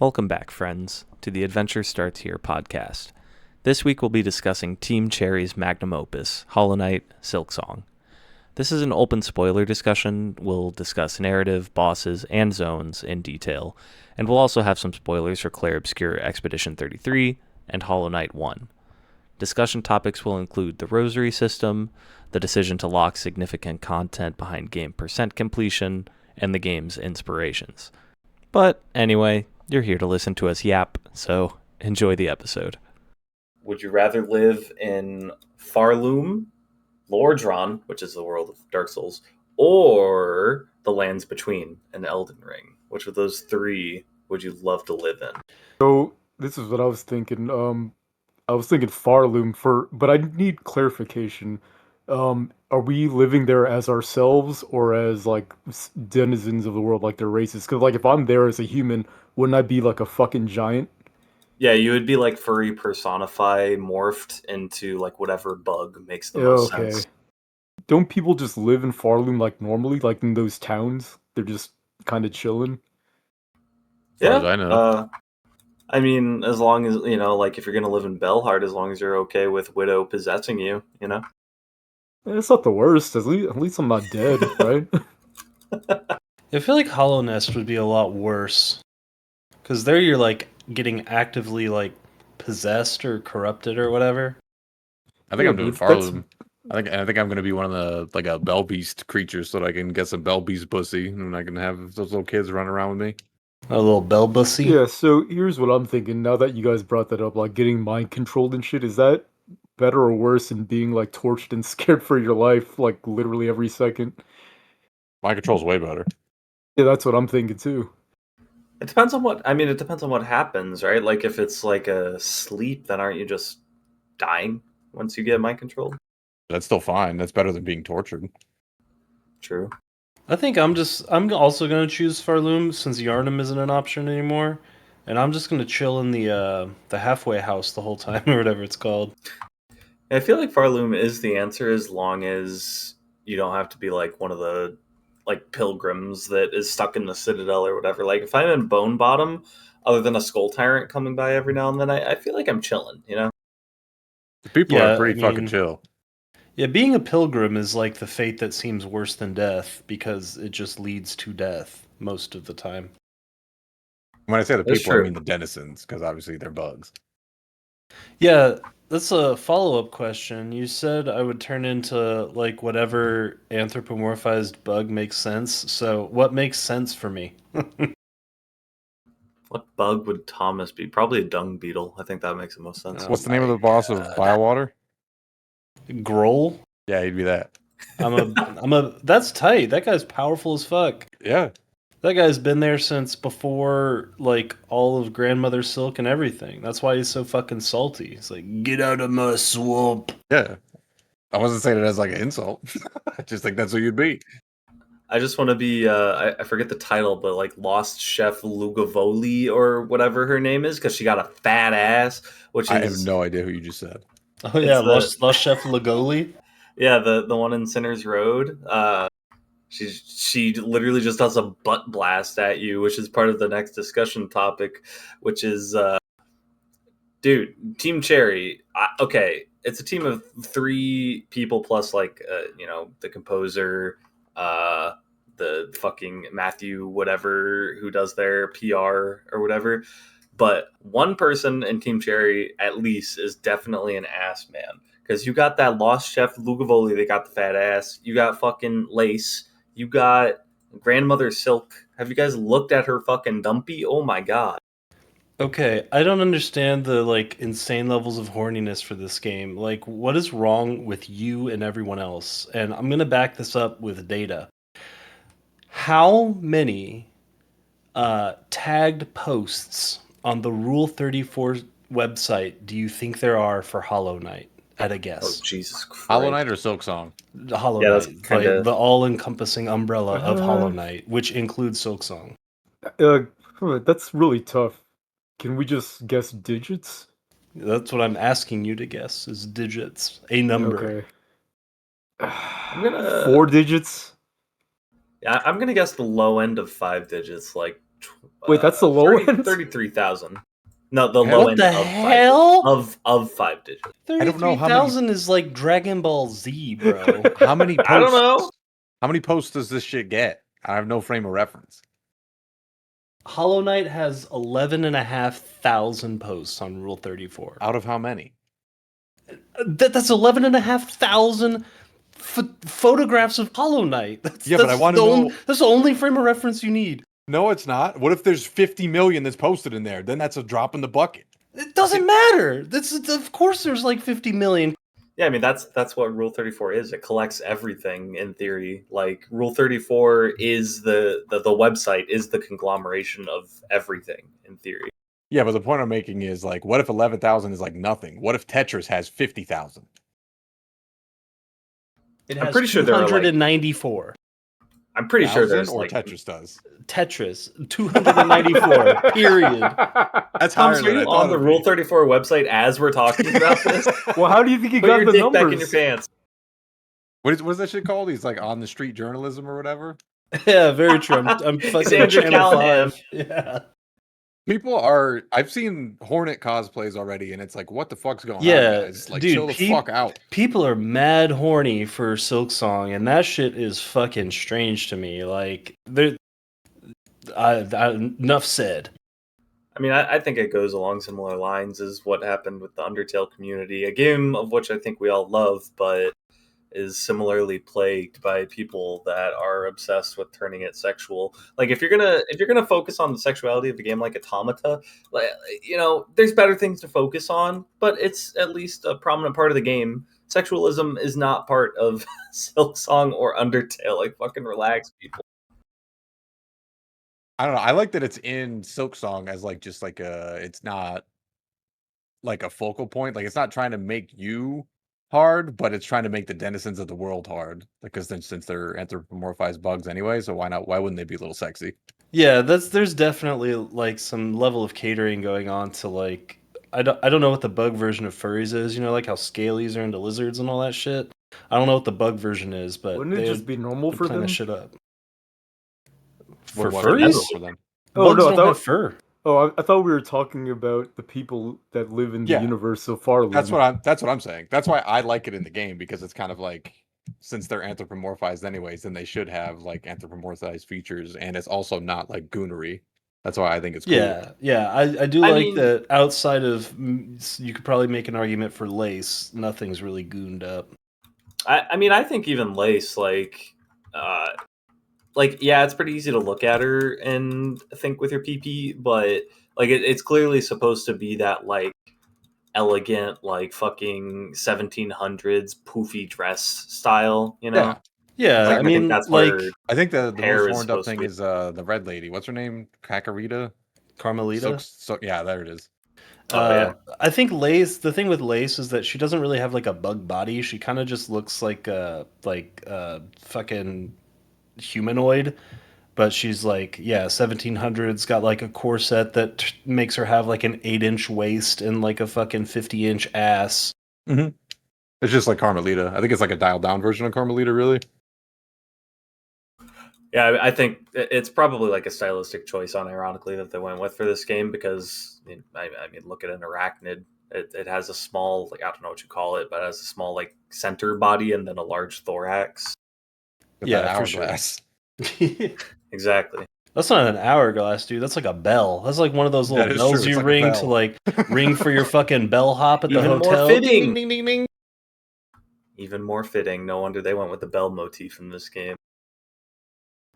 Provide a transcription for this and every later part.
Welcome back, friends, to the Adventure Starts Here podcast. This week we'll be discussing Team Cherry's magnum opus, Hollow Knight Silksong. This is an open spoiler discussion. We'll discuss narrative, bosses, and zones in detail, and we'll also have some spoilers for Clair Obscur Expedition 33 and Hollow Knight 1. Discussion topics will include the Rosary system, the decision to lock significant content behind game percent completion, and the game's inspirations. But anyway, you're here to listen to us yap, so enjoy the episode. Would you rather live in Pharloom, Lordaeron, which is the world of Dark Souls, or the lands between an Elden Ring? Which of those three would you love to live in? So this is what I was thinking. I was thinking Pharloom but I need clarification. Are we living there as ourselves or as like denizens of the world, like their races? Because like if I'm there as a human, wouldn't I be like a fucking giant? Yeah, you would be like furry personify morphed into like whatever bug makes the most sense. Don't people just live in Pharloom like normally, like in those towns? They're just kind of chilling. As far as I know. I mean, as long as, like if you're going to live in Belhard, as long as you're okay with Widow possessing you, It's not the worst. At least I'm not dead, right? I feel like Hollow Nest would be a lot worse. Because there you're like getting actively like possessed or corrupted or whatever. I think I'm doing Pharloom. I think I'm gonna be one of the like a Bell Beast creature so that I can get some Bell Beast pussy and I can have those little kids run around with me. A little bell bussy? Yeah, so here's what I'm thinking. Now that you guys brought that up, like getting mind controlled and shit, is that better or worse than being like tortured and scared for your life, like literally every second? Mind control's way better. Yeah, that's what I'm thinking too. It depends on what happens, right? Like if it's like a sleep, then aren't you just dying once you get mind controlled? That's still fine. That's better than being tortured. True. I think I'm also going to choose Pharloom since Yarnum isn't an option anymore. And I'm just going to chill in the halfway house the whole time or whatever it's called. I feel like Pharloom is the answer as long as you don't have to be like one of the like pilgrims that is stuck in the citadel or whatever. Like if I'm in Bone Bottom, other than a skull tyrant coming by every now and then, I feel like I'm chilling, The people are pretty fucking chill. Yeah, being a pilgrim is like the fate that seems worse than death because it just leads to death most of the time. When I say the people, I mean the denizens, because obviously they're bugs. Yeah, that's a follow-up question. You said I would turn into like whatever anthropomorphized bug makes sense. So what makes sense for me? What bug would Thomas be? Probably a dung beetle. I think that makes the most sense. What's the name of the boss of Biowater? Grohl? Yeah, he'd be that. That's tight. That guy's powerful as fuck. Yeah. That guy's been there since before, like, all of Grandmother Silk and everything. That's why he's so fucking salty. He's like, get out of my swamp. Yeah. I wasn't saying it as like an insult. I just think that's who you'd be. I just want to be, I forget the title, but like Lost Chef Lugavoli or whatever her name is, because she got a fat ass. I have no idea who you just said. Oh yeah, Lost Chef Lugoli? Yeah, the one in Sinner's Road. She literally just does a butt blast at you, which is part of the next discussion topic, which is, dude, Team Cherry. Okay, it's a team of 3 people plus like, the composer, the fucking Matthew whatever who does their PR or whatever. But one person in Team Cherry at least is definitely an ass man. Because you got that Lost Chef Lugavoli that got the fat ass. You got fucking Lace. You got Grandmother Silk. Have you guys looked at her fucking dumpy? Oh my god. Okay, I don't understand the like insane levels of horniness for this game. Like, what is wrong with you and everyone else? And I'm gonna back this up with data. How many tagged posts on the Rule 34 website do you think there are for Hollow Knight? At a guess. Oh, Jesus Christ. Hollow Knight or Silksong? Hollow Knight. That's kinda... the all-encompassing umbrella of Hollow Knight, which includes Silksong. That's really tough. Can we just guess digits? That's what I'm asking you to guess, is digits. A number. Okay. 4 digits? Yeah, I'm going to guess the low end of 5 digits, like Wait, that's the low end? 33,000. No, the Hell? low What end the of hell? of 5 digits. I don't know how many- 33,000 is like Dragon Ball Z, bro. How many posts? I don't know. How many posts does this shit get? I have no frame of reference. Hollow Knight has 11,500 posts on Rule 34. Out of how many? That's 11,500 photographs of Hollow Knight. But I want to know. That's the only frame of reference you need. No, it's not. What if there's 50 million that's posted in there? Then that's a drop in the bucket. It doesn't matter. Of course there's like 50 million. Yeah, I mean that's what Rule 34 is. It collects everything in theory. Like Rule 34 is the website is the conglomeration of everything in theory. Yeah, but the point I'm making is like, what if 11,000 is like nothing? What if Tetris has 50,000? It I'm has pretty sure there are, like- 294. I'm pretty sure there's or like Tetris does. Tetris 294. Period. That's Tom, higher are than I you thought on the it'd Rule be. 34 website as we're talking about this? Well, how do you think he Put got your the dick numbers? back in your pants. What is that shit called? He's like on the street journalism or whatever. Yeah, very true. I'm fucking Andrew Channel Callahan. 5. Yeah. People are. I've seen Hornet cosplays already, and it's like, what the fuck's going on, Yeah, guys? Like, dude, chill the fuck out. People are mad horny for Silksong, and that shit is fucking strange to me. Like, enough said. I mean, I think it goes along similar lines as what happened with the Undertale community, a game of which I think we all love, but is similarly plagued by people that are obsessed with turning it sexual. Like if you're gonna focus on the sexuality of a game like Automata, like, you know, there's better things to focus on, but it's at least a prominent part of the game. Sexualism is not part of Silksong or Undertale. Like fucking relax, people. I don't know. I like that it's in Silksong as like just like it's not like a focal point. Like it's not trying to make you hard, but it's trying to make the denizens of the world hard. Because then since they're anthropomorphized bugs anyway, so why not? Why wouldn't they be a little sexy? Yeah, there's definitely like some level of catering going on to like I don't know what the bug version of furries is. You know, like how scalies are into lizards and all that shit. I don't know what the bug version is, but Wouldn't it just be normal for plan them? that shit up. What- For what would furries? that for them? Oh, Bugs no, I don't thought- have fur. Oh, I thought we were talking about the people that live in the Yeah. universe of Pharloom. That's what I'm saying. That's why I like it in the game, because it's kind of like, since they're anthropomorphized anyways, then they should have like anthropomorphized features, and it's also not like goonery. That's why I think it's cool. Yeah. I do I like mean- that outside of you could probably make an argument for lace. Nothing's really gooned up. I mean, I think even Lace, yeah, it's pretty easy to look at her and think with your PP, but like it's clearly supposed to be that like elegant, like fucking 1700s poofy dress style, you know? Yeah. Yeah, Like, I mean, think that's like where I think the Hair most is horned up supposed to thing be- is the red lady. What's her name? Kakarita? Carmelita. So yeah, there it is. I think Lace. The thing with Lace is that she doesn't really have like a bug body. She kind of just looks like a fucking humanoid. But she's like, 1700s, got like a corset that makes her have like an 8-inch waist and like a fucking 50-inch ass. It's just like Carmelita. I think it's like a dialed down version of Carmelita, really. Yeah, I think it's probably like a stylistic choice, unironically, that they went with for this game because I mean, look at an arachnid. It has a small, like, I don't know what you call it, but it has a small like center body and then a large thorax. With Yeah, that for sure. hourglass. Exactly. That's not an hourglass, dude. That's like a bell. That's like one of those That little is bells true. you It's like a ring bell. to like ring for your fucking bellhop at the Even more hotel. fitting. Ding, ding, ding, ding. Even more fitting. No wonder they went with the bell motif in this game.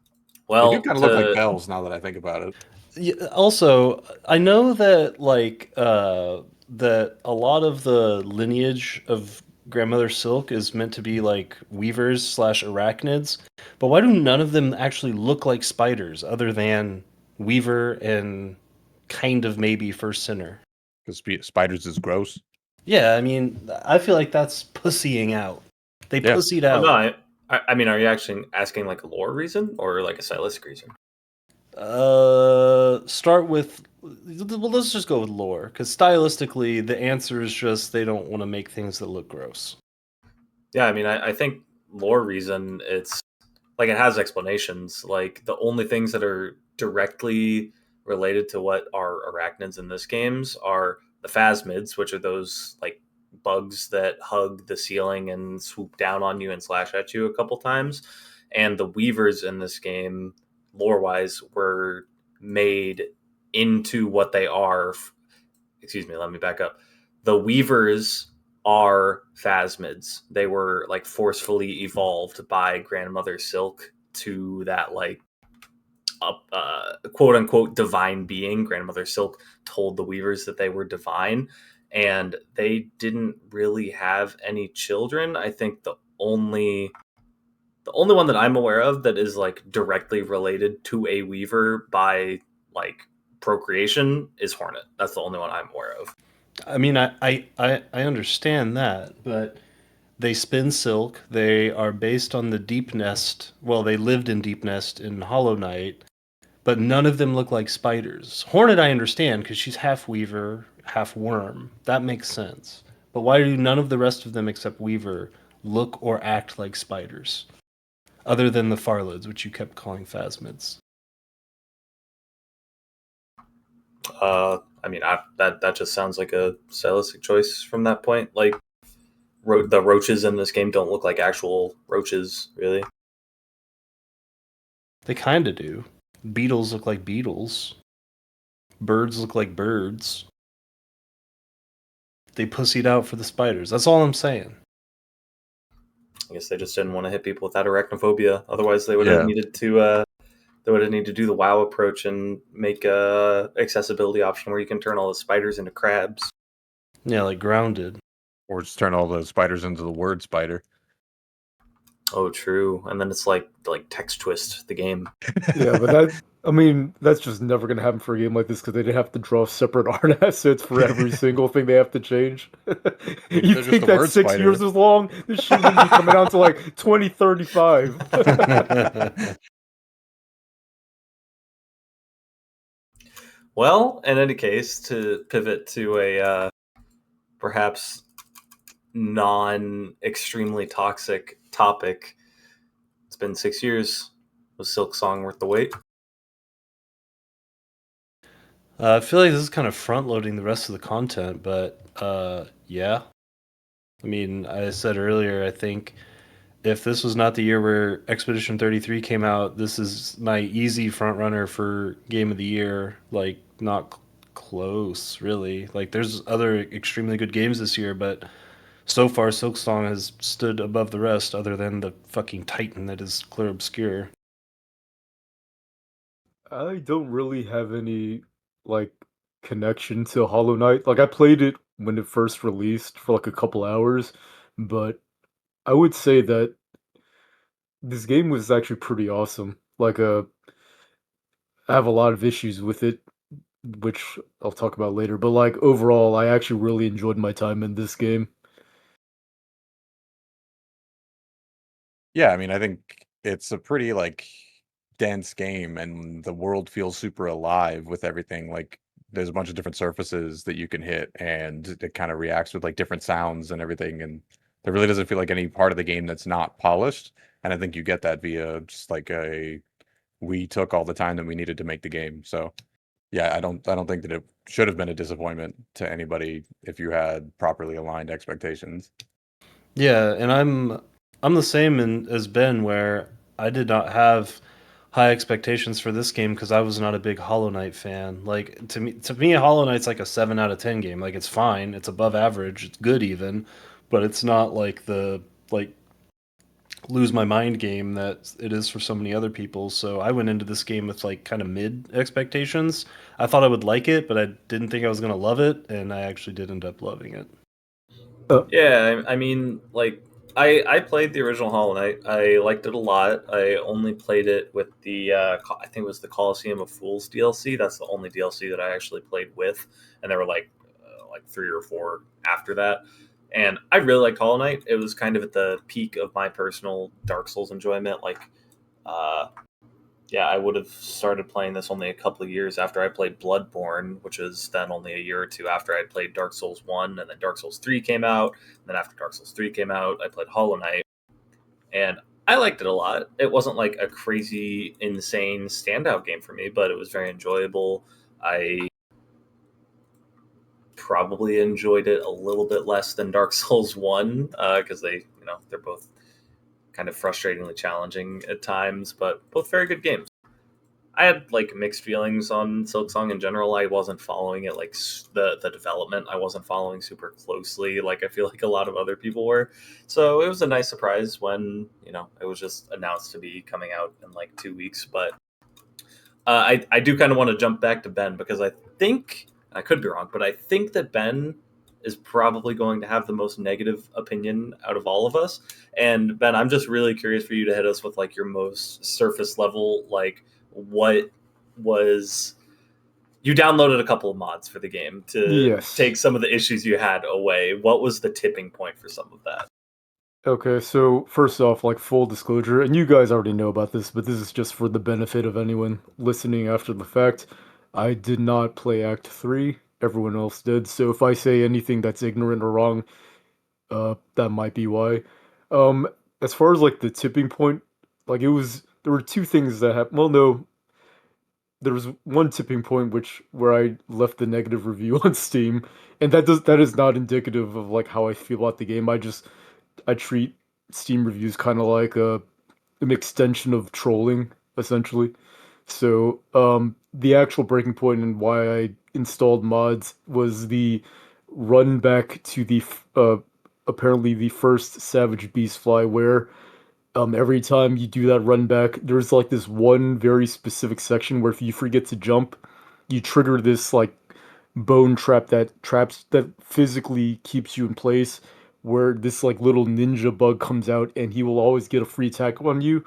They Well, do kind of look like bells now that I think about it. Yeah, also, I know that like that a lot of the lineage of Grandmother Silk is meant to be like weavers / arachnids, but why do none of them actually look like spiders other than Weaver and kind of maybe First Sinner? Because spiders is gross. Yeah, I mean, I feel like that's pussying out. They Yeah. pussied Oh, out. no, I mean, are you actually asking like a lore reason or like a stylistic reason? Start with. Well, let's just go with lore, because stylistically, the answer is just they don't want to make things that look gross. Yeah, I mean, I think lore reason, it's like it has explanations. Like the only things that are directly related to what are arachnids in this games are the phasmids, which are those like bugs that hug the ceiling and swoop down on you and slash at you a couple times. And the weavers in this game, lore wise, were made into what they are. Excuse me, let me back up. The weavers are phasmids. They were like forcefully evolved by Grandmother Silk to that like quote unquote divine being. Grandmother Silk told the weavers that they were divine, and they didn't really have any children. I think the only one that I'm aware of that is like directly related to a weaver by like procreation is Hornet. That's the only one I'm aware of. I mean, I understand that, but they spin silk. They are based on the Deep Nest. Well, they lived in Deep Nest in Hollow Knight, but none of them look like spiders. Hornet, I understand, because she's half weaver, half worm. That makes sense. But why do none of the rest of them except weaver look or act like spiders? Other than the Pharlods, which you kept calling phasmids. I mean, that just sounds like a stylistic choice from that point. Like, the roaches in this game don't look like actual roaches, really. They kind of do. Beetles look like beetles. Birds look like birds. They pussied out for the spiders. That's all I'm saying. I guess they just didn't want to hit people without arachnophobia. Otherwise, they would have needed to. They would have needed to do the WoW approach and make a accessibility option where you can turn all the spiders into crabs. Yeah, like Grounded. Or just turn all the spiders into the word spider. Oh, true. And then it's like text twist the game. Yeah, but that's just never going to happen for a game like this because they'd have to draw separate art assets for every single thing they have to change. You think that 6 years is long? This shit wouldn't be coming out to like 2035. Well, in any case, to pivot to a perhaps non-extremely toxic topic, it's been 6 years. Was Silksong worth the wait? I feel like this is kind of front-loading the rest of the content, but yeah. I mean, I said earlier, I think if this was not the year where Expedition 33 came out, this is my easy front runner for Game of the Year. Like, not close, really. Like, there's other extremely good games this year, but so far, Silksong has stood above the rest, other than the fucking Titan that is Clear Obscure. I don't really have any like connection to Hollow Knight. Like I played it when it first released for like a couple hours, but I would say that this game was actually pretty awesome. I have a lot of issues with it, which I'll talk about later, but like overall I actually really enjoyed my time in this game. Yeah, I mean, I think it's a pretty like dense game and the world feels super alive with everything. Like there's a bunch of different surfaces that you can hit and it kind of reacts with like different sounds and everything. And there really doesn't feel like any part of the game that's not polished. And I think you get that via just like we took all the time that we needed to make the game. So yeah, I don't think that it should have been a disappointment to anybody if you had properly aligned expectations. Yeah, and I'm the same as Ben, where I did not have high expectations for this game because I was not a big Hollow Knight fan. Like to me, Hollow Knight's like a 7 out of 10 game. Like it's fine, it's above average, it's good even, but it's not like the like lose my mind game that it is for so many other people. So I went into this game with like kind of mid expectations. I thought I would like it, but I didn't think I was gonna love it, and I actually did end up loving it. Yeah, I mean, like, I played the original Hollow Knight. I liked it a lot. I only played it with the, I think it was the Coliseum of Fools DLC. That's the only DLC that I actually played with. And there were like 3 or 4 after that. And I really liked Hollow Knight. It was kind of at the peak of my personal Dark Souls enjoyment. Like, uh, yeah, I would have started playing this only a couple of years after I played Bloodborne, which is then only a year or two after I played Dark Souls 1, and then Dark Souls 3 came out. And then after Dark Souls 3 came out, I played Hollow Knight. And I liked it a lot. It wasn't like a crazy, insane standout game for me, but it was very enjoyable. I probably enjoyed it a little bit less than Dark Souls 1 because they're both kind of frustratingly challenging at times, but both very good games. I had like mixed feelings on Silksong in general. I wasn't following it like the development. I wasn't following super closely like I feel like a lot of other people were. So it was a nice surprise when it was just announced to be coming out in like 2 weeks. But I do kind of want to jump back to Ben because I think I could be wrong, but I think that Ben is probably going to have the most negative opinion out of all of us. And Ben, I'm just really curious for you to hit us with like your most surface level, like what was you downloaded a couple of mods for the game to Yes. take some of the issues you had away. What was the tipping point for some of that? Okay, so first off, like full disclosure, and you guys already know about this, but this is just for the benefit of anyone listening after the fact. I did not play Act 3. Everyone else did. So if I say anything that's ignorant or wrong, that might be why. Um, as far as like the tipping point, like there were two things that happened. Well, no, there was one tipping point where I left the negative review on Steam, and that is not indicative of like how I feel about the game. I treat Steam reviews kind of like an extension of trolling, essentially. So, the actual breaking point and why I installed mods was the run back to apparently the first Savage Beast fly, where every time you do that run back, there's like this one very specific section where if you forget to jump, you trigger this like bone trap that physically keeps you in place, where this like little ninja bug comes out and he will always get a free attack on you.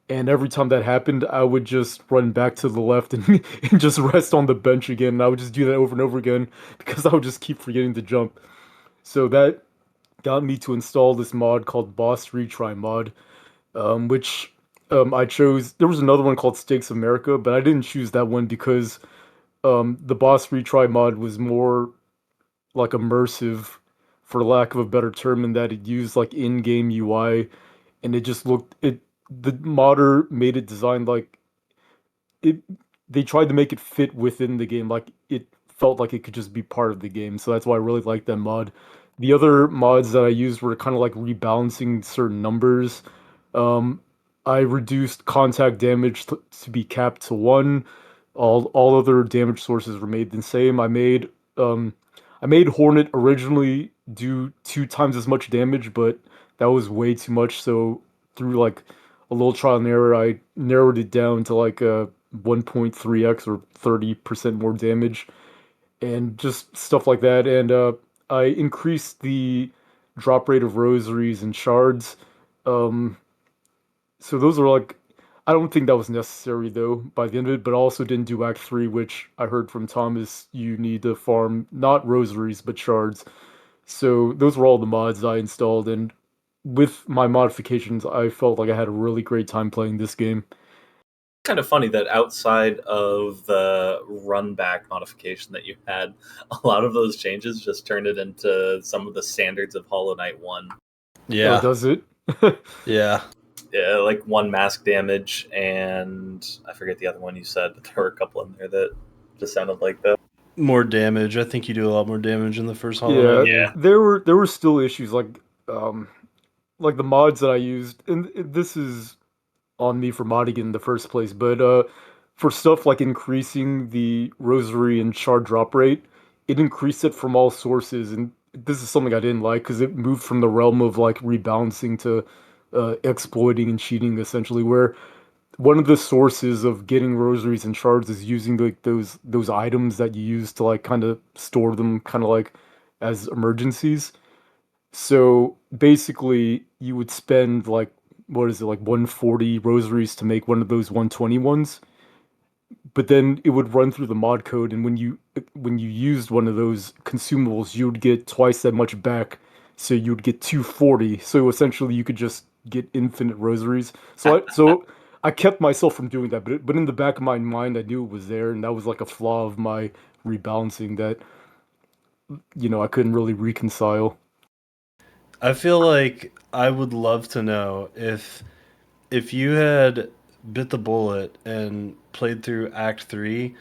And every time that happened, I would just run back to the left and, and just rest on the bench again. And I would just do that over and over again because I would just keep forgetting to jump. So that got me to install this mod called Boss Retry Mod, which I chose. There was another one called Stakes America, but I didn't choose that one because the Boss Retry Mod was more like immersive, for lack of a better term, in that it used like in-game UI, and it just looked it. The modder made it designed like it. They tried to make it fit within the game, like it felt like it could just be part of the game. So that's why I really liked that mod. The other mods that I used were kind of like rebalancing certain numbers. Um, I reduced contact damage to be capped to one. All other damage sources were made the same. Um, I made Hornet originally do 2 times as much damage, but that was way too much. So through like a little trial and error, I narrowed it down to like a 1.3x or 30% more damage, and just stuff like that. And I increased the drop rate of rosaries and shards. Um, so those are like, I don't think that was necessary though by the end of it, but I also didn't do Act 3, which I heard from Thomas you need to farm not rosaries but shards. So those were all the mods I installed, and with my modifications, I felt like I had a really great time playing this game. Kind of funny that outside of the run back modification that you had, a lot of those changes just turned it into some of the standards of Hollow Knight 1. Oh, Yeah. does it? Yeah. Yeah, like one mask damage, and I forget the other one you said, but there were a couple in there that just sounded like that. More damage. I think you do a lot more damage in the first Hollow Yeah, Knight game. there were still issues like the mods that I used, and this is on me for modding it in the first place, but for stuff like increasing the rosary and shard drop rate, it increased it from all sources, and this is something I didn't like because it moved from the realm of like rebalancing to exploiting and cheating essentially, where one of the sources of getting rosaries and shards is using like those items that you use to like kind of store them kind of like as emergencies. So basically, you would spend like what is it, like 140 rosaries to make one of those 120 ones, but then it would run through the mod code, and when you used one of those consumables, you would get twice that much back. So you'd get 240. So essentially, you could just get infinite rosaries. So I kept myself from doing that, but in the back of my mind, I knew it was there, and that was like a flaw of my rebalancing that I couldn't really reconcile. I feel like I would love to know if if you had bit the bullet and played through Act 3,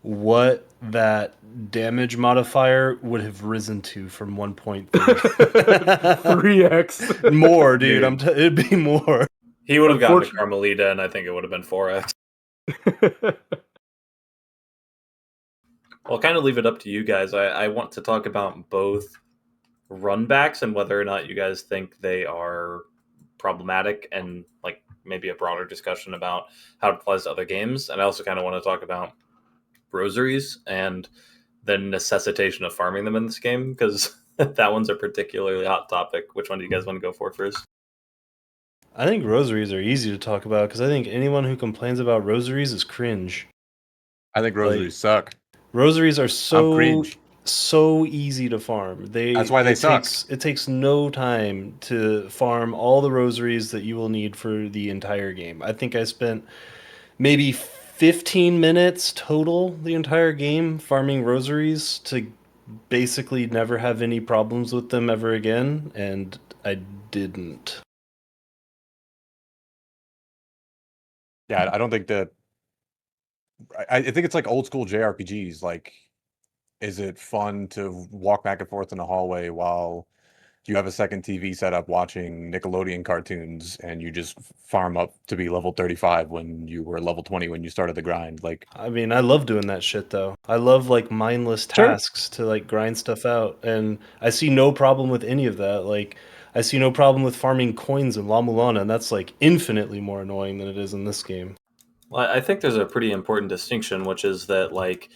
what that damage modifier would have risen to from 1.3. 3x. More, dude. Dude. It'd be more. He would have gotten to Unfortunate- Carmelita, and I think it would have been 4x. I'll kind of leave it up to you guys. I want to talk about both runbacks and whether or not you guys think they are problematic, and like maybe a broader discussion about how it applies to other games. And I also kind of want to talk about rosaries and the necessitation of farming them in this game, because that one's a particularly hot topic. Which one do you guys want to go for first? I think rosaries are easy to talk about because I think anyone who complains about rosaries is cringe. I think rosaries suck. Rosaries are I'm cringe. so easy to farm. That's why they suck. It takes no time to farm all the rosaries that you will need for the entire game. I think I spent maybe 15 minutes total the entire game farming rosaries to basically never have any problems with them ever again, and I didn't. Yeah, I don't think that. I think it's like old school JRPGs. Like, is it fun to walk back and forth in the hallway while you have a second TV set up watching Nickelodeon cartoons and you just farm up to be level 35 when you were level 20 when you started the grind? Like, I mean, I love doing that shit though. I love like mindless Sure. tasks to like grind stuff out, and I see no problem with any of that. Like, I see no problem with farming coins in La Mulana, and that's like infinitely more annoying than it is in this game. Well, I think there's a pretty important distinction, which is that like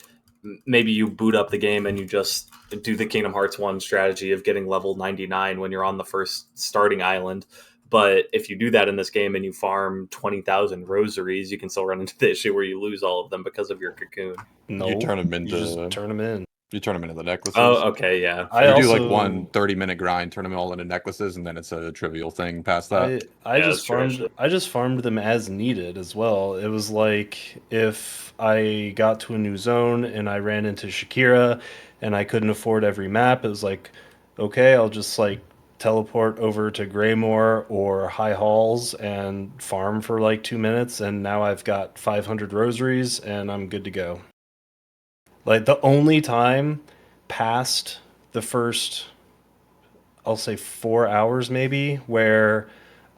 maybe you boot up the game and you just do the Kingdom Hearts 1 strategy of getting level 99 when you're on the first starting island. But if you do that in this game and you farm 20,000 rosaries, you can still run into the issue where you lose all of them because of your cocoon. No, you turn them you into just turn them in. the necklaces. Oh, okay, yeah. I You do also like one 30-minute grind, turn them all into necklaces, and then it's a trivial thing past that. I Yeah, just that's true, farmed actually. I just farmed them as needed as well. It was like if I got to a new zone and I ran into Shakira and I couldn't afford every map, it was like, okay, I'll just like teleport over to Greymore or High Halls and farm for like 2 minutes, and now I've got 500 rosaries and I'm good to go. Like the only time past the first, I'll say 4 hours maybe, where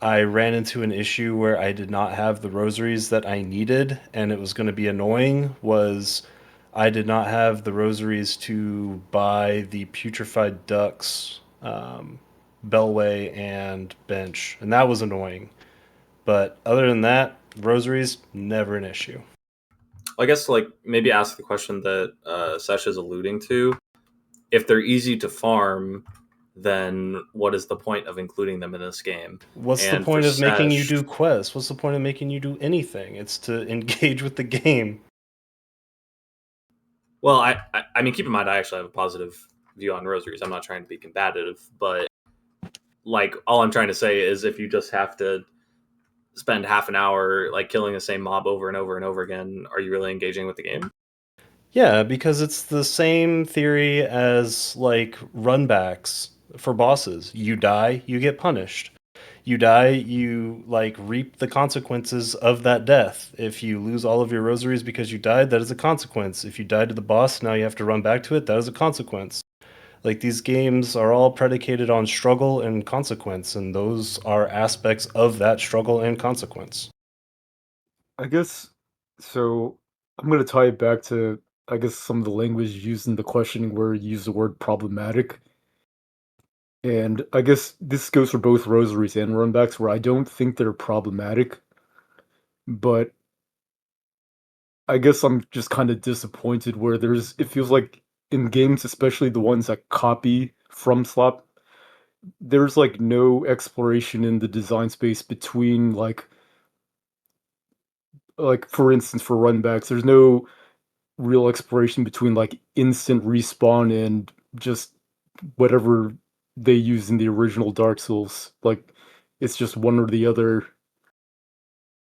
I ran into an issue where I did not have the rosaries that I needed and it was going to be annoying was I did not have the rosaries to buy the putrefied ducks, bellway and bench, and that was annoying. But other than that, rosaries never an issue. I guess like maybe ask the question that Sesh is alluding to. If they're easy to farm, then what is the point of including them in this game? What's the And point for of making you Sesh- do quests? What's the point of making you do anything? It's to engage with the game. Well, I mean, keep in mind, I actually have a positive view on rosaries. I'm not trying to be combative, but like all I'm trying to say is if you just have to spend half an hour like killing the same mob over and over and over again, are you really engaging with the game? Yeah, because it's the same theory as like runbacks for bosses. You die, you get punished. You die, you like reap the consequences of that death. If you lose all of your rosaries because you died, that is a consequence. If you died to the boss, now you have to run back to it, that is a consequence. Like these games are all predicated on struggle and consequence, and those are aspects of that struggle and consequence. I guess so. I'm gonna tie it back to I guess some of the language used in the questioning where you use the word problematic. And I guess this goes for both rosaries and runbacks, where I don't think they're problematic, but I guess I'm just kind of disappointed where it feels like in games, especially the ones that copy from Slop, there's like no exploration in the design space between like for instance for runbacks, there's no real exploration between like instant respawn and just whatever they use in the original Dark Souls. Like it's just one or the other.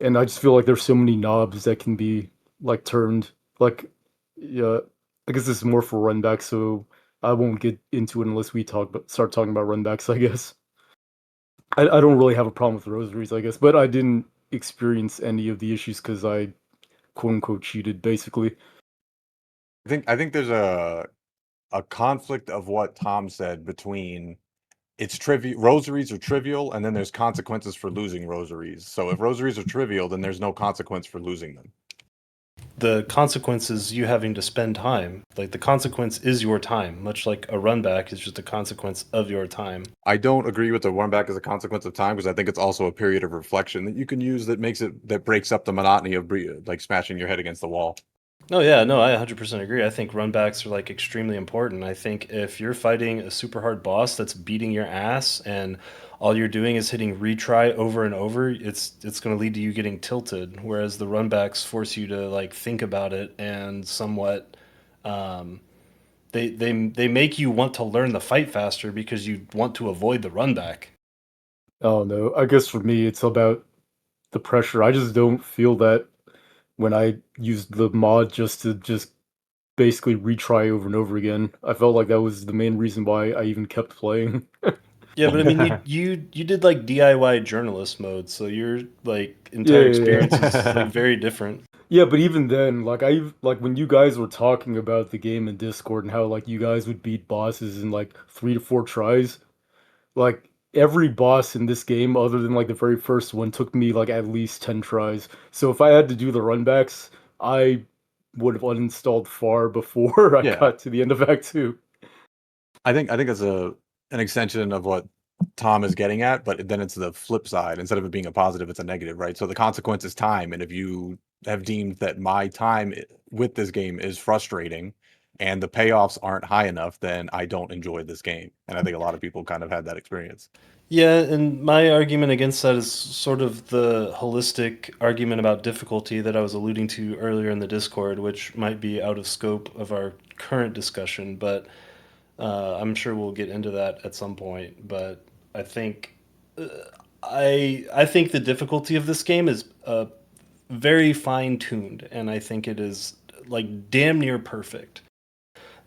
And I just feel like there's so many knobs that can be like turned. Like yeah, I guess this is more for runbacks, so I won't get into it unless we start talking about runbacks, I guess. I don't really have a problem with rosaries, I guess, but I didn't experience any of the issues because I quote unquote cheated basically. I think there's a conflict of what Tom said between it's trivial rosaries are trivial and then there's consequences for losing rosaries. So if rosaries are trivial, then there's no consequence for losing them. The consequence is you having to spend time. Like the consequence is your time, much like a run back is just a consequence of your time. I don't agree with the run back as a consequence of time because I think it's also a period of reflection that you can use that breaks up the monotony of like smashing your head against the wall. Oh yeah, no, I 100% agree. I think runbacks are like extremely important. I think if you're fighting a super hard boss that's beating your ass and all you're doing is hitting retry over and over, it's going to lead to you getting tilted. Whereas the runbacks force you to like think about it and somewhat, um, they make you want to learn the fight faster because you want to avoid the runback. Oh no, I guess for me it's about the pressure. I just don't feel that when I used the mod just basically retry over and over again. I felt like that was the main reason why I even kept playing. Yeah, but I mean, you did like DIY journalist mode, so your like Yeah, entire yeah, experience is like yeah. very different. Yeah, but even then, like when you guys were talking about the game in Discord and how like you guys would beat bosses in like 3 to 4 tries, like every boss in this game, other than like the very first one, took me like at least 10 tries. So if I had to do the runbacks, I would have uninstalled far before I Yeah. got to the end of Act Two. I think it's an extension of what Tom is getting at, but then it's the flip side. Instead of it being a positive, it's a negative, right? So the consequence is time, and if you have deemed that my time with this game is frustrating and the payoffs aren't high enough, then I don't enjoy this game. And I think a lot of people kind of had that experience. Yeah, and my argument against that is sort of the holistic argument about difficulty that I was alluding to earlier in the Discord, which might be out of scope of our current discussion, but I'm sure we'll get into that at some point. But I think uh, I think the difficulty of this game is very fine tuned, and I think it is like damn near perfect.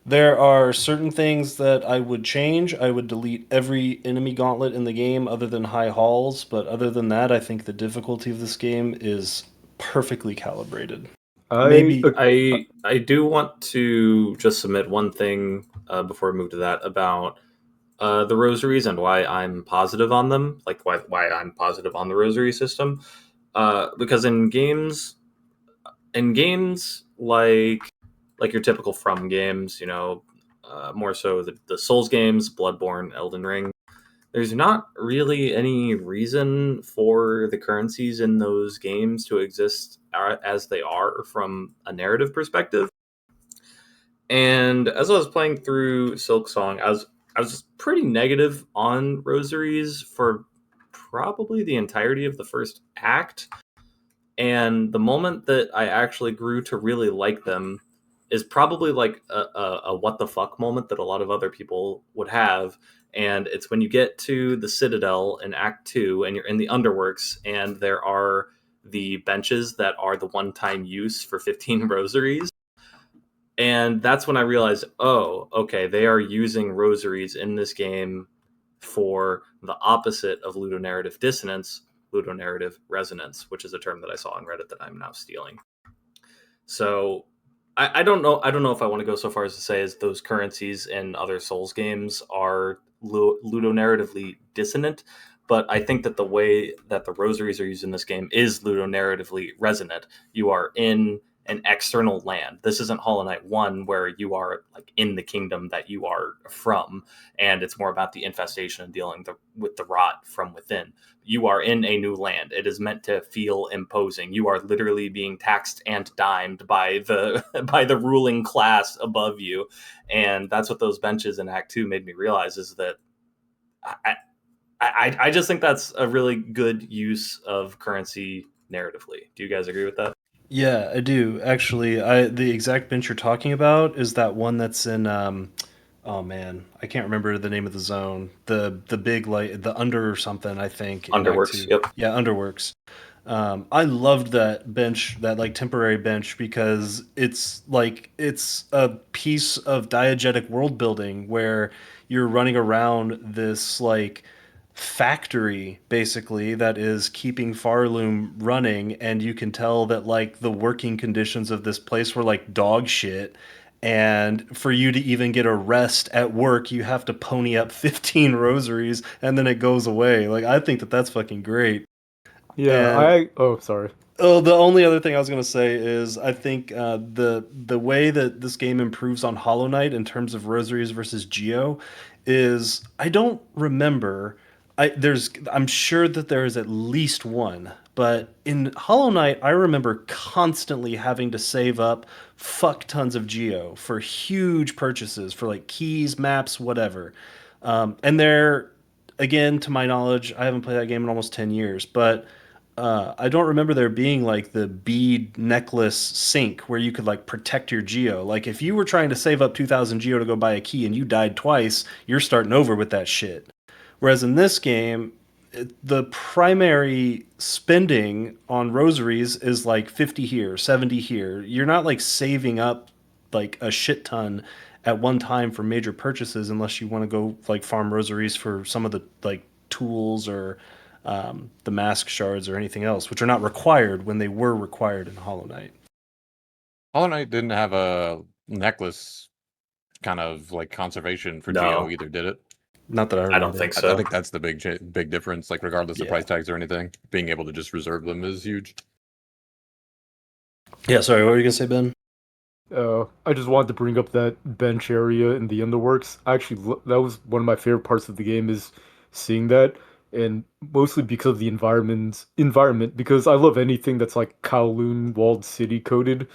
There are certain things that I would change. I would delete every enemy gauntlet in the game other than high halls, but other than that, I think the difficulty of this game is perfectly calibrated. I Maybe I do want to just submit one thing before we move to that about the rosaries and why I'm positive on them, like why I'm positive on the rosary system. Because in games like your typical From games, more so the Souls games, Bloodborne, Elden Ring. There's not really any reason for the currencies in those games to exist as they are from a narrative perspective. And as I was playing through Silksong, I was pretty negative on rosaries for probably the entirety of the first act. And the moment that I actually grew to really like them is probably like a what the fuck moment that a lot of other people would have. And it's when you get to the Citadel in Act Two and you're in the Underworks, and there are the benches that are the one time use for 15 rosaries. And that's when I realized, oh, okay, they are using rosaries in this game for the opposite of ludonarrative dissonance, ludonarrative resonance, which is a term that I saw on Reddit that I'm now stealing. So I don't know. I don't know if I want to go so far as to say as those currencies in other Souls games are ludonarratively dissonant, but I think that the way that the rosaries are used in this game is ludonarratively resonant. You are in an external land. This isn't Hollow Knight 1 where you are like in the kingdom that you are from, and it's more about the infestation and dealing with the rot from within. You are in a new land. It is meant to feel imposing. You are literally being taxed and dimed by the by the ruling class above you, and that's what those benches in Act Two made me realize is that I I just think that's a really good use of currency narratively. Do you guys agree with that? yeah, I do actually. I the exact bench you're talking about is that one that's in oh man, I can't remember the name of the zone. The big like the under or something, I think in Act Underworks. 2. Yep. Yeah, Underworks. I loved that bench, that like temporary bench, because it's a piece of diegetic world building where you're running around this like factory basically that is keeping Pharloom running, and you can tell that like the working conditions of this place were like dog shit. And for you to even get a rest at work, you have to pony up 15 rosaries and then it goes away. Like, I think that that's fucking great. Yeah, And oh, sorry. oh, the only other thing I was gonna say is I think the way that this game improves on Hollow Knight in terms of rosaries versus Geo is I don't remember. I'm sure that there is at least one, but in Hollow Knight I remember constantly having to save up fuck tons of Geo for huge purchases for like keys, maps, whatever. And they're again, to my knowledge, I haven't played that game in almost 10 years, but I don't remember there being like the bead necklace sync where you could like protect your geo. Like if you were trying to save up 2,000 geo to go buy a key and you died twice, you're starting over with that shit. Whereas in this game, the primary spending on rosaries is like 50 here, 70 here. You're not like saving up like a shit ton at one time for major purchases unless you want to go like farm rosaries for some of the like tools or the mask shards or anything else, which are not required when they were required in Hollow Knight. Hollow Knight didn't have a necklace kind of like conservation for No. Geo either, did it? Not that I remember. I don't think I so. think that's the big difference. Like regardless of Yeah. price tags or anything, being able to just reserve them is huge. Yeah, sorry, what were you gonna say, Ben? I just wanted to bring up that bench area in the Underworks. Actually, that was one of my favorite parts of the game is seeing that, and mostly because of the environment. Because I love anything that's like Kowloon walled city coded,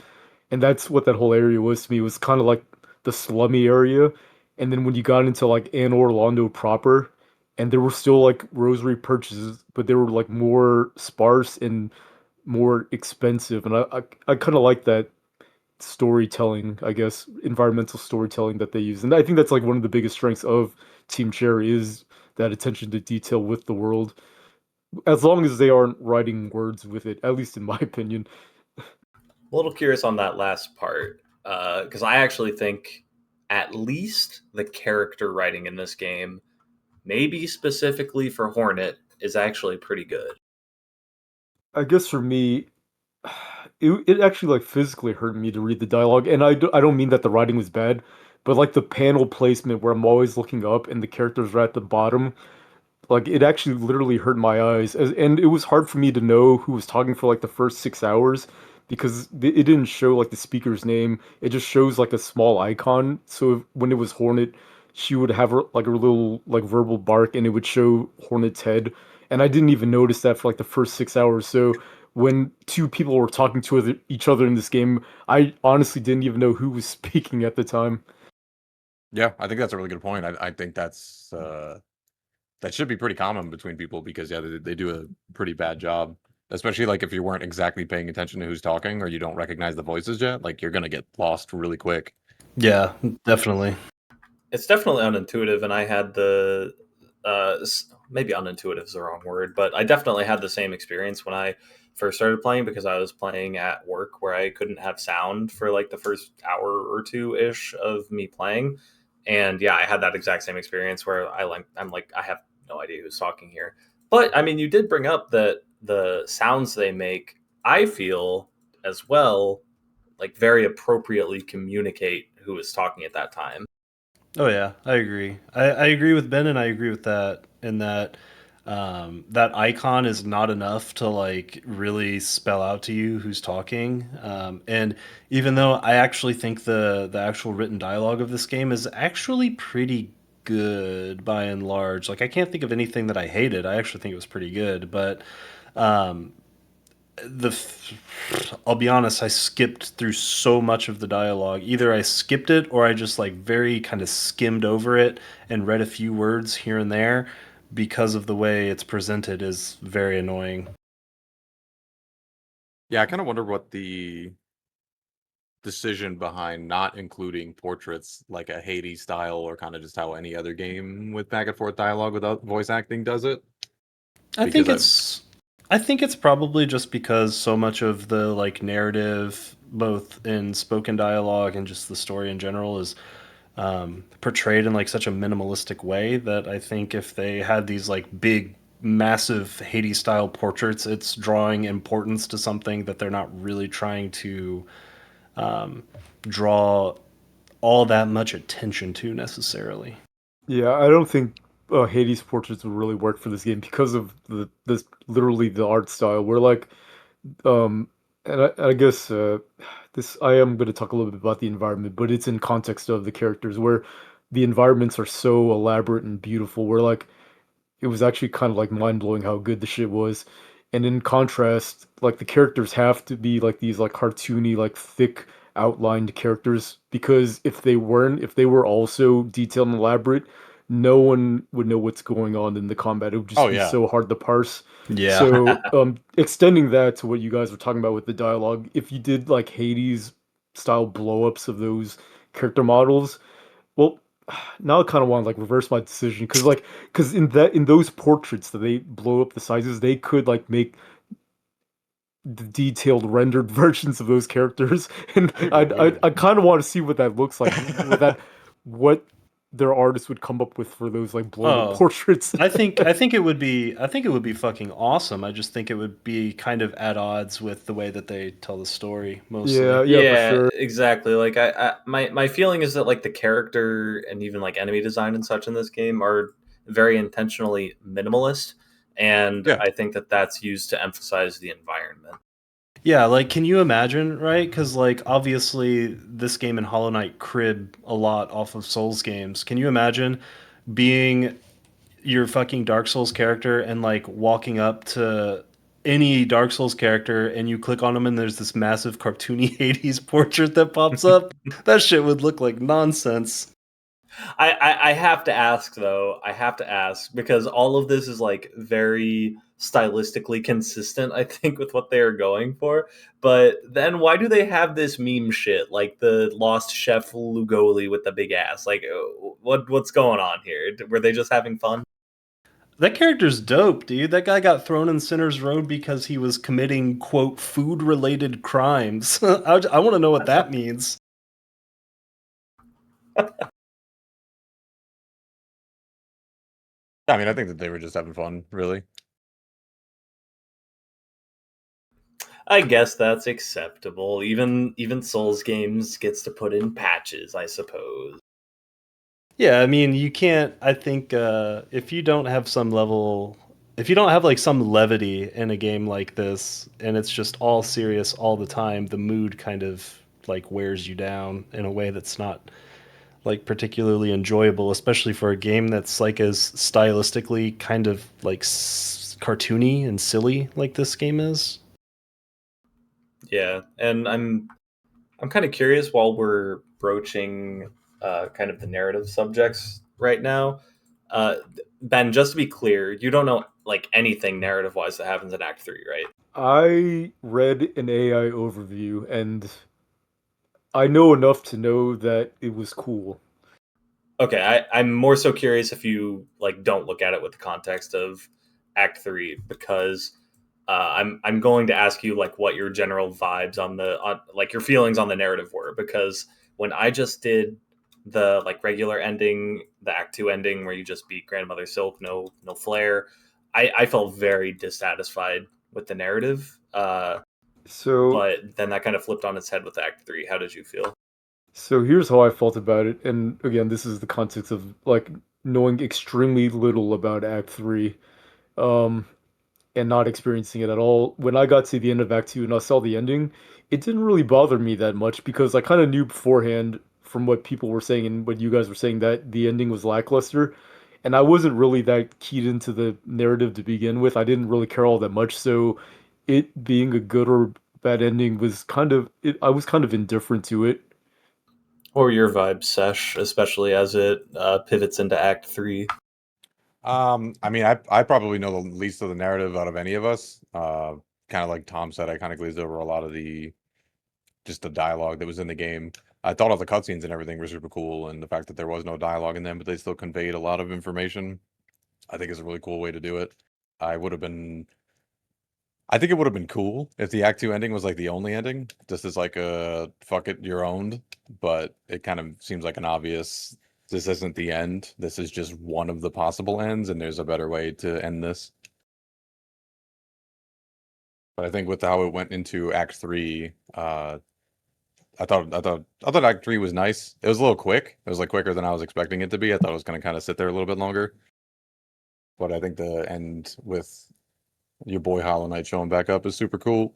and that's what that whole area was to me. It was kind of like the slummy area, and then when you got into like Anne Orlando proper, and there were still like rosary purchases, but they were like more sparse and more expensive, and I kind of like that storytelling, I guess, environmental storytelling that they use. And I think that's like one of the biggest strengths of Team Cherry is that attention to detail with the world. As long as they aren't writing words with it, at least in my opinion. A little curious on that last part because I actually think at least the character writing in this game, maybe specifically for Hornet, is actually pretty good. I guess for me, it actually like physically hurt me to read the dialogue. And I don't mean that the writing was bad, but like the panel placement where I'm always looking up and the characters are at the bottom. Like it actually literally hurt my eyes, and it was hard for me to know who was talking for like the first 6 hours because it didn't show like the speaker's name. It just shows like a small icon. So when it was Hornet, she would have like her little like verbal bark, and it would show Hornet's head. And I didn't even notice that for like the first 6 hours. So when two people were talking to each other in this game, I honestly didn't even know who was speaking at the time. Yeah, I think that's a really good point. I think that's that should be pretty common between people because yeah, they do a pretty bad job. Especially like if you weren't exactly paying attention to who's talking or you don't recognize the voices yet, like you're gonna get lost really quick. Yeah, definitely. It's definitely unintuitive, and I had the maybe unintuitive is the wrong word, but I definitely had the same experience when I first started playing because I was playing at work where I couldn't have sound for like the first hour or two ish of me playing, and yeah, I had that exact same experience where I'm like I have no idea who's talking here. But I mean, you did bring up that the sounds they make, I feel as well, like very appropriately communicate who is talking at that time. Oh yeah, I agree. I agree with Ben, and I agree with that. In that, that icon is not enough to like really spell out to you who's talking. And even though I actually think the actual written dialogue of this game is actually pretty good by and large. Like I can't think of anything that I hated. I actually think it was pretty good, but um, I'll be honest, I skipped through so much of the dialogue. Either I skipped it or I just like very kind of skimmed over it and read a few words here and there because of the way it's presented is very annoying. Yeah, I kind of wonder what the decision behind not including portraits like a Hades style or kind of just how any other game with back and forth dialogue without voice acting does it. I think Because I think it's probably just because so much of the like narrative both in spoken dialogue and just the story in general is portrayed in like such a minimalistic way that I think if they had these like big, massive Hades style portraits, it's drawing importance to something that they're not really trying to draw all that much attention to necessarily. Yeah, I don't think Hades portraits would really work for this game because of this literally the art style. Where like um, and I guess this I am going to talk a little bit about the environment, but it's in context of the characters where the environments are so elaborate and beautiful. Where like it was actually kind of like mind blowing how good the shit was. And in contrast, like the characters have to be like these like cartoony, like thick outlined characters because if they were also detailed and elaborate, no one would know what's going on in the combat. It would just Oh be yeah. so hard to parse. Yeah. So, extending that to what you guys were talking about with the dialogue, if you did like Hades style blow ups of those character models, well, now I kind of want to like reverse my decision because in those portraits that they blow up the sizes, they could like make the detailed rendered versions of those characters, and I kind of want to see what that looks like, what their artists would come up with for those like blown up Oh, portraits. I think it would be fucking awesome. I just think it would be kind of at odds with the way that they tell the story Yeah, mostly. yeah, for Yeah, sure. exactly. Like my feeling is that like the character and even like enemy design and such in this game are very intentionally minimalist, and Yeah. I think that that's used to emphasize the environment. Yeah, like can you imagine, right? Cuz like obviously this game and Hollow Knight crib a lot off of Souls games. Can you imagine being your fucking Dark Souls character and like walking up to any Dark Souls character and you click on them and there's this massive cartoony Hades portrait that pops up? That shit would look like nonsense. I have to ask though. I have to ask because all of this is like very stylistically consistent. I think with what they are going for. But then why do they have this meme shit like the lost chef Lugoli with the big ass? Like what's going on here? Were they just having fun? That character's dope, dude. That guy got thrown in Sinner's Road because he was committing, quote, food related crimes. I want to know what that means. I mean, I think that they were just having fun, really. I guess that's acceptable. Even Souls games gets to put in patches, I suppose. Yeah, I mean, you can't. I think if you don't have some level, if you don't have like some levity in a game like this, and it's just all serious all the time, the mood kind of like wears you down in a way that's not like particularly enjoyable, especially for a game that's like as stylistically kind of like cartoony and silly like this game is. Yeah, and I'm kind of curious while we're broaching kind of the narrative subjects right now. Uh, Ben, just to be clear, you don't know like anything narrative wise that happens in Act Three, right? I read an AI overview and I know enough to know that it was cool. Okay, I'm more so curious if you like don't look at it with the context of Act Three because I'm going to ask you like what your general vibes on like your feelings on the narrative were because when I just did the like regular ending, the Act Two ending where you just beat Grandmother Silk, no flare, I felt very dissatisfied with the narrative. So But then that kind of flipped on its head with Act Three. How did you feel? So here's how I felt about it, and again, this is the context of like knowing extremely little about Act Three, um, and not experiencing it at all. When I got to the end of Act Two and I saw the ending, it didn't really bother me that much because I kind of knew beforehand from what people were saying and what you guys were saying that the ending was lackluster, and I wasn't really that keyed into the narrative to begin with. I didn't really care all that much, so it being a good or bad ending was I was kind of indifferent to it. What were your vibes, Sesh, especially as it pivots into Act Three? I mean, I probably know the least of the narrative out of any of us. Kind of like Tom said, I kind of glazed over a lot of just the dialogue that was in the game. I thought all the cutscenes and everything were super cool, and the fact that there was no dialogue in them, but they still conveyed a lot of information, I think is a really cool way to do it. I would have been I think it would have been cool if the Act 2 ending was like the only ending. Just as like a fuck it, you're owned. But it kind of seems like an obvious this isn't the end. This is just one of the possible ends, and there's a better way to end this. But I think with how it went into Act 3, I thought Act 3 was nice. It was a little quick. It was like quicker than I was expecting it to be. I thought it was gonna kind of sit there a little bit longer. But I think the end with your boy Hollow Knight showing back up is super cool.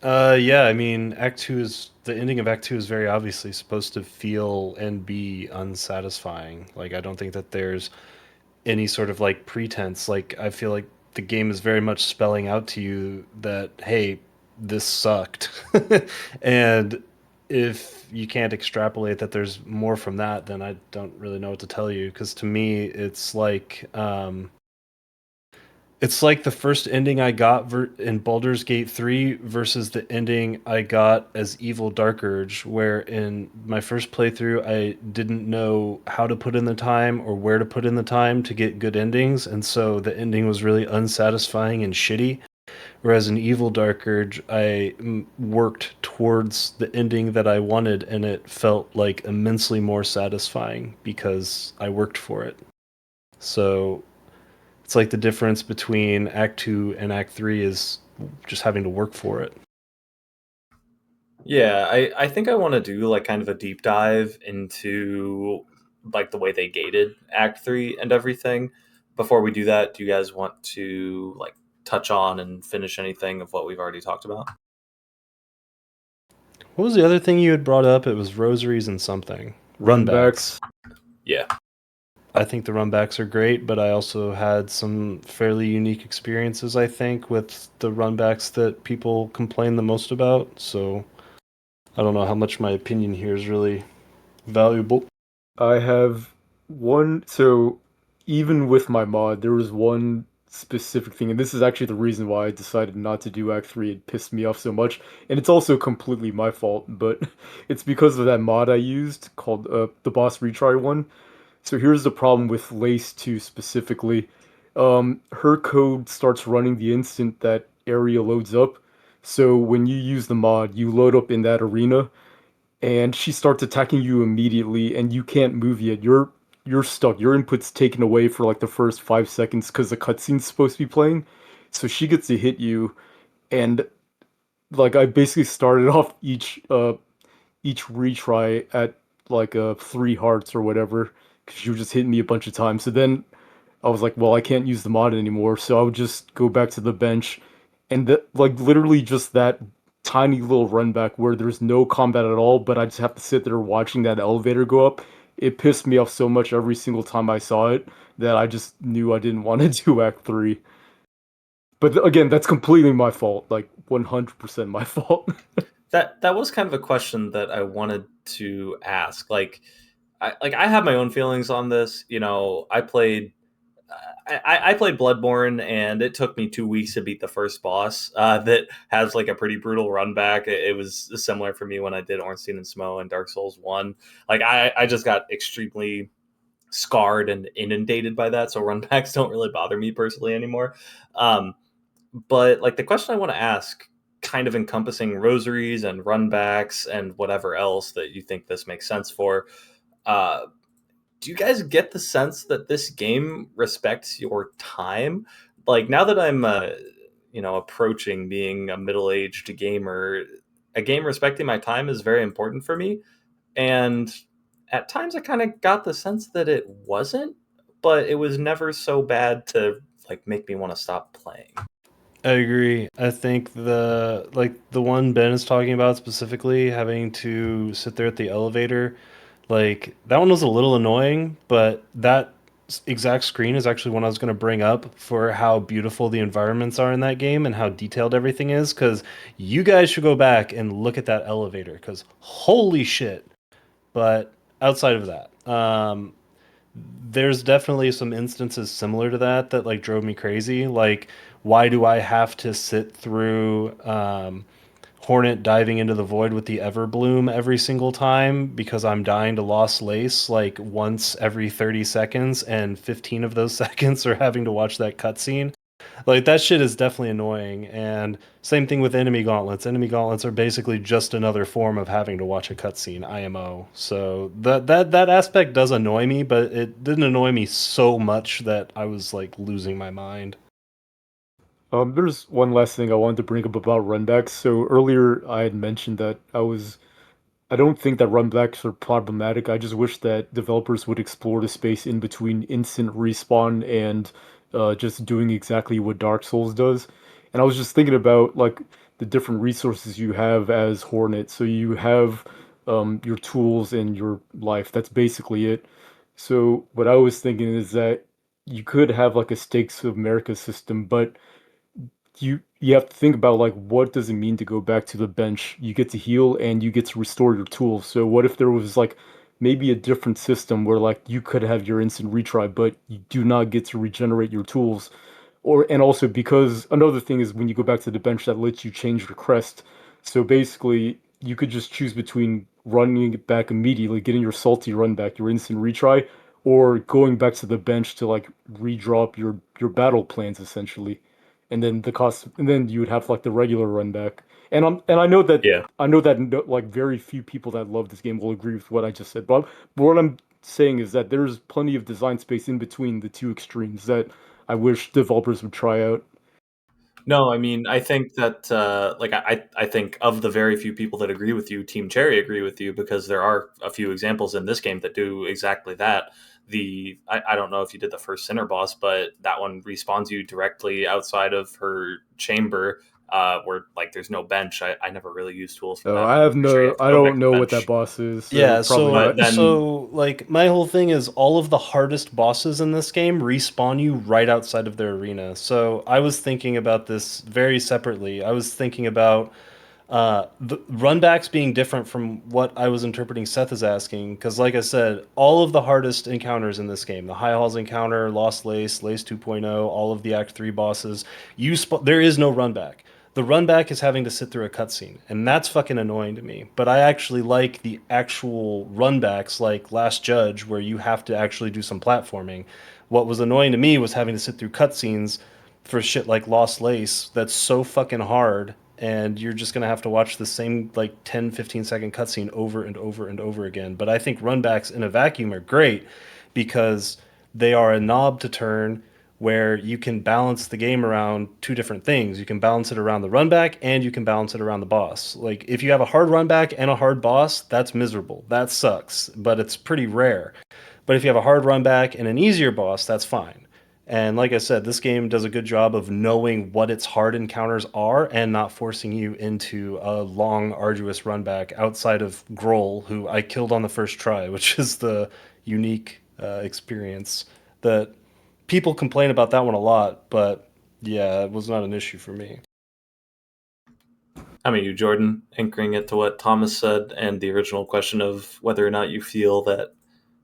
Yeah, I mean, the ending of Act 2 is very obviously supposed to feel and be unsatisfying. Like, I don't think that there's any sort of like pretense. Like, I feel like the game is very much spelling out to you that, hey, this sucked. And if you can't extrapolate that there's more from that, then I don't really know what to tell you. Because to me, it's like the first ending I got in Baldur's Gate 3 versus the ending I got as Evil Dark Urge, where in my first playthrough I didn't know how to put in the time or where to put in the time to get good endings, and so the ending was really unsatisfying and shitty. Whereas in Evil Dark Urge, I worked towards the ending that I wanted, and it felt like immensely more satisfying because I worked for it. So it's like the difference between Act 2 and Act 3 is just having to work for it. Yeah, I think I want to do like kind of a deep dive into like the way they gated Act 3 and everything. Before we do that, do you guys want to like touch on and finish anything of what we've already talked about? What was the other thing you had brought up? It was rosaries and something. Runbacks. Yeah. I think the runbacks are great, but I also had some fairly unique experiences, I think, with the runbacks that people complain the most about. So I don't know how much my opinion here is really valuable. I have one. So even with my mod, there was one specific thing, and this is actually the reason why I decided not to do Act 3. It pissed me off so much, and it's also completely my fault, but it's because of that mod I used called the boss retry one. So here's the problem with Lace 2 specifically. Her code starts running the instant that area loads up. So when you use the mod, you load up in that arena, and she starts attacking you immediately, and you can't move yet. You're stuck. Your input's taken away for like the first 5 seconds because the cutscene's supposed to be playing. So she gets to hit you, and like I basically started off each retry at like 3 hearts or whatever because she was just hitting me a bunch of times. So then I was like, well, I can't use the mod anymore, so I would just go back to the bench, and like literally just that tiny little run back where there's no combat at all, but I just have to sit there watching that elevator go up. It pissed me off so much every single time I saw it that I just knew I didn't want to do Act 3. But again, that's completely my fault, like 100% my fault. That was kind of a question that I wanted to ask. I have my own feelings on this. You know, I played Bloodborne, and it took me 2 weeks to beat the first boss. That has like a pretty brutal run back. It was similar for me when I did Ornstein and Smough and Dark Souls 1. Like I just got extremely scarred and inundated by that, so run backs don't really bother me personally anymore. Um, but like the question I want to ask, kind of encompassing rosaries and runbacks and whatever else that you think this makes sense for. Uh, do you guys get the sense that this game respects your time? Like now that I'm, approaching being a middle-aged gamer, a game respecting my time is very important for me. And at times, I kind of got the sense that it wasn't, but it was never so bad to like make me want to stop playing. I agree. I think the one Ben is talking about specifically having to sit there at the elevator, like that one was a little annoying, but that exact screen is actually one I was going to bring up for how beautiful the environments are in that game and how detailed everything is, cuz you guys should go back and look at that elevator cuz holy shit. But outside of that, there's definitely some instances similar to that like drove me crazy. Like, why do I have to sit through Hornet diving into the void with the Everbloom every single time because I'm dying to Lost Lace like once every 30 seconds, and 15 of those seconds are having to watch that cutscene? Like that shit is definitely annoying. And same thing with enemy gauntlets. Enemy gauntlets are basically just another form of having to watch a cutscene, IMO. So that aspect does annoy me, but it didn't annoy me so much that I was like losing my mind. There's one last thing I wanted to bring up about runbacks. So earlier I had mentioned that I don't think that runbacks are problematic. I just wish that developers would explore the space in between instant respawn and just doing exactly what Dark Souls does. And I was just thinking about like the different resources you have as Hornet. So you have your tools and your life. That's basically it. So what I was thinking is that you could have like a Stakes of America system, but you have to think about like what does it mean to go back to the bench? You get to heal and you get to restore your tools. So what if there was like maybe a different system where like you could have your instant retry, but you do not get to regenerate your tools? Or and also because another thing is when you go back to the bench that lets you change your crest. So basically you could just choose between running it back immediately, getting your salty run back, your instant retry, or going back to the bench to like redrop your battle plans essentially, and then the cost, and then you would have like the regular run back. And Yeah. I know that like very few people that love this game will agree with what I just said, but what I'm saying is that there's plenty of design space in between the two extremes that I wish developers would try out. No, I mean, I think that, like, I think of the very few people that agree with you, Team Cherry agree with you because there are a few examples in this game that do exactly that. I don't know if you did the first Sinner boss, but that one respawns you directly outside of her chamber, where like there's no bench. I never really used tools for So that I one. I'm have pretty sure you no, have to I go back don't to the know what that bench. boss is, so Yeah, probably so But not. then, like my whole thing is all of the hardest bosses in this game respawn you right outside of their arena. So I was thinking about this very separately. I was thinking about the runbacks being different from what I was interpreting Seth is asking, because like I said, all of the hardest encounters in this game, the High Halls encounter, Lost Lace, Lace 2.0, all of the Act 3 bosses, there is no runback. The runback is having to sit through a cutscene, and that's fucking annoying to me. But I actually like the actual runbacks, like Last Judge, where you have to actually do some platforming. What was annoying to me was having to sit through cutscenes for shit like Lost Lace that's so fucking hard, and you're just going to have to watch the same like 10-15 second cutscene over and over and over again. But I think runbacks in a vacuum are great because they are a knob to turn where you can balance the game around two different things. You can balance it around the runback and you can balance it around the boss. Like if you have a hard runback and a hard boss, that's miserable. That sucks, but it's pretty rare. But if you have a hard runback and an easier boss, that's fine. And like I said, this game does a good job of knowing what its hard encounters are and not forcing you into a long, arduous run back outside of Grohl, who I killed on the first try, which is the unique experience that people complain about that one a lot, but yeah, it was not an issue for me. I mean, you, Jordan, anchoring it to what Thomas said and the original question of whether or not you feel that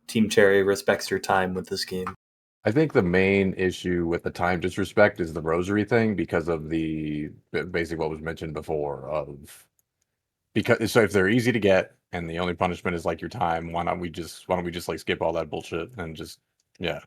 Team Cherry respects your time with this game. I think the main issue with the time disrespect is the Rosary thing because of the basically what was mentioned before of because so if they're easy to get and the only punishment is like your time, why don't we just like skip all that bullshit and just yeah.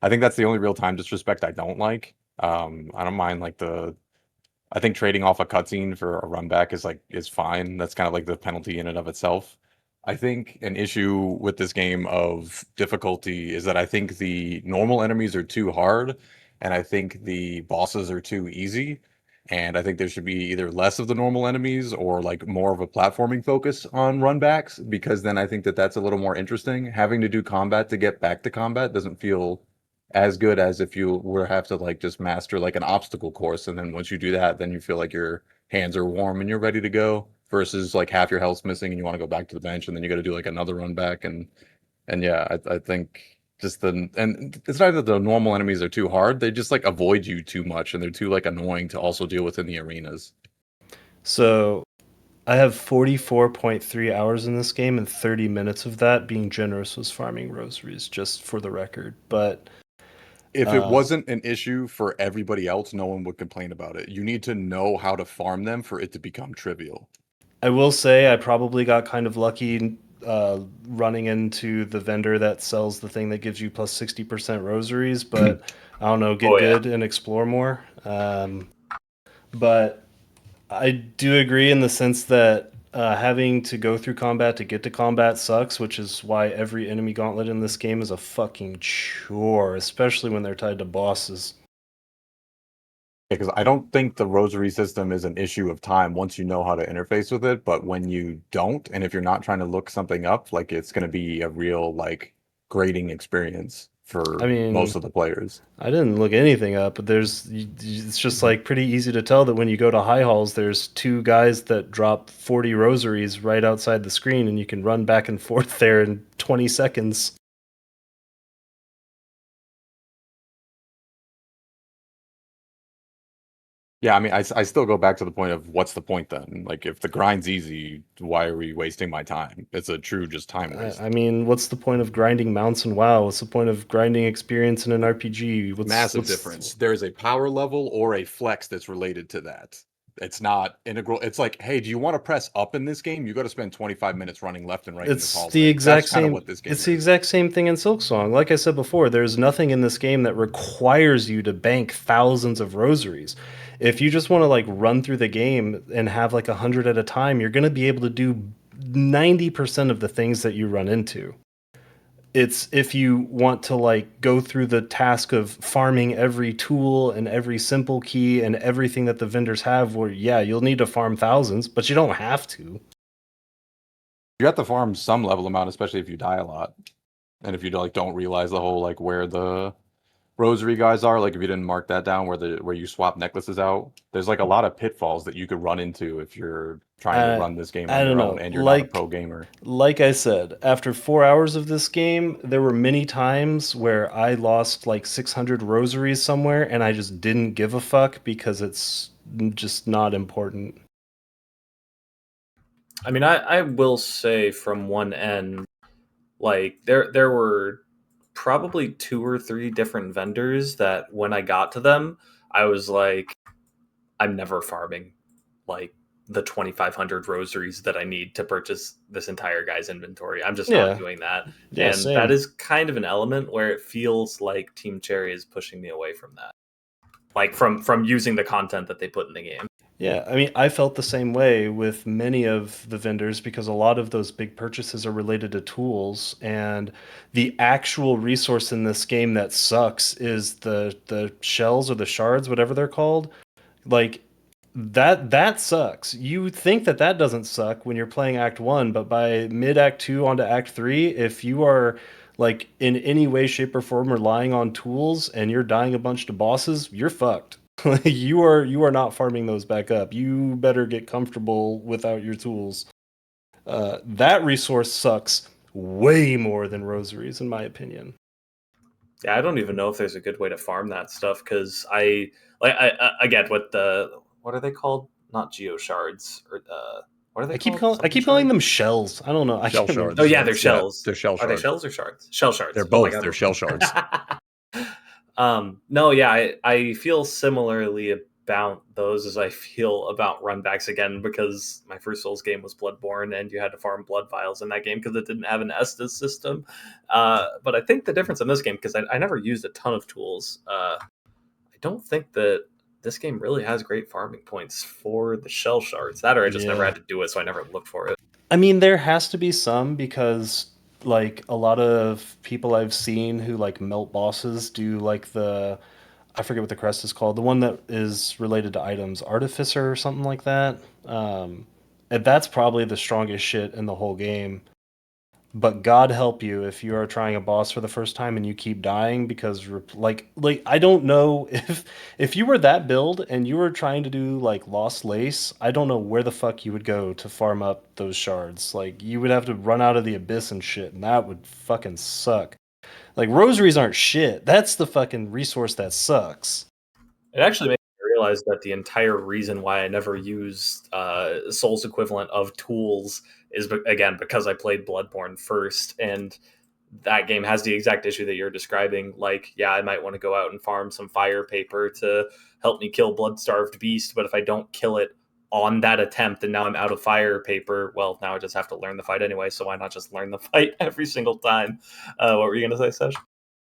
I think that's the only real time disrespect I don't like. I don't mind like I think trading off a cutscene for a run back is fine. That's kind of like the penalty in and of itself. I think an issue with this game of difficulty is that I think the normal enemies are too hard, and I think the bosses are too easy. And I think there should be either less of the normal enemies or like more of a platforming focus on runbacks, because then I think that that's a little more interesting. Having to do combat to get back to combat doesn't feel as good as if you were have to like just master like an obstacle course, and then once you do that, then you feel like your hands are warm and you're ready to go. Versus like half your health's missing and you want to go back to the bench, and then you got to do like another run back, and yeah, I think just the and it's not that the normal enemies are too hard; they just like avoid you too much, and they're too like annoying to also deal with in the arenas. So I have 44.3 hours in this game, and 30 minutes of that, being generous, was farming rosaries, just for the record. But If it uh, wasn't an issue for everybody else, no one would complain about it. You need to know how to farm them for it to become trivial. I will say I probably got kind of lucky running into the vendor that sells the thing that gives you plus 60% rosaries, but I don't know, get Oh yeah. good and explore more. But I do agree in the sense that having to go through combat to get to combat sucks, which is why every enemy gauntlet in this game is a fucking chore, especially when they're tied to bosses. Because I don't think the rosary system is an issue of time once you know how to interface with it, but when you don't, and if you're not trying to look something up, like it's going to be a real like grading experience for I mean, most of the players. I didn't look anything up, but it's just like pretty easy to tell that when you go to high halls, there's two guys that drop 40 rosaries right outside the screen, and you can run back and forth there in 20 seconds. Yeah, I mean, I still go back to the point of what's the point then? Like, if the grind's easy, why are we wasting my time? It's a true just time waste. I mean, what's the point of grinding mounts in WoW? What's the point of grinding experience in an RPG? Massive difference. There's a power level or a flex that's related to that. It's not integral. It's like, hey, do you want to press up in this game? You got to spend 25 minutes running left and right in this It's hallway. the exact That's kind of same. what this game It's is. the exact same thing in Silksong. Like I said before, there's nothing in this game that requires you to bank thousands of rosaries. If you just want to like run through the game and have like 100 at a time, you're going to be able to do 90% of the things that you run into. It's if you want to like go through the task of farming every tool and every simple key and everything that the vendors have, where yeah, you'll need to farm thousands, but you don't have to. You have to farm some level amount, especially if you die a lot, and if you like don't realize the whole like where the rosary guys are. Like if you didn't mark that down where you swap necklaces out, there's like a lot of pitfalls that you could run into if you're trying to run this game I on don't your know. own and you're not a pro gamer. Like I said, after 4 hours of this game, there were many times where I lost like 600 rosaries somewhere and I just didn't give a fuck because it's just not important. I mean, I will say from one end, like there were probably two or three different vendors that when I got to them, I was like, I'm never farming like the 2,500 rosaries that I need to purchase this entire guy's inventory. I'm just Yeah. not doing that. Yeah, And same. that is kind of an element where it feels like Team Cherry is pushing me away from that. Like from using the content that they put in the game. Yeah, I mean, I felt the same way with many of the vendors because a lot of those big purchases are related to tools, and the actual resource in this game that sucks is the shells or the shards, whatever they're called. Like that sucks. You think that that doesn't suck when you're playing Act 1, but by mid Act 2 onto Act 3, if you are like in any way, shape, or form relying on tools and you're dying a bunch to bosses, you're fucked. You are not farming those back up. You better get comfortable without your tools. That resource sucks way more than rosaries, in my opinion. Yeah, I don't even know if there's a good way to farm that stuff because I again with the what are they called? Not geo shards or what are they called? I keep calling them shells. I don't know. I Shell can't remember. shards. Oh yeah, they're Yeah, shells. they're shell Are they shards. shells or shards? Shell shards. They're Oh my both. God. They're shell shards. No, yeah, I feel similarly about those as I feel about runbacks again because my first Souls game was Bloodborne and you had to farm blood vials in that game because it didn't have an Estus system. But I think the difference in this game, because I never used a ton of tools, I don't think that this game really has great farming points for the shell shards. That or I just never had to do it, so I never looked for it. I mean, there has to be some because like a lot of people I've seen who like melt bosses do like the I forget what the crest is called, the one that is related to items, artificer or something like that. And that's probably the strongest shit in the whole game. But God help you if you are trying a boss for the first time and you keep dying because like I don't know if you were that build and you were trying to do like Lost Lace, I don't know where the fuck you would go to farm up those shards. Like you would have to run out of the abyss and shit, and that would fucking suck. Like rosaries aren't shit. That's the fucking resource that sucks. It actually makes me realize that the entire reason why I never used Soul's equivalent of tools is again because I played Bloodborne first, and that game has the exact issue that you're describing. Like, yeah, I might want to go out and farm some fire paper to help me kill blood-starved beast, but if I don't kill it on that attempt and now I'm out of fire paper, well, now I just have to learn the fight anyway, so why not just learn the fight every single time? What were you going to say, Sesh?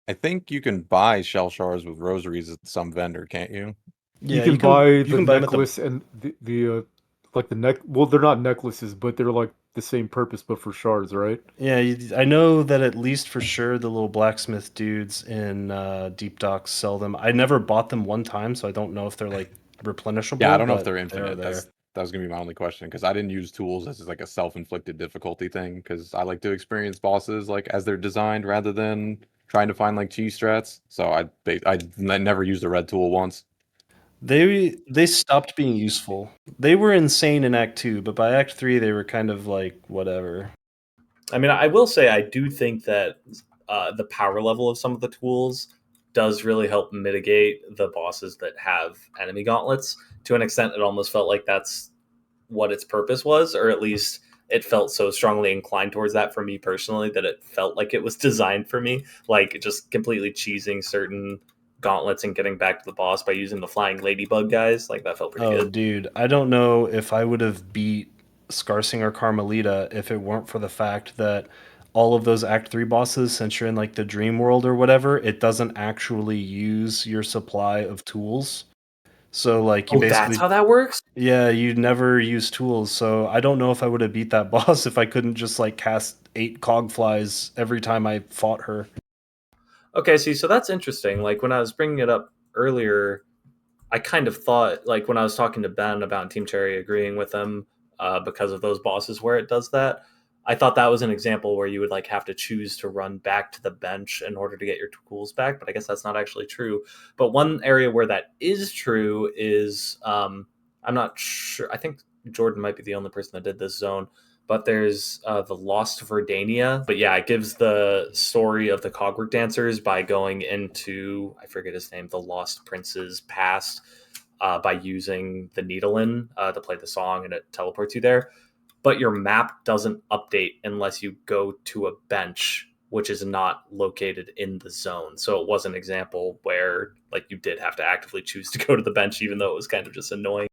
I think you can buy shell shards with rosaries at some vendor, can't you? You Yeah, can buy you the can buy them at the necklace and like the neck. Well, they're not necklaces, but they're like the same purpose, but for shards, right? yeah. I know that at least for sure the little blacksmith dudes in Deep Docks sell them. I never bought them one time, so I don't know if they're like replenishable. Yeah, I don't know if but they're they are infinite. there. That was gonna be my only question because I didn't use tools as like a self-inflicted difficulty thing because I like to experience bosses like as they're designed rather than trying to find like cheese strats. So I never used a red tool once. They stopped being useful. They were insane in Act 2, but by Act 3 they were kind of like whatever. I mean, I will say I do think that the power level of some of the tools does really help mitigate the bosses that have enemy gauntlets. To an extent, it almost felt like that's what its purpose was, or at least it felt so strongly inclined towards that for me personally that it felt like it was designed for me, like just completely cheesing certain gauntlets and getting back to the boss by using the flying ladybug guys. Like that felt pretty Oh, good. dude, I don't know if I would have beat Scarsinger Carmelita if it weren't for the fact that all of those Act 3 bosses, since you're in like the dream world or whatever, it doesn't actually use your supply of tools. So like you Oh, that's basically how that works. yeah, you never use tools. So I don't know if I would have beat that boss if I couldn't just like cast 8 cogflies every time I fought her. Okay, see, so that's interesting. Like when I was bringing it up earlier, I kind of thought, like when I was talking to Ben about Team Cherry agreeing with them because of those bosses where it does that, I thought that was an example where you would like have to choose to run back to the bench in order to get your tools back. But I guess that's not actually true. But one area where that is true is I'm not sure. I think Jordan might be the only person that did this zone. But there's the Lost Verdania. But yeah, it gives the story of the Cogwork dancers by going into, I forget his name, the Lost Prince's past by using the Needle-In to play the song, and it teleports you there. But your map doesn't update unless you go to a bench, which is not located in the zone. So it was an example where like you did have to actively choose to go to the bench, even though it was kind of just annoying.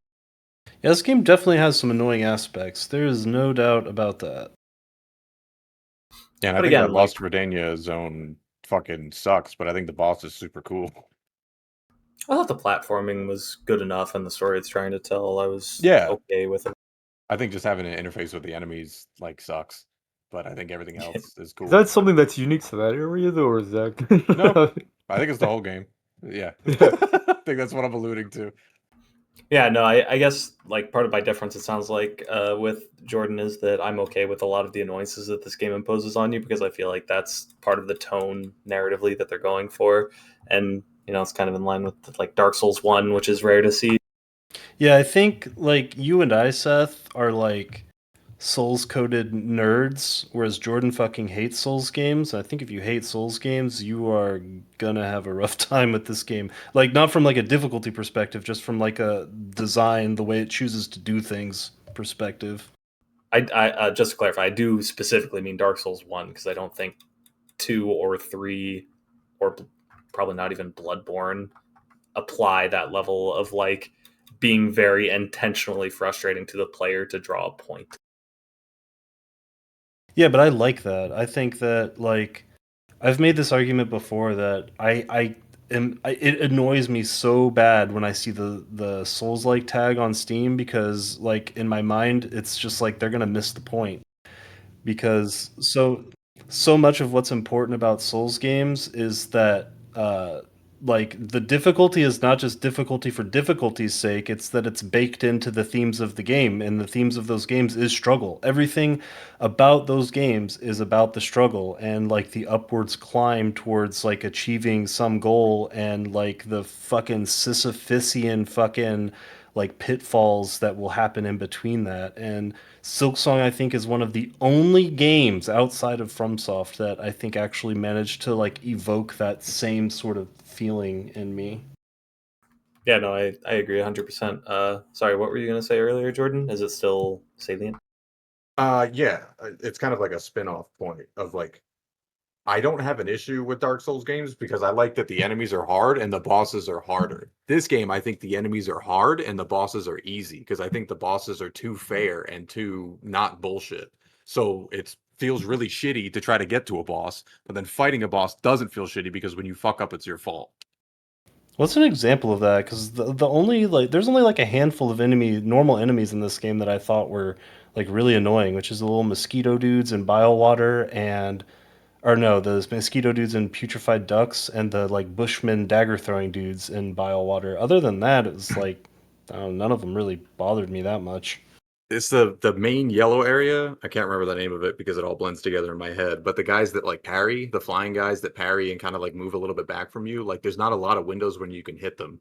Yeah, this game definitely has some annoying aspects. There is no doubt about that. Yeah, and I But think that again, like Lost Verdania zone fucking sucks, but I think the boss is super cool. I thought the platforming was good enough, and the story it's trying to tell, I was Yeah, okay with it. I think just having an interface with the enemies like sucks, but I think everything else is Is cool. that something that's unique to that area, though, or is that? No, I think it's the whole game. Yeah, Yeah. I think that's what I'm alluding to. Yeah, no, I guess like part of my difference, it sounds like with Jordan is that I'm okay with a lot of the annoyances that this game imposes on you because I feel like that's part of the tone narratively that they're going for, and it's kind of in line with like Dark Souls 1, which is rare to see. Yeah, I think like you and I, Seth, are like Souls coded nerds, whereas Jordan fucking hates Souls games. I think if you hate Souls games, you are gonna have a rough time with this game. Like not from like a difficulty perspective, just from like a design, the way it chooses to do things perspective. I just to clarify, I do specifically mean Dark Souls 1 because I don't think 2 or 3 or probably not even Bloodborne apply that level of like being very intentionally frustrating to the player to draw a point. Yeah, but I like that. I think that like I've made this argument before that it annoys me so bad when I see the Souls like tag on Steam because like in my mind it's just like they're gonna miss the point because so much of what's important about Souls games is that like the difficulty is not just difficulty for difficulty's sake, it's that it's baked into the themes of the game, and the themes of those games is struggle. Everything about those games is about the struggle and like the upwards climb towards like achieving some goal and like the fucking Sisyphusian fucking like pitfalls that will happen in between that. And Silksong, I think, is one of the only games outside of FromSoft that I think actually managed to like evoke that same sort of feeling in me. Yeah, no, I agree 100%. Sorry, what were you going to say earlier, Jordan? Is it still salient? Yeah, it's kind of like a spin-off point of like I don't have an issue with Dark Souls games because I like that the enemies are hard and the bosses are harder. This game, I think the enemies are hard and the bosses are easy because I think the bosses are too fair and too not bullshit. So it feels really shitty to try to get to a boss, but then fighting a boss doesn't feel shitty because when you fuck up, it's your fault. What's an example of that? Because the only like there's only like a handful of normal enemies in this game that I thought were like really annoying, which is the little mosquito dudes in bile water and or no, the mosquito dudes in putrefied ducks and the like bushman dagger throwing dudes in bile water. Other than that, it was like none of them really bothered me that much. It's the main yellow area. I can't remember the name of it because it all blends together in my head. But the guys that like parry, the flying guys that parry and kind of like move a little bit back from you, like there's not a lot of windows when you can hit them.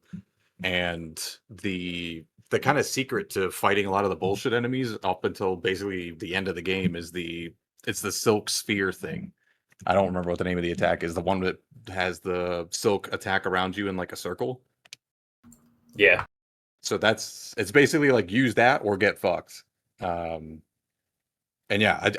And the kind of secret to fighting a lot of the bullshit enemies up until basically the end of the game is it's the silk sphere thing. I don't remember what the name of the attack is. The one that has the silk attack around you in like a circle. Yeah. So it's basically like use that or get fucked. And yeah,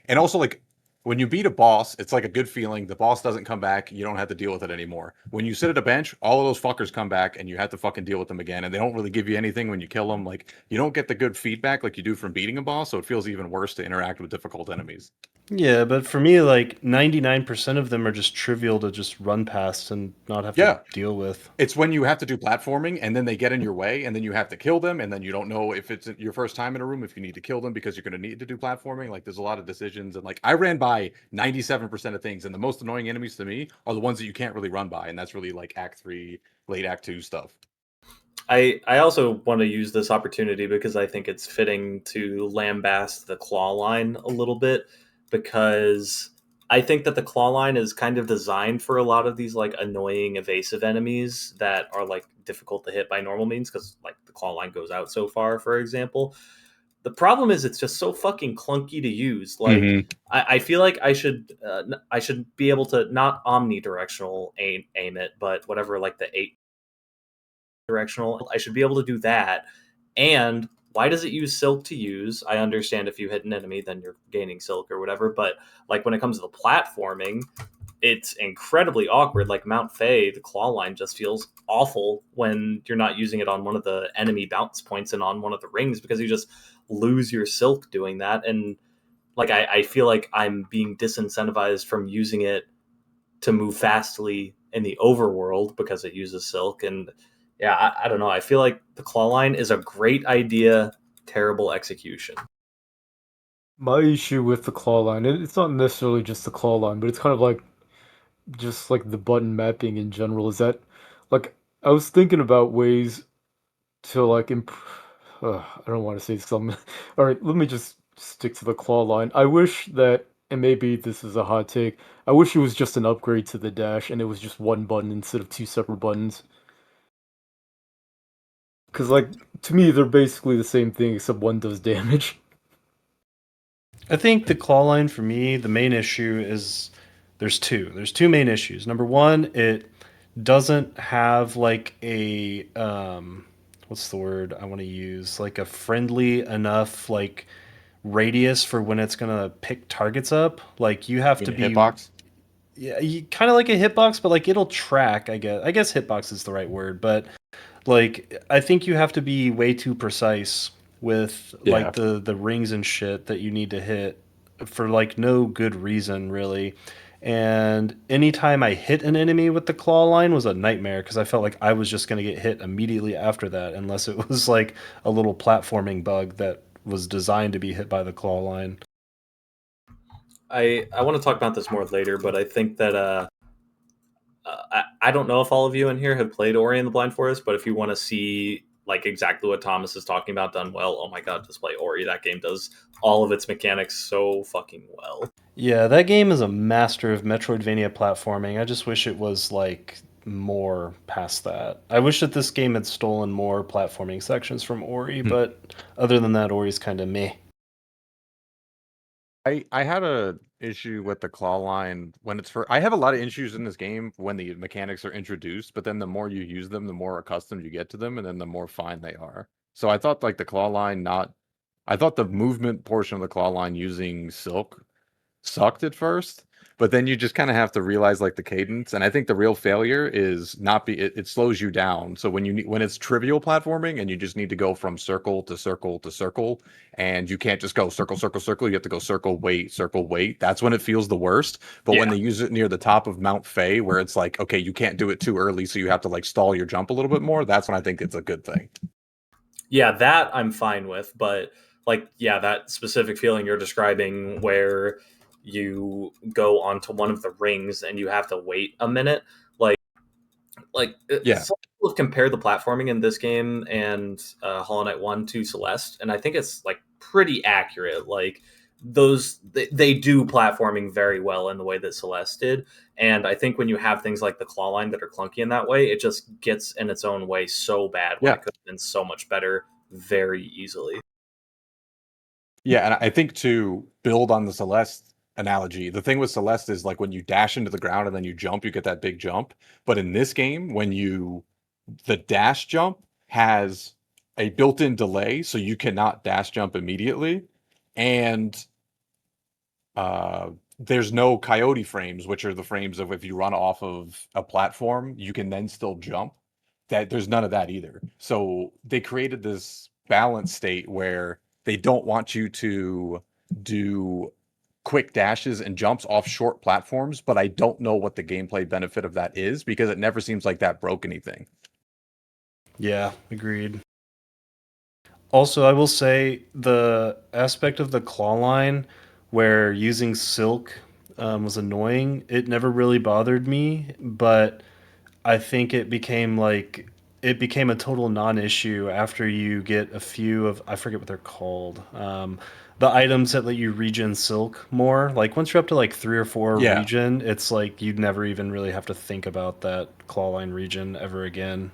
and also like when you beat a boss, it's like a good feeling. The boss doesn't come back. You don't have to deal with it anymore. When you sit at a bench, all of those fuckers come back and you have to fucking deal with them again. And they don't really give you anything when you kill them. Like you don't get the good feedback like you do from beating a boss. So it feels even worse to interact with difficult enemies. Yeah, but for me, like 99% of them are just trivial to just run past and not have Yeah. to deal with. It's when you have to do platforming and then they get in your way and then you have to kill them and then you don't know if it's your first time in a room, if you need to kill them because you're going to need to do platforming. Like there's a lot of decisions and like I ran by 97% of things and the most annoying enemies to me are the ones that you can't really run by. And that's really like Act 3, late Act 2 stuff. I also want to use this opportunity because I think it's fitting to lambast the claw line a little bit because I think that the claw line is kind of designed for a lot of these like annoying evasive enemies that are like difficult to hit by normal means because like the claw line goes out so far, for example. The problem is it's just so fucking clunky to use. Like I feel like I should be able to not omnidirectional aim it, but whatever like the eight directional. I should be able to do that. And why does it use silk to use? I understand if you hit an enemy, then you're gaining silk or whatever. But like when it comes to the platforming, it's incredibly awkward. Like Mount Fay, the claw line just feels awful when you're not using it on one of the enemy bounce points and on one of the rings because you just lose your silk doing that. And like I feel like I'm being disincentivized from using it to move fastly in the overworld because it uses silk. And yeah, I don't know. I feel like the claw line is a great idea, terrible execution. My issue with the claw line, it's not necessarily just the claw line, but it's kind of like just like the button mapping in general. Is that like I was thinking about ways to like I don't want to say something. All right, let me just stick to the claw line. I wish that, and maybe this is a hot take. I wish it was just an upgrade to the dash, and it was just one button instead of two separate buttons. Because like to me, they're basically the same thing except one does damage. I think the claw line for me, the main issue is there's two. There's two main issues. Number one, it doesn't have like a what's the word I want to use? Like a friendly enough like radius for when it's gonna pick targets up. Like you have You to mean a be hitbox? yeah, kind of like a hitbox, but like it'll track. I guess hitbox is the right word, but like I think you have to be way too precise with Yeah. like the rings and shit that you need to hit for like no good reason really. And anytime I hit an enemy with the claw line was a nightmare because I felt like I was just going to get hit immediately after that unless it was like a little platforming bug that was designed to be hit by the claw line. I want to talk about this more later, but I think that I don't know if all of you in here have played Ori and the Blind Forest, but if you want to see like exactly what Thomas is talking about done well, oh my god, just play Ori. That game does all of its mechanics so fucking well. Yeah, that game is a master of Metroidvania platforming. I just wish it was like more past that. I wish that this game had stolen more platforming sections from Ori, but other than that, Ori's kind of meh. I had a issue with the claw line when it's for I have a lot of issues in this game when the mechanics are introduced, but then the more you use them, the more accustomed you get to them, and then the more fine they are. So I thought like the claw line not I thought the movement portion of the claw line using silk sucked at first, but then you just kind of have to realize like the cadence. And I think the real failure is not be it slows you down. So when it's trivial platforming and you just need to go from circle to circle to circle, and you can't just go circle, circle, circle, you have to go circle, wait. That's when it feels the worst. But when Yeah. they use it near the top of Mount Fay, where it's like, okay, you can't do it too early, so you have to like stall your jump a little bit more, that's when I think it's a good thing. Yeah, that I'm fine with, but like, yeah, that specific feeling you're describing where you go onto one of the rings and you have to wait a minute, Yeah. some people have compared the platforming in this game and Hollow Knight 1 to Celeste, and I think it's like pretty accurate. Like they do platforming very well in the way that Celeste did, and I think when you have things like the claw line that are clunky in that way, it just gets in its own way so bad when Yeah. it could have been so much better very easily. Yeah, and I think to build on the Celeste analogy, the thing with Celeste is like when you dash into the ground and then you jump, you get that big jump. But in this game, the dash jump has a built-in delay, so you cannot dash jump immediately. And there's no coyote frames, which are the frames of if you run off of a platform, you can then still jump. There's none of that either. So they created this balance state where they don't want you to do quick dashes and jumps off short platforms, but I don't know what the gameplay benefit of that is because it never seems like that broke anything. Yeah, agreed. Also, I will say the aspect of the claw line where using silk was annoying. It never really bothered me, but I think it became a total non-issue after you get a few of, I forget what they're called. The items that let you regen silk more. Like once you're up to like 3 or 4 Yeah. regen, it's like you'd never even really have to think about that claw line regen ever again.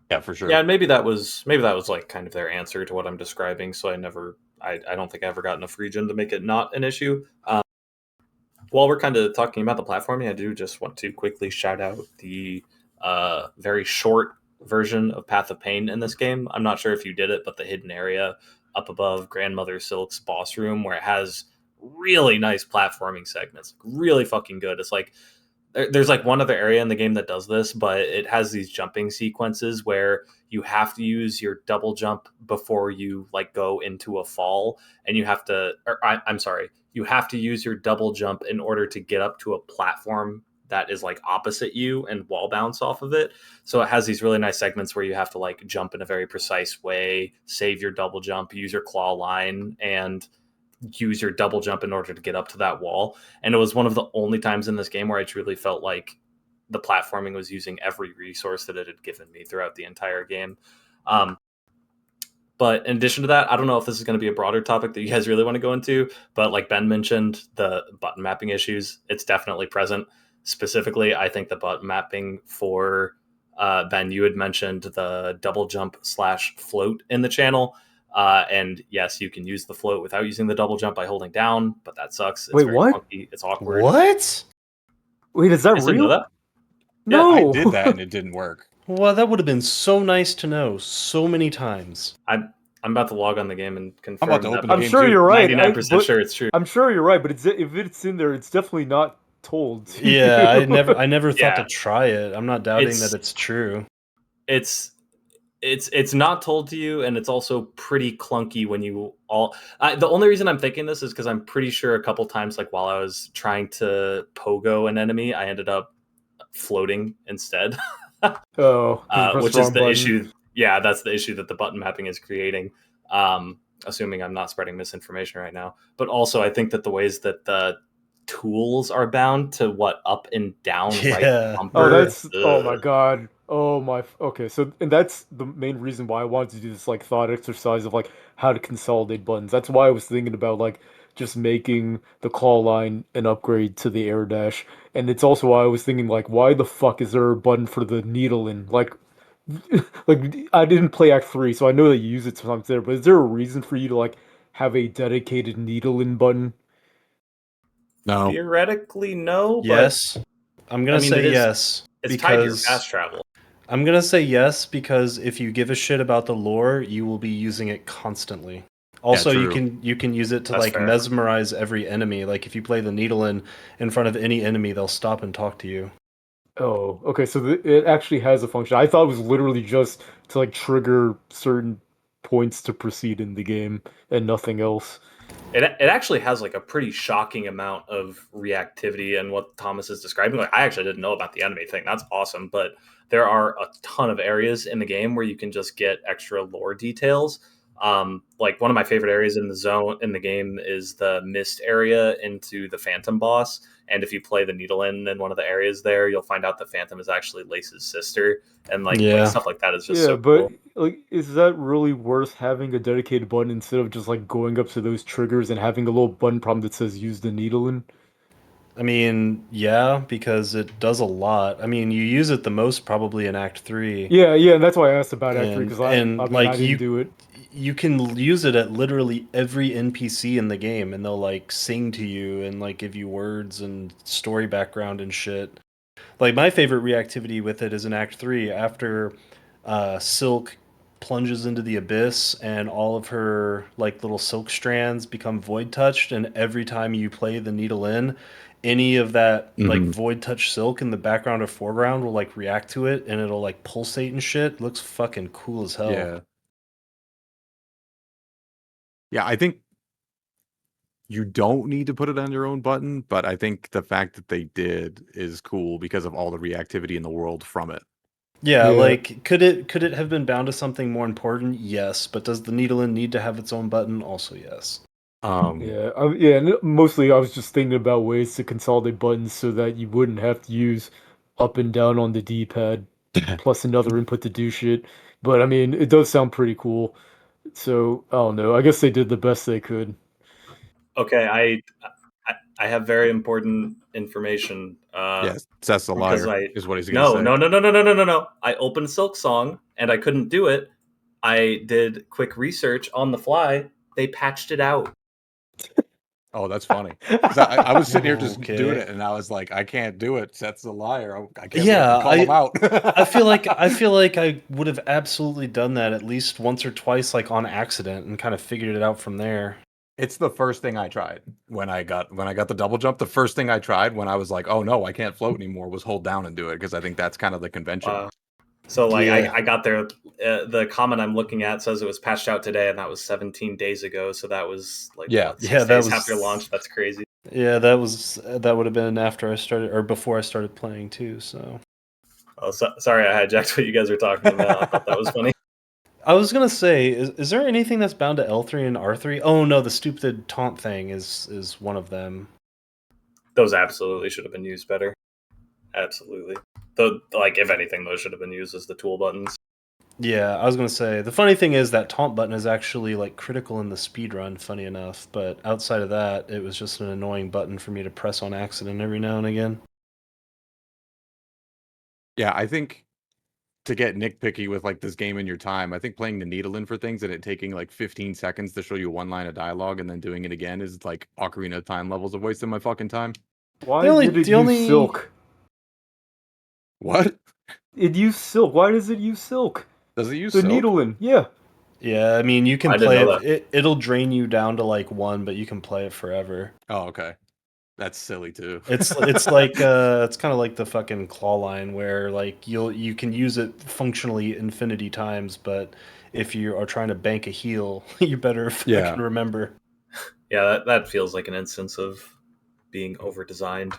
Yeah, for sure. Yeah, and maybe that was like kind of their answer to what I'm describing. So I don't think I ever got enough regen to make it not an issue. While we're kind of talking about the platforming, I do just want to quickly shout out the very short version of Path of Pain in this game. I'm not sure if you did it, but the hidden area up above Grandmother Silk's boss room, where it has really nice platforming segments, really fucking good. It's like there's like one other area in the game that does this, but it has these jumping sequences where you have to use your double jump before you like go into a fall, and I'm sorry, you have to use your double jump in order to get up to a platform that is like opposite you and wall bounce off of it. So it has these really nice segments where you have to like jump in a very precise way, save your double jump, use your claw line, and use your double jump in order to get up to that wall. And it was one of the only times in this game where I truly felt like the platforming was using every resource that it had given me throughout the entire game. But in addition to that, I don't know if this is going to be a broader topic that you guys really want to go into, but like Ben mentioned, the button mapping issues, it's definitely present. Specifically, I think the button mapping for Ben, you had mentioned the double jump / float in the channel. And yes, you can use the float without using the double jump by holding down, but that sucks. It's Wait, very what? funky. It's awkward. What? Wait, is that You guys didn't real? know that? No. I did that and it didn't work. Well, that would have been so nice to know so many times. I'm about to log on the game and confirm about to that. open the I'm game sure too. you're right. 99% sure it's true. I'm sure you're right, but if it's in there, it's definitely not told to Yeah, you. I never thought Yeah. to try it. I'm not doubting It's- that it's true. It's not told to you, and it's also pretty clunky when you all. The only reason I'm thinking this is because I'm pretty sure a couple times, like while I was trying to pogo an enemy, I ended up floating instead. Oh, 'cause you pressed Which the is wrong the button. issue. Yeah, that's the issue that the button mapping is creating. Assuming I'm not spreading misinformation right now, but also I think that the ways that the tools are bound to what up and down right Yeah. bumper. Oh, that's oh ugh. my god. Oh my. Okay, so and that's the main reason why I wanted to do this like thought exercise of like how to consolidate buttons. That's why I was thinking about like just making the claw line an upgrade to the air dash, and it's also why I was thinking like why the fuck is there a button for the needle in like like I didn't play Act 3, so I know that you use it sometimes there, but is there a reason for you to like have a dedicated needle in button? No. Theoretically, no. Yes. I'm going I to mean, say it is- yes. But it's tied to your because fast travel. I'm going to say yes because if you give a shit about the lore, you will be using it constantly. Also, true. you can use it to That's like fair. mesmerize every enemy. Like if you play the needle in front of any enemy, they'll stop and talk to you. Oh, okay. So it actually has a function. I thought it was literally just to like trigger certain points to proceed in the game and nothing else. It actually has like a pretty shocking amount of reactivity, and what Thomas is describing. Like I actually didn't know about the enemy thing. That's awesome, but there are a ton of areas in the game where you can just get extra lore details. Like one of my favorite areas in the game is the mist area into the Phantom boss. And if you play the needle in one of the areas there, you'll find out the Phantom is actually Lace's sister, and like Yeah. stuff like that is just Yeah, so but cool. like, is that really worth having a dedicated button instead of just like going up to those triggers and having a little button prompt that says use the needle in? I mean, yeah, because it does a lot. I mean, you use it the most probably in Act 3. Yeah, and that's why I asked about Act 3 And because I and mean I like didn't do it. you can use it at literally every NPC in the game and they'll like sing to you and like give you words and story background and shit. Like my favorite reactivity with it is in Act 3 after Silk plunges into the abyss and all of her like little silk strands become void touched, and every time you play the needle in, any of that like Mhm. void touch silk in the background or foreground will like react to it and it'll like pulsate and shit. It looks fucking cool as hell. Yeah. Yeah, I think you don't need to put it on your own button, but I think the fact that they did is cool because of all the reactivity in the world from it. Yeah, Yeah, like could it have been bound to something more important? Yes, but does the needle in need to have its own button? Also, yes. yeah, and mostly I was just thinking about ways to consolidate buttons so that you wouldn't have to use up and down on the D-pad plus another input to do shit. But I mean, it does sound pretty cool. So I don't know. I guess they did the best they could. Okay, I have very important information. Yes, Seth's a Because liar, I is what he's gonna no say. no no no no no no no no. I opened Silksong and I couldn't do it. I did quick research on the fly. They patched it out. Oh, that's funny. 'Cause I was sitting here just doing Okay. it, and I was like, I can't do it. Seth's a liar. I can't wait to Yeah, call him out. I feel like I would have absolutely done that at least once or twice, like on accident, and kind of figured it out from there. It's the first thing I tried when I got the double jump. The first thing I tried when I was like, oh no, I can't float anymore, was hold down and do it because I think that's kind of the convention. So like Yeah. I got there. The comment I'm looking at says it was patched out today, and that was 17 days ago. So that was like Yeah. what, Yeah, 6 days after launch. That's crazy. that would have been after I started or before I started playing too, so Oh, sorry, I hijacked what you guys were talking about. I thought that was funny. I was gonna say, is there anything that's bound to L3 and R3? Oh no, the stupid taunt thing is one of them. Those absolutely should have been used better. Absolutely. Though, like if anything, those should have been used as the tool buttons. Yeah, I was gonna say the funny thing is that taunt button is actually like critical in the speed run, funny enough. But outside of that, it was just an annoying button for me to press on accident every now and again. Yeah, I think to get nitpicky with like this game in your time, I think playing the needle in for things and it taking like 15 seconds to show you one line of dialogue and then doing it again is like Ocarina of Time levels of wasting my fucking time. Why did it The use only silk? What? It used silk. Why does it use silk? Does it use The silk? needle in. Yeah. Yeah, I mean you can I didn't play know it, that. it'll drain you down to like 1, but you can play it forever. Oh, okay. That's silly too. It's like it's kind of like the fucking claw line where like you can use it functionally infinity times, but if you are trying to bank a heal, you better Yeah. fucking remember. Yeah, that feels like an instance of being over designed.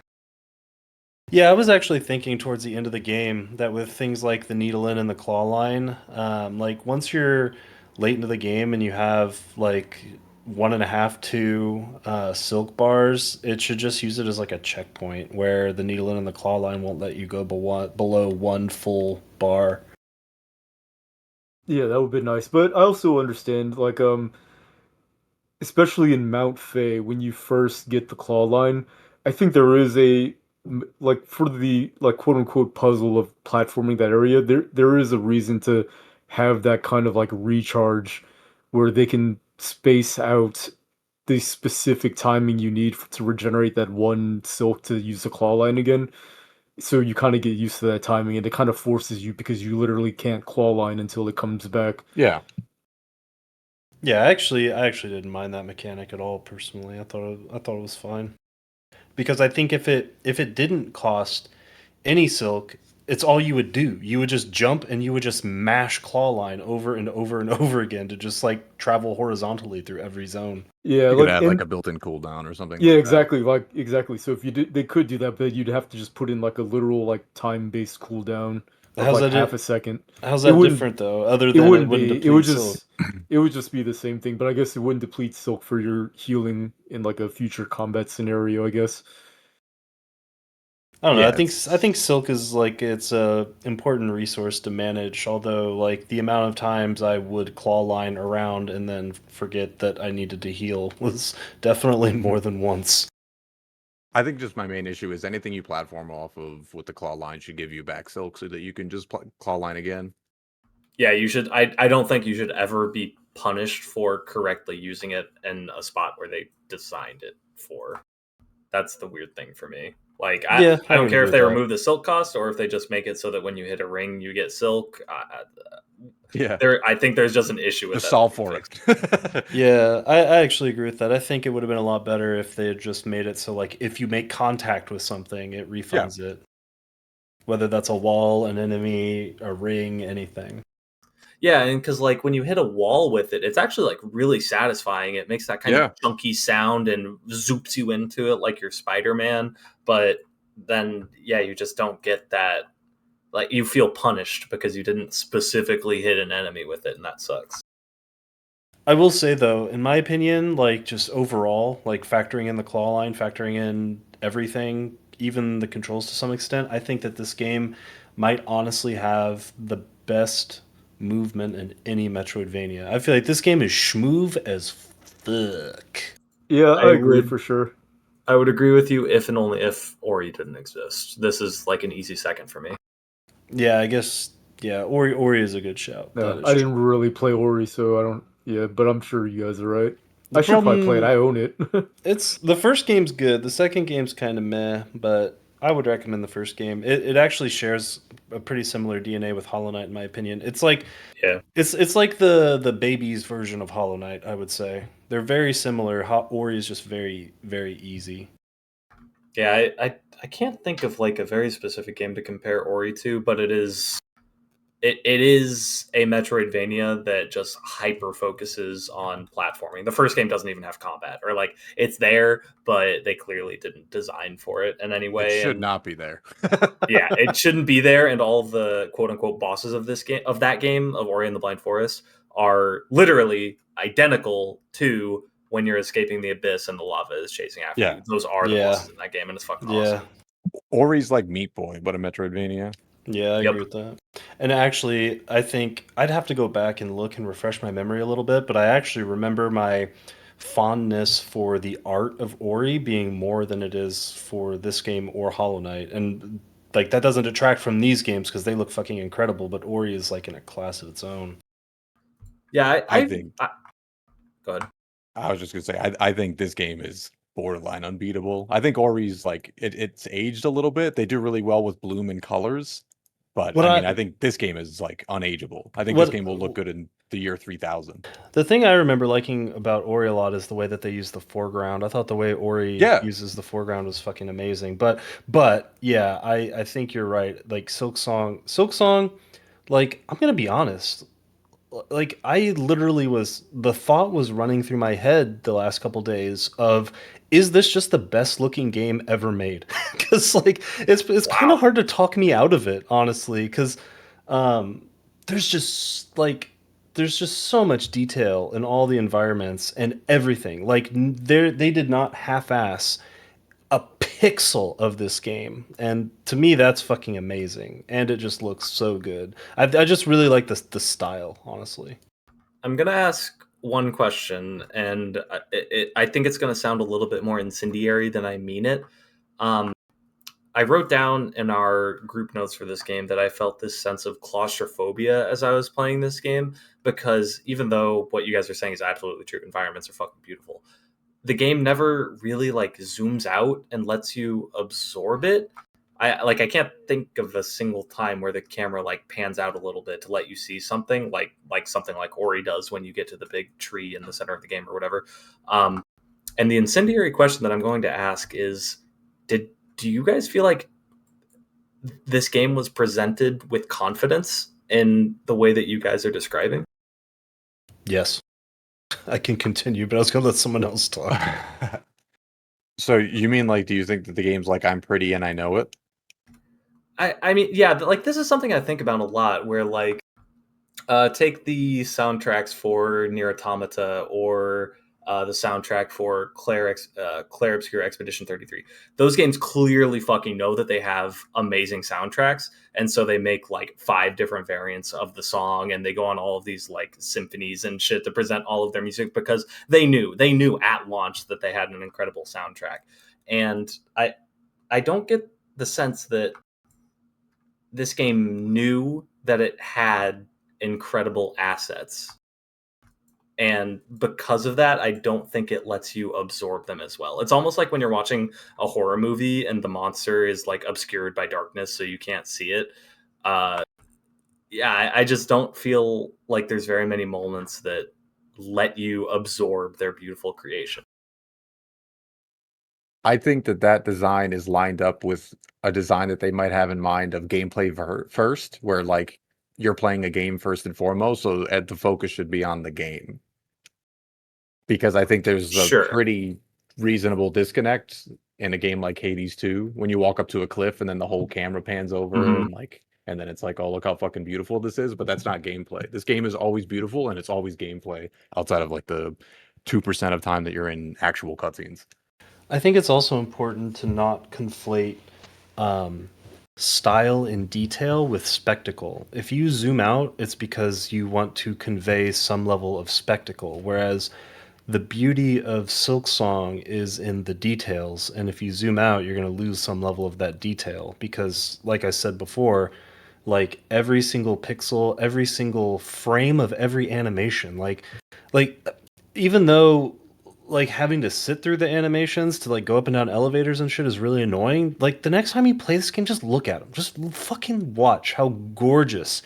Yeah, I was actually thinking towards the end of the game that with things like the needle in and the claw line, like once you're late into the game and you have like 1.5, 2 silk bars, it should just use it as like a checkpoint where the needle in and the claw line won't let you go below 1 full bar. Yeah, that would be nice. But I also understand, like, especially in Mount Fay, when you first get the claw line, I think there is like for the like quote unquote puzzle of platforming that area, there is a reason to have that kind of like recharge where they can space out the specific timing you need to regenerate that one silk to use the claw line again. So you kind of get used to that timing, and it kind of forces you because you literally can't claw line until it comes back. Yeah. Yeah, I actually didn't mind that mechanic at all personally. I thought it was fine. Because I think if it didn't cost any silk, it's all you would do. You would just jump and you would just mash claw line over and over and over again to just like travel horizontally through every zone. Yeah, You could like add like and a built-in cooldown or something yeah, like that. exactly, like exactly. So if you did, they could do that, but you'd have to just put in like a literal like time-based cooldown of How's like that half a second. how's It that wouldn't different though? Other it than it wouldn't wouldn't be. It would deplete silk. just it would just be the same thing, but I guess it wouldn't deplete silk for your healing in like a future combat scenario, I guess. I don't know. Yeah, I think silk is like it's a important resource to manage. Although like the amount of times I would claw line around and then forget that I needed to heal was definitely more than once. I think just my main issue is anything you platform off of with the claw line should give you back silk so that you can just claw line again. Yeah, you should. I don't think you should ever be punished for correctly using it in a spot where they designed it for. That's the weird thing for me. Like, Yeah, I I don't would care agree if with they that. remove the silk cost or if they just make it so that when you hit a ring, you get silk. Yeah, I think there's just an issue with just that. solve That for fixed. it. Yeah, I actually agree with that. I think it would have been a lot better if they had just made it so like if you make contact with something, it Yeah. refunds it. Whether that's a wall, an enemy, a ring, anything. Yeah, and because like when you hit a wall with it, it's actually like really satisfying. It makes that kind Yeah. of chunky sound and zoops you into it like you're Spider-Man. But then, yeah, you just don't get that. Like you feel punished because you didn't specifically hit an enemy with it, and that sucks. I will say though, in my opinion, like just overall, like factoring in the claw line, factoring in everything, even the controls to some extent, I think that this game might honestly have the best movement in any Metroidvania. I feel like this game is schmoove as fuck. Yeah, I I agree would for sure. I would agree with you if and only if Ori didn't exist. This is like an easy second for me. Yeah, I guess yeah, Ori is a good shout. That No, is I didn't true. really play Ori, so I don't. Yeah, but I'm sure you guys are right. The I should probably play it. problem I own it. It's the first game's good. The second game's kind of meh, but I would recommend the first game. It actually shares a pretty similar DNA with Hollow Knight, in my opinion. It's like Yeah. it's like the baby's version of Hollow Knight. I would say they're very similar. Ori is just very easy. Yeah, I can't think of like a very specific game to compare Ori to, but it is a Metroidvania that just hyper focuses on platforming. The first game doesn't even have combat, or like it's there, but they clearly didn't design for it in any It way. should And not be there. yeah, it shouldn't be there. And all the quote unquote bosses of this game, of that game, of Ori and the Blind Forest, are literally identical to when you're escaping the abyss and the lava is chasing after Yeah. you. Those are the Yeah, bosses in that game, and it's fucking yeah, awesome. Ori's like Meat Boy, but a Metroidvania. yeah. I Yep. agree with that. And actually, I think I'd have to go back and look and refresh my memory a little bit. But I actually remember my fondness for the art of Ori being more than it is for this game or Hollow Knight. And like that doesn't detract from these games because they look fucking incredible, but Ori is like in a class of its own. Yeah, I think go ahead. I was just gonna say I think this game is borderline unbeatable. I think Ori's like it's aged a little bit. They do really well with bloom and colors, but What I mean I I think this game is like unageable. I think this what game will look good in the year 3000. the thing I remember liking about Ori a lot is the way that they use the foreground. I thought the way Ori Yeah. uses the foreground was fucking amazing. But yeah, I think you're right. Like Silksong, like I'm gonna be honest. Like I literally was the thought was running through my head the last couple days of is this just the best looking game ever made? Because like it's kind of Wow. hard to talk me out of it honestly because um, there's just like there's just so much detail in all the environments and everything like they did not half-ass a pixel of this game, and to me that's fucking amazing, and it just looks so good. I just really like the style, honestly. I'm gonna ask one question, and I think it's gonna sound a little bit more incendiary than I mean it. Um, I wrote down in our group notes for this game that I felt this sense of claustrophobia as I was playing this game because even though what you guys are saying is absolutely true, environments are fucking beautiful. The game never really like zooms out and lets you absorb it. I can't think of a single time where the camera like pans out a little bit to let you see something like something like Ori does when you get to the big tree in the center of the game or whatever. And the incendiary question that I'm going to ask is, do you guys feel like this game was presented with confidence in the way that you guys are describing? Yes. I can continue, but I was going to let someone else talk. So you mean like, do you think that the game's like I'm pretty and I know it? I mean, yeah, like this is something I think about a lot. Where like, take the soundtracks for Nier Automata or the soundtrack for Claire Obscure Expedition 33. Those games clearly fucking know that they have amazing soundtracks, and so they make like 5 different variants of the song, and they go on all of these like symphonies and shit to present all of their music because they knew at launch that they had an incredible soundtrack. And I don't get the sense that this game knew that it had incredible assets. And because of that, I don't think it lets you absorb them as well. It's almost like when you're watching a horror movie and the monster is like obscured by darkness so you can't see it. I just don't feel like there's very many moments that let you absorb their beautiful creation. I think that that design is lined up with a design that they might have in mind of gameplay first, where like you're playing a game first and foremost, so the focus should be on the game. Because I think there's a Sure. pretty reasonable disconnect in a game like Hades 2 when you walk up to a cliff and then the whole camera pans over Mhm. and like and then it's like, oh, look how fucking beautiful this is, but that's not gameplay. This game is always beautiful and it's always gameplay outside of like the 2% of time that you're in actual cutscenes. I think it's also important to not conflate um, style and detail with spectacle. If you zoom out, it's because you want to convey some level of spectacle, whereas the beauty of Silksong is in the details. And if you zoom out, you're going to lose some level of that detail because, like I said before, like every single pixel, every single frame of every animation, like even though like having to sit through the animations to like go up and down elevators and shit is really annoying. Like the next time you play this game, just look at them. Just fucking watch how gorgeous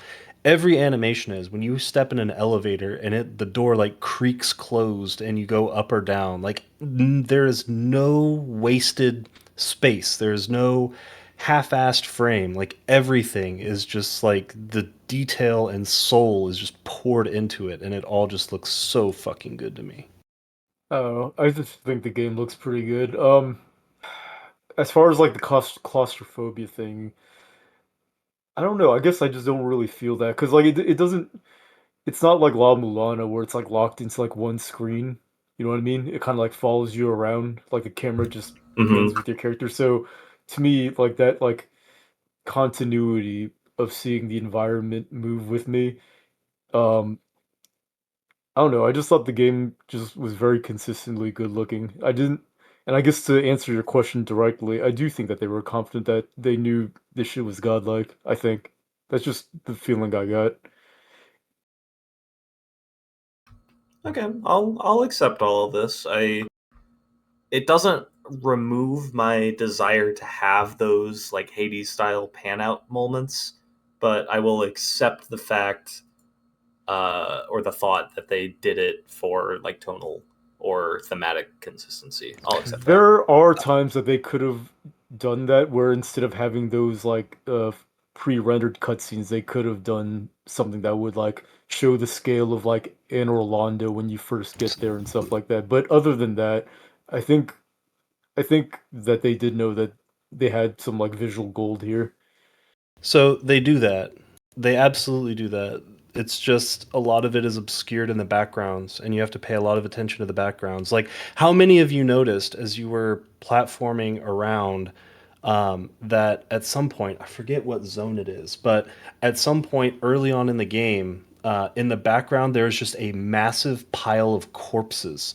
every animation is when you step in an elevator and the door like creaks closed and you go up or down. Like there is no wasted space. There is no half-assed frame. Like everything is just like the detail and soul is just poured into it, and it all just looks so fucking good to me. Oh, I just think the game looks pretty good. As far as like the claustrophobia thing, I don't know. I guess I just don't really feel that because like it doesn't. It's not like La Mulana where it's like locked into like one screen. You know what I mean? It kind of like follows you around, like the camera just Mhm. pans with your character. So to me, like that, like continuity of seeing the environment move with me. Um, I don't know. I just thought the game just was very consistently good looking. I didn't, and I guess to answer your question directly, I do think that they were confident that they knew this shit was godlike. I think that's just the feeling I got. Okay, I'll accept all of this. It doesn't remove my desire to have those like Hades style pan out moments, but I will accept the fact or the thought that they did it for like tonal or thematic consistency. I'll accept that. There are times that they could have done that where instead of having those like pre-rendered cutscenes, they could have done something that would like show the scale of like in Orlando when you first get there and stuff like that. But other than that, I think I think that they did know that they had some like visual gold here. So they do that. They absolutely do that. It's just a lot of it is obscured in the backgrounds, and you have to pay a lot of attention to the backgrounds. Like, how many of you noticed as you were platforming around that at some point, I forget what zone it is, but at some point early on in the game, in the background, there is just a massive pile of corpses,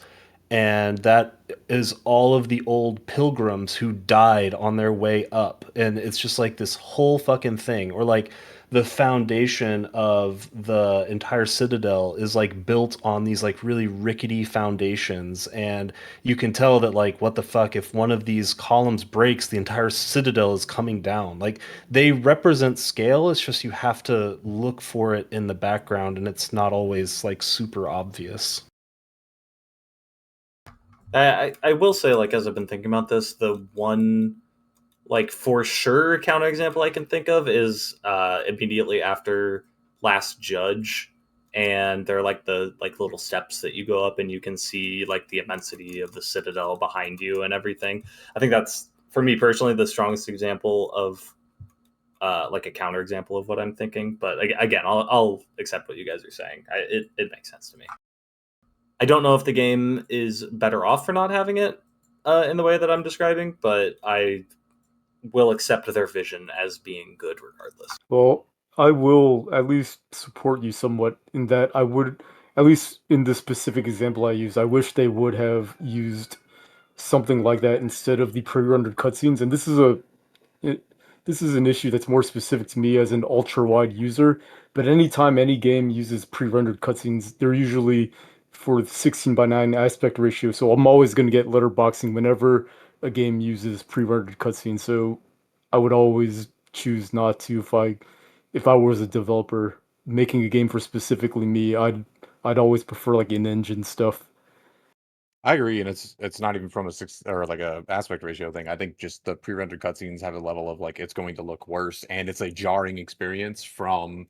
and that is all of the old pilgrims who died on their way up, and it's just like this whole fucking thing. Or like the foundation of the entire citadel is like built on these like really rickety foundations, and you can tell that like what the fuck, if one of these columns breaks, the entire citadel is coming down. Like they represent scale, it's just you have to look for it in the background and it's not always like super obvious. I will say, like, as I've been thinking about this, the one, like, for sure counterexample I can think of is immediately after Last Judge, and there are like the like little steps that you go up, and you can see like the immensity of the citadel behind you and everything. I think that's, for me personally, the strongest example of like a counterexample of what I'm thinking. But again, I'll accept what you guys are saying. It makes sense to me. I don't know if the game is better off for not having it in the way that I'm describing, but I will accept their vision as being good regardless. Well, I will at least support you somewhat in that I would, at least in the specific example I used, I wish they would have used something like that instead of the pre-rendered cutscenes. And it, this is an issue that's more specific to me as an ultra-wide user. But anytime any game uses pre-rendered cutscenes, they're usually for 16 by 9 aspect ratio. So I'm always going to get letterboxing whenever a game uses pre-rendered cutscenes. So I would always choose not to if I was a developer making a game for specifically me. I'd always prefer like in-engine stuff. I agree, and it's not even from a six or like a aspect ratio thing. I think just the pre-rendered cutscenes have a level of like it's going to look worse, and it's a jarring experience from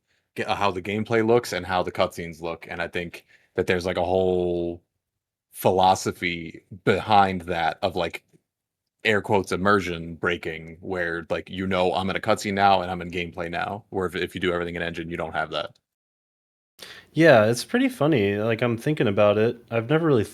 how the gameplay looks and how the cutscenes look. And I think that there's like a whole philosophy behind that of like air quotes immersion breaking, where like I'm in a cutscene now and I'm in gameplay now. Where if you do everything in engine, you don't have that. Yeah, it's pretty funny. Like I'm thinking about it. I've never really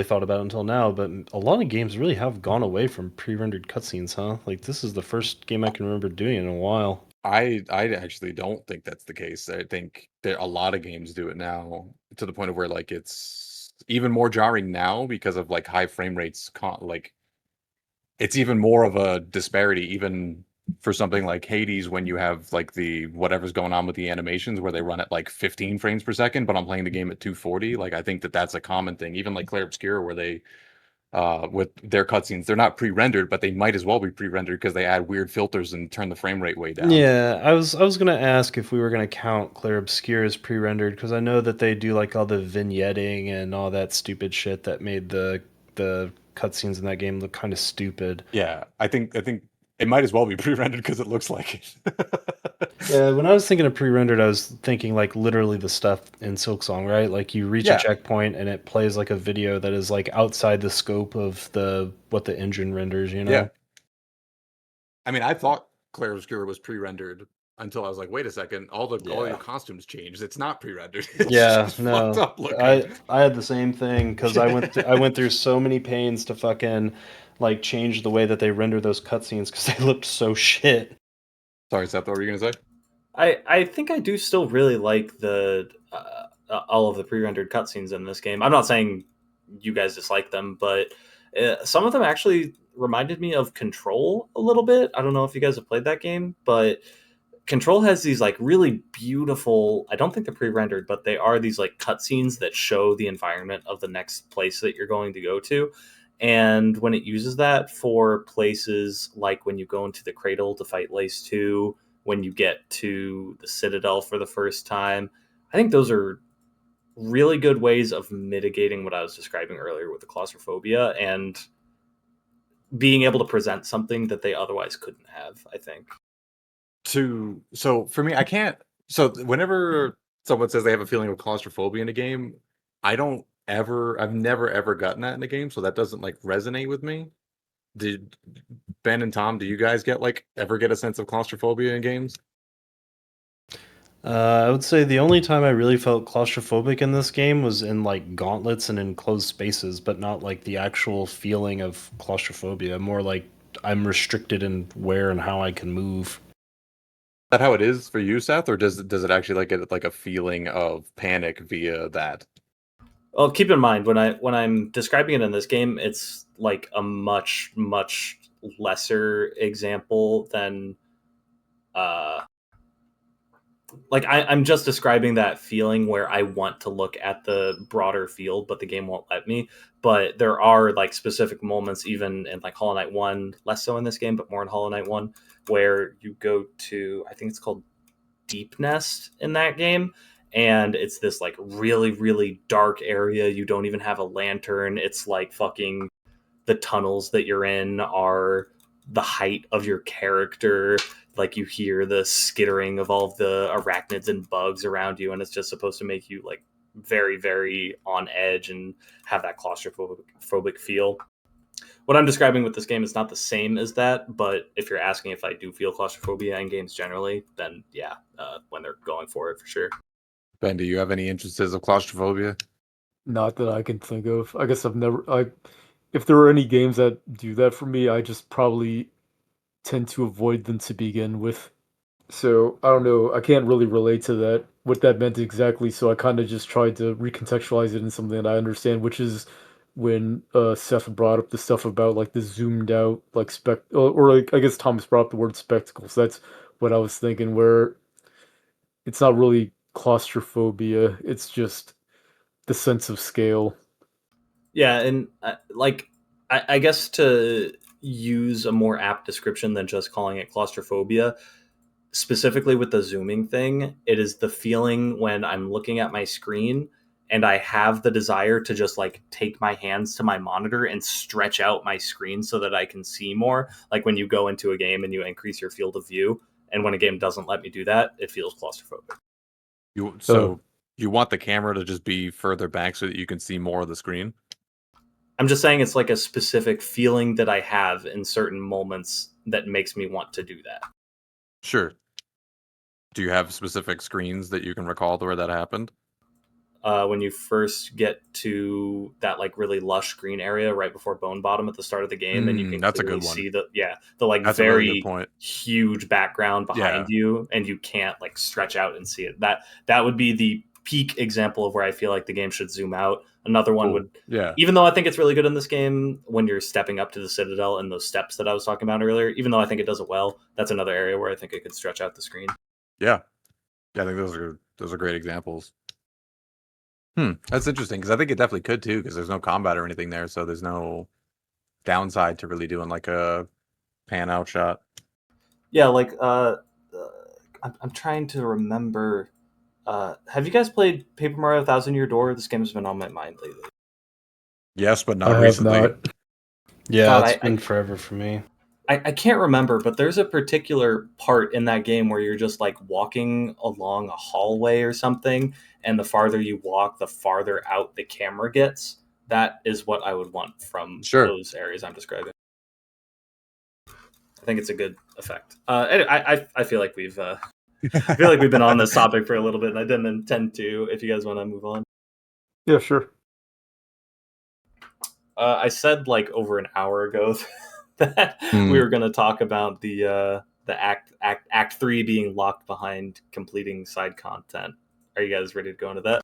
thought about it until now, but a lot of games really have gone away from pre-rendered cutscenes, huh? Like this is the first game I can remember doing in a while. I actually don't think that's the case. I think that a lot of games do it now to the point of where like it's even more jarring now because of like high frame rates. Like it's even more of a disparity, even for something like Hades, when you have like the whatever's going on with the animations where they run at like 15 frames per second, but I'm playing the game at 240. Like I think that that's a common thing. Even like Clair Obscur, where they with their cutscenes, they're not pre-rendered, but they might as well be pre-rendered because they add weird filters and turn the frame rate way down. Yeah, I was gonna ask if we were gonna count Clair Obscur as pre-rendered because I know that they do like all the vignetting and all that stupid shit that made the cutscenes in that game look kind of stupid. Yeah, I think it might as well be pre-rendered because it looks like it. Yeah, when I was thinking of pre-rendered, I was thinking like literally the stuff in Silksong, right? Like you reach a Yeah, checkpoint and it plays like a video that is like outside the scope of the what the engine renders, you yeah. know? I mean, I thought Claire Obscura was pre-rendered until I was like, wait a second, all your Yeah. costumes changed. It's not pre-rendered. It's Yeah, just fucked no. up looking. I had the same thing because I went through so many pains to fucking like change the way that they render those cutscenes because they looked so shit. Sorry, Seth, what were you gonna say? I think I do still really like the all of the pre-rendered cutscenes in this game. I'm not saying you guys dislike them, but some of them actually reminded me of Control a little bit. I don't know if you guys have played that game, but Control has these like really beautiful, I don't think they're pre-rendered, but they are these like cutscenes that show the environment of the next place that you're going to go to. And when it uses that for places like when you go into the cradle to fight Lace 2, when you get to the Citadel for the first time, I think those are really good ways of mitigating what I was describing earlier with the claustrophobia and being able to present something that they otherwise couldn't have, I think. So for me, I can't. So whenever someone says they have a feeling of claustrophobia in a game, I've never ever gotten that in a game, so that doesn't like resonate with me. Did Ben and Tom, do you guys ever get a sense of claustrophobia in games? I would say the only time I really felt claustrophobic in this game was in like gauntlets and enclosed spaces, but not like the actual feeling of claustrophobia. More like I'm restricted in where and how I can move. That how it is for you, Seth, or does it actually like get like a feeling of panic via that? Well, keep in mind when I'm describing it in this game, it's like a much lesser example than uh like I'm just describing that feeling where I want to look at the broader field, but the game won't let me. But there are like specific moments, even in like Hollow Knight 1, less so in this game, but more in Hollow Knight 1, where you go to, I think it's called Deep Nest in that game. And it's this like really, really dark area. You don't even have a lantern. It's like fucking the tunnels that you're in are the height of your character. Like you hear the skittering of all of the arachnids and bugs around you, and it's just supposed to make you like very, very on edge and have that claustrophobic feel. What I'm describing with this game is not the same as that, but if you're asking if I do feel claustrophobia in games generally, then yeah, when they're going for it, for sure. Ben, do you have any instances of claustrophobia? Not that I can think of. I guess if there are any games that do that for me, I just probably tend to avoid them to begin with. So I don't know. I can't really relate to that, what that meant exactly. So I kind of just tried to recontextualize it in something that I understand, which is when Seth brought up the stuff about like the zoomed out like or like I guess Thomas brought up the word spectacles. That's what I was thinking. Where it's not really claustrophobia; it's just the sense of scale. Yeah, and I guess to use a more apt description than just calling it claustrophobia, specifically with the zooming thing, it is the feeling when I'm looking at my screen and I have the desire to just like take my hands to my monitor and stretch out my screen so that I can see more. Like when you go into a game and you increase your field of view, and when a game doesn't let me do that, it feels claustrophobic. Oh, You want the camera to just be further back so that you can see more of the screen? I'm just saying it's like a specific feeling that I have in certain moments that makes me want to do that. Sure. Do you have specific screens that you can recall where that happened? When you first get to that like really lush green area right before Bone Bottom at the start of the game, and you can That's a clearly good one. see the like That's a really good very point. huge background behind Yeah. you, and you can't like stretch out and see it. That would be the peak example of where I feel like the game should zoom out. Another one Cool. would, Yeah. even though I think it's really good in this game when you're stepping up to the Citadel and those steps that I was talking about earlier, even though I think it does it well, that's another area where I think it could stretch out the screen. Yeah. Yeah, I think those are great examples. That's interesting because I think it definitely could too because there's no combat or anything there, so there's no downside to really doing like a pan out shot. Yeah, like I'm trying to remember. Have you guys played Paper Mario Thousand Year Door? This game has been on my mind lately. Yes, but I not have recently. not. Yeah, God, it's been forever for me. I can't remember, but there's a particular part in that game where you're just like walking along a hallway or something, and the farther you walk, the farther out the camera gets. That is what I would want from Sure. those areas I'm describing. I think it's a good effect. Anyway, I feel like we've I feel like we've been on this topic for a little bit, and I didn't intend to. If you guys want to move on, Yeah, sure. I said like over an hour ago that we were going to talk about the act 3 being locked behind completing side content. Are you guys ready to go into that?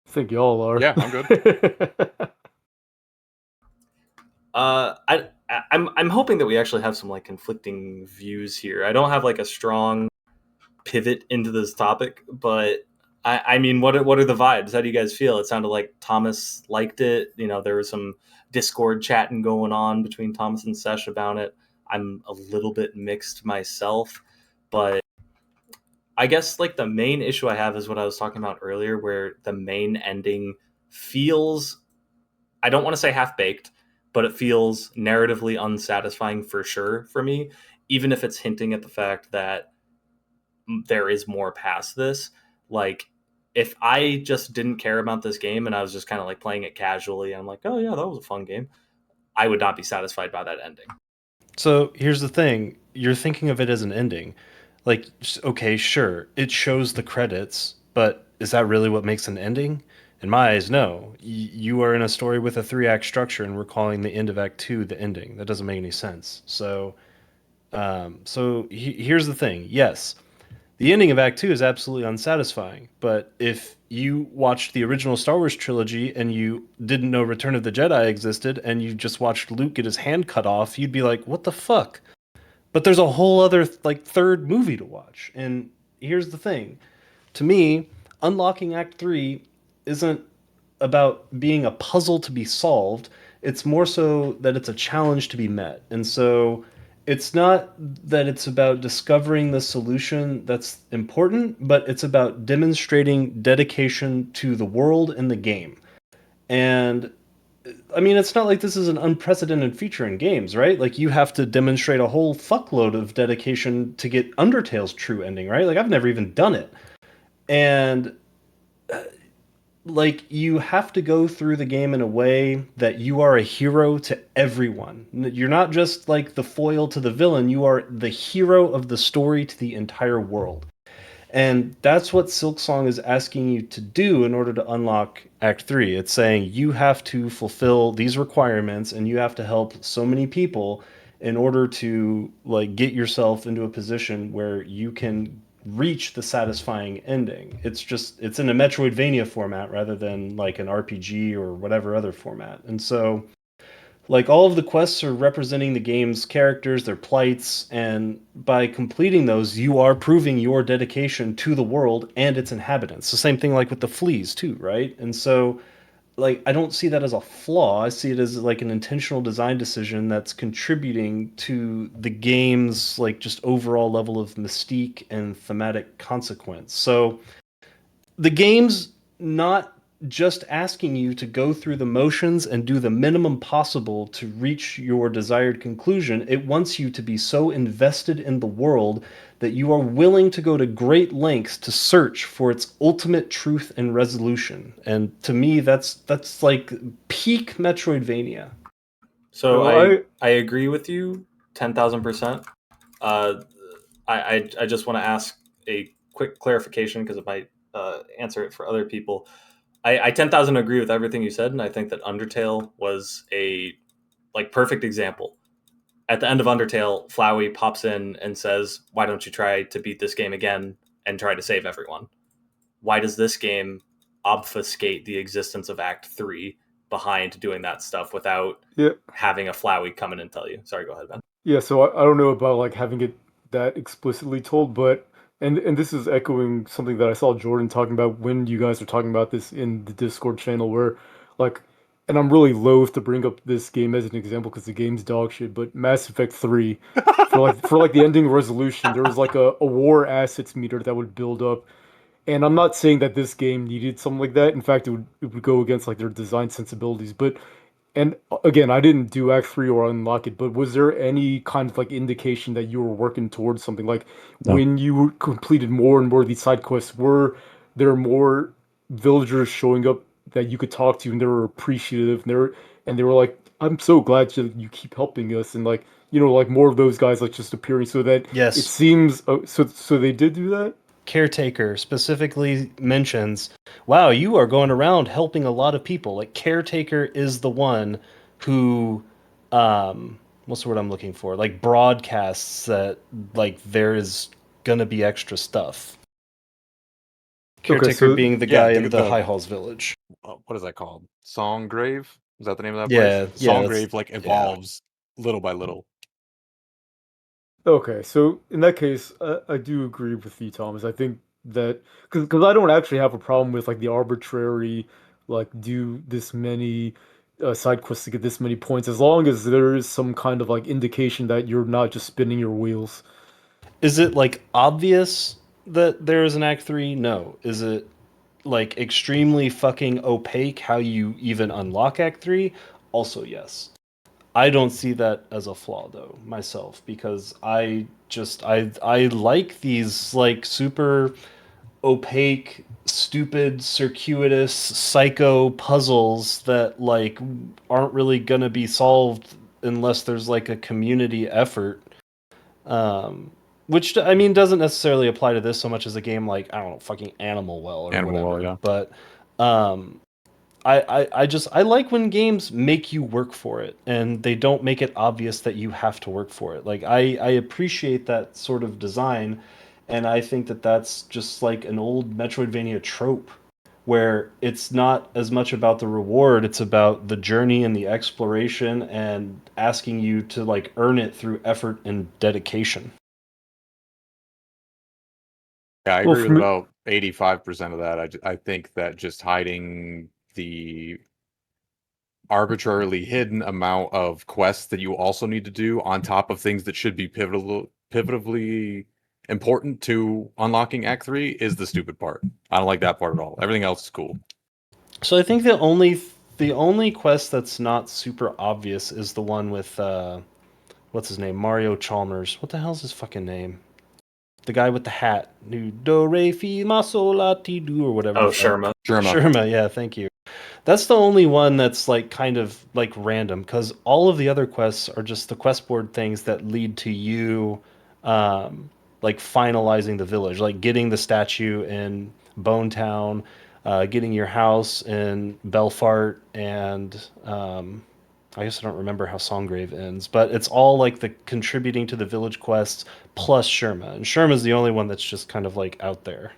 I think y'all are. Yeah, I'm good. I'm hoping that we actually have some like conflicting views here. I don't have like a strong pivot into this topic, but I mean, what are the vibes? How do you guys feel? It sounded like Thomas liked it. You know, there was some Discord chatting going on between Thomas and Sesh about it. I'm a little bit mixed myself, but I guess like the main issue I have is what I was talking about earlier, where the main ending feels, I don't want to say half baked, but it feels narratively unsatisfying for sure for me, even if it's hinting at the fact that there is more past this. Like, if I just didn't care about this game and I was just kind of like playing it casually, I'm like, oh yeah, that was a fun game, I would not be satisfied by that ending. So here's the thing: you're thinking of it as an ending. Like, okay, sure, it shows the credits, but is that really what makes an ending? In my eyes, no. You are in a story with a 3-act structure, and we're calling the end of Act 2 the ending. That doesn't make any sense. So here's the thing: yes, the ending of Act 2 is absolutely unsatisfying, but if you watched the original Star Wars trilogy and you didn't know Return of the Jedi existed and you just watched Luke get his hand cut off, you'd be like, what the fuck? But there's a whole other like third movie to watch. And here's the thing. To me, unlocking Act 3 isn't about being a puzzle to be solved. It's more so that it's a challenge to be met. And so it's not that it's about discovering the solution that's important, but it's about demonstrating dedication to the world and the game. And I mean, it's not like this is an unprecedented feature in games, right? Like, you have to demonstrate a whole fuckload of dedication to get Undertale's true ending, right? Like, I've never even done it. And like, you have to go through the game in a way that you are a hero to everyone. You're not just like the foil to the villain, you are the hero of the story to the entire world. And that's what Silksong is asking you to do in order to unlock Act 3. It's saying you have to fulfill these requirements and you have to help so many people in order to like get yourself into a position where you can reach the satisfying ending. It's in a metroidvania format rather than like an RPG or whatever other format. And so like, all of the quests are representing the game's characters, their plights, and by completing those, you are proving your dedication to the world and its inhabitants. The same thing like with the fleas too, right? And so like, I don't see that as a flaw. I see it as like an intentional design decision that's contributing to the game's like just overall level of mystique and thematic consequence. So the game's not just asking you to go through the motions and do the minimum possible to reach your desired conclusion. It wants you to be so invested in the world that you are willing to go to great lengths to search for its ultimate truth and resolution. And to me, that's like peak Metroidvania. So Well, I agree with you 10,000%. I just want to ask a quick clarification because it might answer it for other people. I 10,000 agree with everything you said, and I think that Undertale was a like perfect example. At the end of Undertale, Flowey pops in and says, "Why don't you try to beat this game again and try to save everyone?" Why does this game obfuscate the existence of Act 3 behind doing that stuff without yeah, having a Flowey come in and tell you? Sorry, go ahead, Ben. yeah. So I don't know about like having it that explicitly told, but and this is echoing something that I saw Jordan talking about when you guys are talking about this in the Discord channel, where like, and I'm really loath to bring up this game as an example because the game's dog shit, but Mass Effect 3, for like the ending resolution, there was like a war assets meter that would build up. And I'm not saying that this game needed something like that. In fact, it would go against like their design sensibilities. But and again, I didn't do Act 3 or unlock it, but was there any kind of like indication that you were working towards something? Like No. when you completed more and more of these side quests, were there more villagers showing up that you could talk to and they were appreciative and they were like, I'm so glad you keep helping us and like like more of those guys like just appearing so that it Yes. seems so they did do that? Caretaker specifically mentions, wow, you are going around helping a lot of people. Like, Caretaker is the one who, what's the word I'm looking for? Like, broadcasts that, like, there is gonna be extra stuff. Okay, Caretaker so being the Yeah, guy in the High Halls village. what is that called? Songgrave? Is that the name of that place? Yeah, yeah, that's, Songgrave like yeah. evolves little by little. Okay, so in that case, I do agree with you, Thomas. I think that because I don't actually have a problem with like the arbitrary, like do this many side quests to get this many points, as long as there is some kind of like indication that you're not just spinning your wheels. Is it, like, obvious that there is an Act 3? No. Is it, like, extremely fucking opaque how you even unlock Act 3? Also, yes. I don't see that as a flaw though myself because I like these like super opaque, stupid, circuitous, psycho puzzles that like aren't really gonna be solved unless there's like a community effort. Which I mean doesn't necessarily apply to this so much as a game like I don't know, fucking Animal Well or Animal whatever. Well, yeah. But I like when games make you work for it and they don't make it obvious that you have to work for it. Like I appreciate that sort of design, and I think that that's just like an old Metroidvania trope where it's not as much about the reward, it's about the journey and the exploration and asking you to like earn it through effort and dedication. Yeah, I Well, agree for with me, about 85% of that. I think that just hiding the arbitrarily hidden amount of quests that you also need to do on top of things that should be pivotably important to unlocking Act 3 is the stupid part. I don't like that part at all. Everything else is cool. So I think the only quest that's not super obvious is the one with what's his name? Mario Chalmers. What the hell's his fucking name? The guy with the hat. Do re fi ma sol la ti do or whatever Oh, the fuck. Sherma. Sherma. Sherma, yeah, thank you. That's the only one that's like kind of like random because all of the other quests are just the quest board things that lead to you like finalizing the village, like getting the statue in Bone Town, getting your house in Belfart, and I guess I don't remember how Songgrave ends, but it's all like the contributing to the village quests plus Sherma, and Sherma's the only one that's just kind of like out there.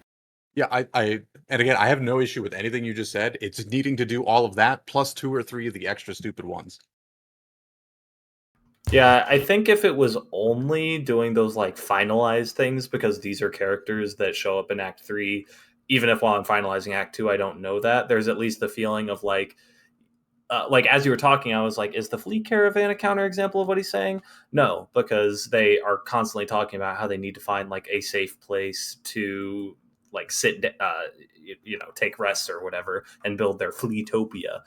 Yeah, and again, I have no issue with anything you just said. It's needing to do all of that plus 2 or 3 of the extra stupid ones. Yeah, I think if it was only doing those like finalized things, because these are characters that show up in Act 3, even if while I'm finalizing Act 2, I don't know that, there's at least the feeling of like as you were talking, I was like, is the Fleet Caravan a counterexample of what he's saying? No, because they are constantly talking about how they need to find like a safe place to like take rest or whatever and build their Fleetopia.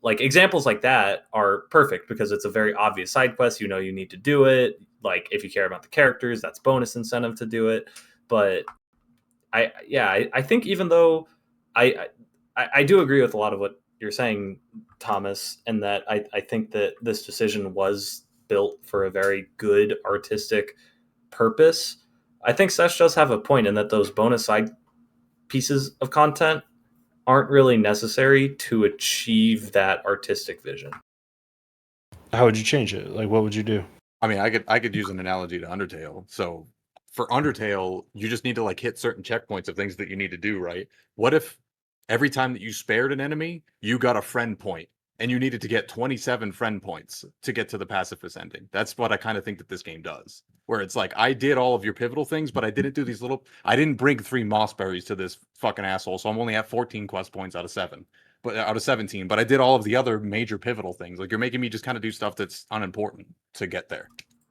Like examples like that are perfect because it's a very obvious side quest. You know, you need to do it. Like if you care about the characters, that's bonus incentive to do it. But I think even though I, I do agree with a lot of what you're saying, Thomas, and that I think that this decision was built for a very good artistic purpose. I think Sesh does have a point in that those bonus side pieces of content aren't really necessary to achieve that artistic vision. How would you change it? Like, what would you do? I mean, I could use an analogy to Undertale. So for Undertale, you just need to like hit certain checkpoints of things that you need to do, right? What if every time that you spared an enemy, you got a friend point and you needed to get 27 friend points to get to the pacifist ending? That's what I kind of think that this game does. Where it's like I did all of your pivotal things, but I didn't do these little I didn't bring 3 moss berries to this fucking asshole, so I'm only at 14 quest points out of 7. But out of 17, but I did all of the other major pivotal things. Like you're making me just kind of do stuff that's unimportant to get there.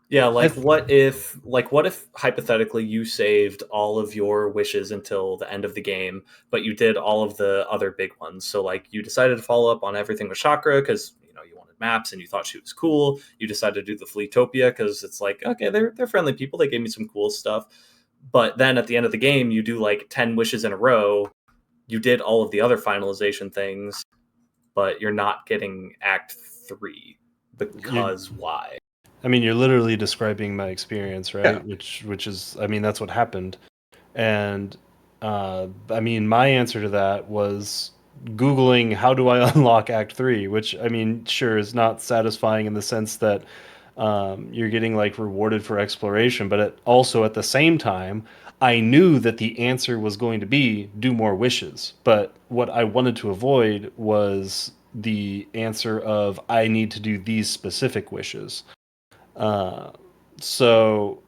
Yeah, I like th- what if hypothetically you saved all of your wishes until the end of the game, but you did all of the other big ones. So like you decided to follow up on everything with Chakra because you wanted maps and you thought she was cool. You decided to do the Fleetopia because it's like, okay, they're friendly people. They gave me some cool stuff. But then at the end of the game, you do like 10 wishes in a row. You did all of the other finalization things, but you're not getting Act 3 you because why? I mean, you're literally describing my experience, Yeah. right? Which is, I mean, that's what happened. And I mean, my answer to that was Googling how do I unlock Act 3, which I mean, sure is not satisfying in the sense that you're getting like rewarded for exploration, but also at the same time, I knew that the answer was going to be do more wishes. But what I wanted to avoid was the answer of I need to do these specific wishes. Uh, so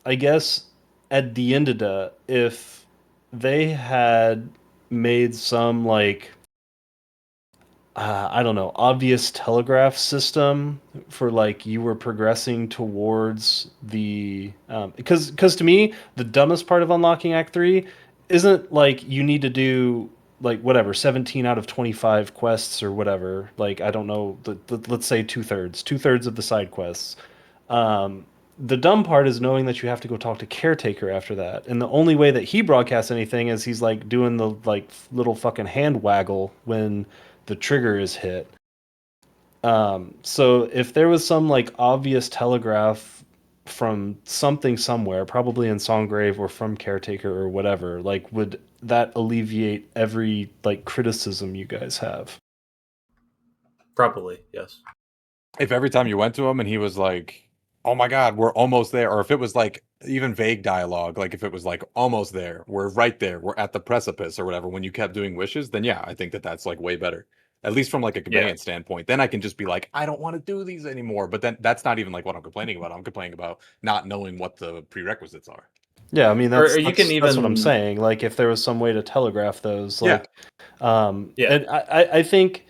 I guess at the end of the, if they had made some like I don't know, obvious telegraph system for like you were progressing towards the because to me the dumbest part of unlocking Act 3 isn't like you need to do like whatever 17 out of 25 quests or whatever, like I don't know, let's say two-thirds of the side quests. um, the dumb part is knowing that you have to go talk to Caretaker after that, and the only way that he broadcasts anything is he's like doing the like little fucking hand waggle when the trigger is hit. So if there was some like obvious telegraph from something somewhere, probably in Songgrave or from Caretaker or whatever, like would that alleviate every like criticism you guys have? Probably, yes. If every time you went to him and he was like, "Oh my God, we're almost there," or if it was like even vague dialogue, like if it was like almost there, we're right there, we're at the precipice or whatever, when you kept doing wishes, then yeah, I think that that's like way better. At least from like a conveyance standpoint. Then I can just be like, I don't want to do these anymore. But then that's not even like what I'm complaining about. I'm complaining about not knowing what the prerequisites are. Yeah, I mean Or you can that's what I'm even saying. Like if there was some way to telegraph those, Yeah. like Yeah. and I think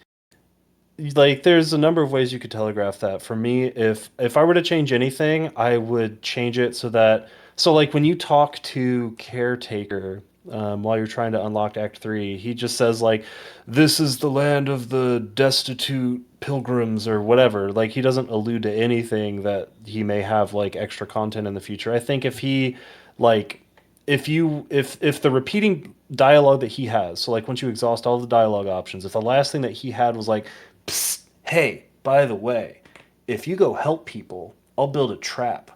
like there's a number of ways you could telegraph that. For me, if I were to change anything, I would change it so like when you talk to Caretaker while you're trying to unlock Act 3, he just says like, "This is the land of the destitute pilgrims" or whatever. Like he doesn't allude to anything that he may have like extra content in the future. I think if he like if the repeating dialogue that he has, so like once you exhaust all the dialogue options, if the last thing that he had was like, "Psst, hey, by the way, if you go help people, I'll build a trap."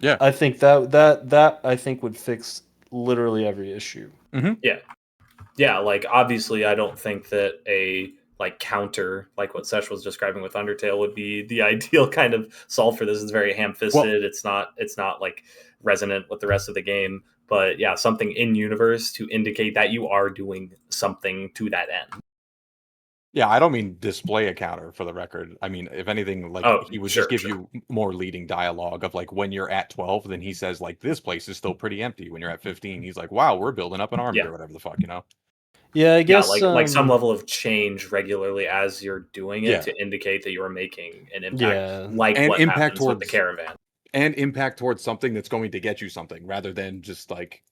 Yeah. I think that I think would fix literally every issue. Yeah, like obviously I don't think that a like counter like what Sesh was describing with Undertale would be the ideal kind of solve for this. It's very ham-fisted. It's not like resonant with the rest of the game. But yeah, something in universe to indicate that you are doing something to that end. Yeah, I don't mean display a counter for the record. I mean, if anything, like Oh, he would sure, just give sure. you more leading dialogue of like when you're at 12, then he says like this place is still pretty empty. When you're at 15, he's like, wow, we're building up an army Yeah. or whatever the fuck, you know? Yeah, I Yeah, guess like some level of change regularly as you're doing it Yeah. to indicate that you are making an impact, Yeah. like And what impact happens with the towards caravan. and impact towards something that's going to get you something rather than just like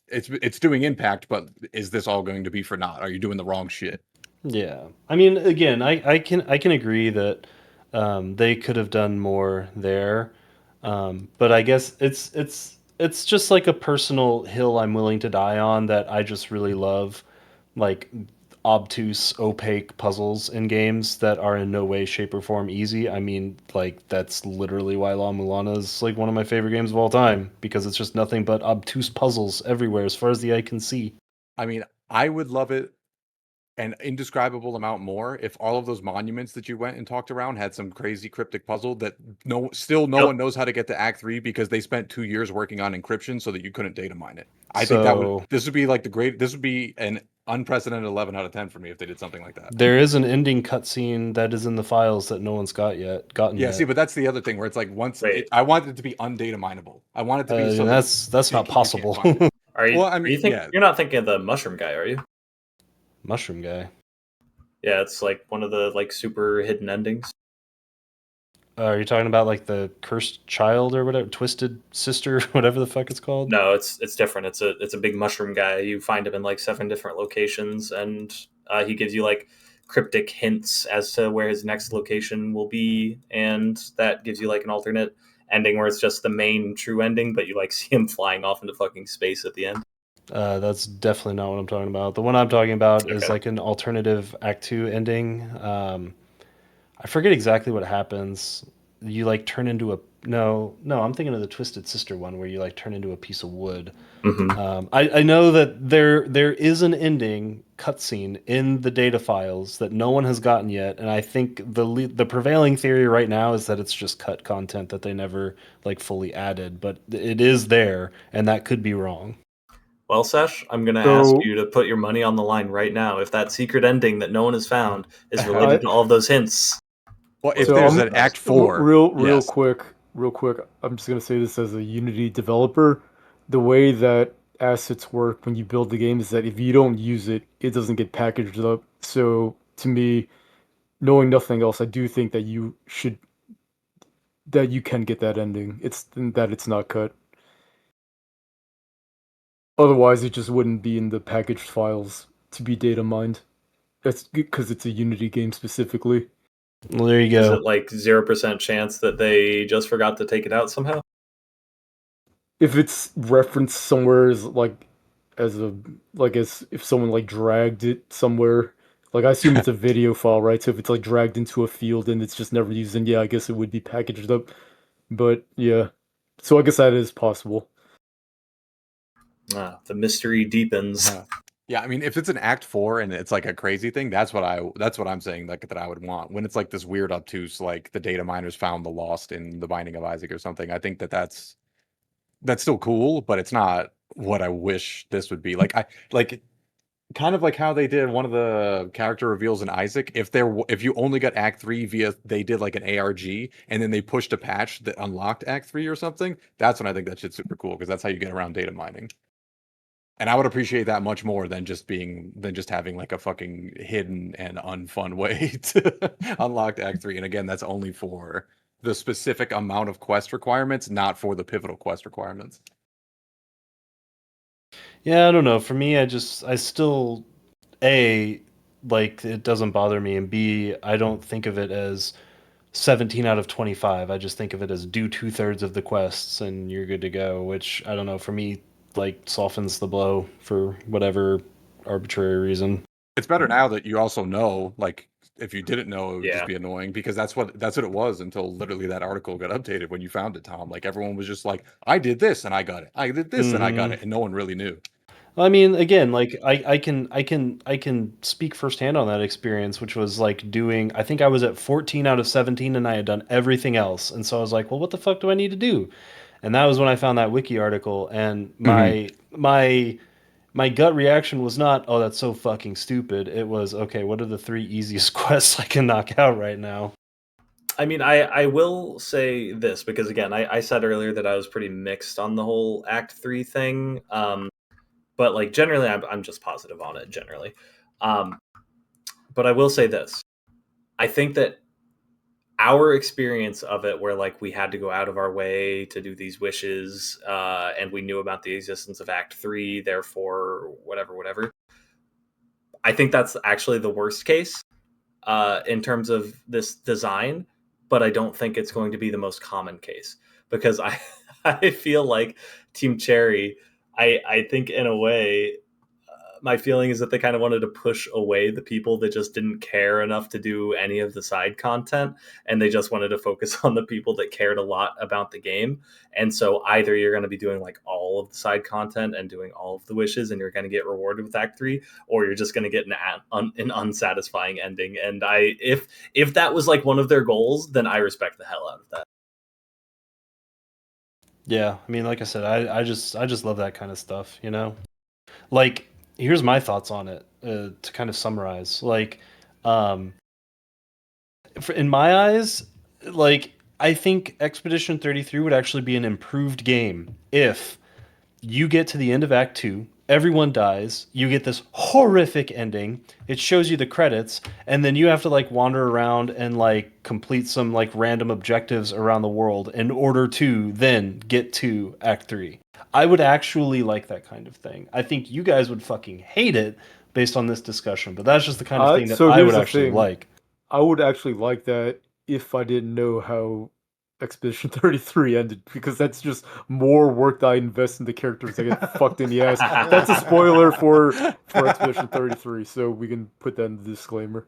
it's doing impact, but is this all going to be for naught? Are you doing the wrong shit? Yeah. I mean, again, I can agree that they could have done more there. But I guess it's just like a personal hill I'm willing to die on that I just really love, like obtuse, opaque puzzles in games that are in no way, shape, or form easy. I mean, like that's literally why La Mulana is like one of my favorite games of all time because it's just nothing but obtuse puzzles everywhere as far as the eye can see. I mean, I would love it an indescribable amount more if all of those monuments that you went and talked around had some crazy cryptic puzzle that no Yep. one knows how to get to Act 3 because they spent 2 years working on encryption so that you couldn't data mine it. I think So this would be like this would be an unprecedented 11 out of 10 for me if they did something like that. there is an ending cutscene that is in the files that no one's gotten Yeah, yet. see, but that's the other thing where it's like I want it to be undata mineable. I want it to be so that's not you can't possible. find it. Are you? Well, I Are mean, you think yeah. you're not thinking of the mushroom guy, are you? Mushroom guy. Yeah, it's like one of the like super hidden endings. Are you talking about like the cursed child or whatever, twisted sister, whatever the fuck it's called? No, it's different. It's a big mushroom guy. You find him in like 7 different locations, and he gives you like cryptic hints as to where his next location will be, and that gives you like an alternate ending where it's just the main true ending, but you like see him flying off into fucking space at the end. That's definitely not what I'm talking about. The one I'm talking about is Okay. like an alternative Act 2 ending. I forget exactly what happens. You like turn into a no. I'm thinking of the Twisted Sister one where you like turn into a piece of wood. Mm-hmm. I know that there is an ending cutscene in the data files that no one has gotten yet, and I think the prevailing theory right now is that it's just cut content that they never like fully added, but it is there, and that could be wrong. Well, Sesh, I'm going to ask So you to put your money on the line right now. If that secret ending that no one has found is I related to all of those hints, Well, if so there's I'm an Act r- 4, real yes. quick, real quick. I'm just gonna say this as a Unity developer. The way that assets work when you build the game is that if you don't use it, it doesn't get packaged up. So to me, knowing nothing else, I do think that you can get that ending. It's that it's not cut. Otherwise, it just wouldn't be in the packaged files to be data mined. That's because it's a Unity game specifically. Well, there you is go. it like 0% chance that they just forgot to take it out somehow? If it's referenced somewhere as like as a like as if someone like dragged it somewhere, like I assume it's a video file, right? So if it's like dragged into a field and it's just never used, then yeah, I guess it would be packaged up. But yeah, so I guess that is possible. The mystery deepens. Yeah, I mean, if it's an Act 4 and it's like a crazy thing, that's what I'm saying like that I would want. When it's like this weird obtuse, like the data miners found the lost in the Binding of Isaac or something, I think that that's that's still cool, but it's not what I wish this would be. Like kind of like how they did one of the character reveals in Isaac. If you only got Act 3 via they did like an ARG and then they pushed a patch that unlocked Act 3 or something, that's when I think that shit's super cool because that's how you get around data mining. And I would appreciate that much more than just having like a fucking hidden and unfun way to unlock Act 3. And again, that's only for the specific amount of quest requirements, not for the pivotal quest requirements. Yeah, I don't know. For me, I still, A, like, it doesn't bother me, and B, I don't think of it as 17 out of 25. I just think of it as do 2/3 of the quests and you're good to go, which, I don't know, for me, like, softens the blow for whatever arbitrary reason. It's better now that you also know, like, if you didn't know, it would Yeah. just be annoying because that's what it was until literally that article got updated when you found it, Tom. Like everyone was just like, I did this and I got it. I did this and I got it, and no one really knew. I mean, again, like I can speak firsthand on that experience, which was like doing. I think I was at 14 out of 17, and I had done everything else, and so I was like, well, what the fuck do I need to do? And that was when I found that wiki article, and my gut reaction was not, oh, that's so fucking stupid. It was, okay, what are the 3 easiest quests I can knock out right now? I mean, I will say this because again, I said earlier that I was pretty mixed on the whole Act 3 thing. But like generally, I'm just positive on it generally. But I will say this: I think that our experience of it, where like we had to go out of our way to do these wishes, and we knew about the existence of Act 3, therefore whatever. I think that's actually the worst case in terms of this design, but I don't think it's going to be the most common case because I feel like Team Cherry. I think in a way my feeling is that they kind of wanted to push away the people that just didn't care enough to do any of the side content, and they just wanted to focus on the people that cared a lot about the game. And so either you're going to be doing like all of the side content and doing all of the wishes and you're going to get rewarded with Act 3, or you're just going to get an unsatisfying ending. And if that was like one of their goals, then I respect the hell out of that. Yeah, I mean, like I said, I just love that kind of stuff, you know? Like, here's my thoughts on it, to kind of summarize. Like, um, in my eyes, like, I think Expedition 33 would actually be an improved game if you get to the end of Act 2, everyone dies, you get this horrific ending, it shows you the credits, and then you have to like wander around and like complete some like random objectives around the world in order to then get to Act 3. I would actually like that kind of thing. I think you guys would fucking hate it based on this discussion, but that's just the kind of thing that So I here's would the actually thing. like. I would actually like that if I didn't know how Expedition 33 ended, because that's just more work that I invest in the characters that get fucked in the ass. That's a spoiler for Expedition 33, so we can put that in the disclaimer.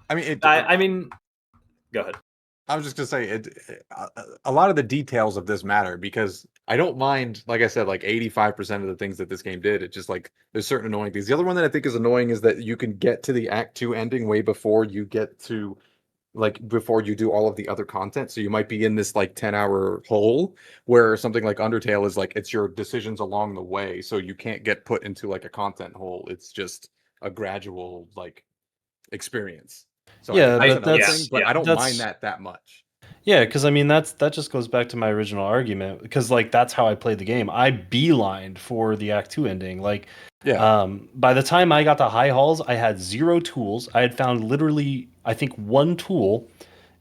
I mean, I mean, go ahead. I was just gonna say a lot of the details of this matter because I don't mind, like I said, like 85% of the things that this game did. It's just like there's certain annoying things. The other one that I think is annoying is that you can get to the Act 2 ending way before you get to before you do all of the other content. So you might be in this like 10-hour hole where something like Undertale is like it's your decisions along the way. So you can't get put into like a content hole. It's just a gradual like experience. So I Yeah, think that's but another thing, but yeah, I don't mind that's that much. yeah, because I mean that just goes back to my original argument because like that's how I played the game. I beelined for the Act 2 ending. Like, Yeah. by the time I got to High Halls, I had 0 tools. I had found literally, I think, 1 tool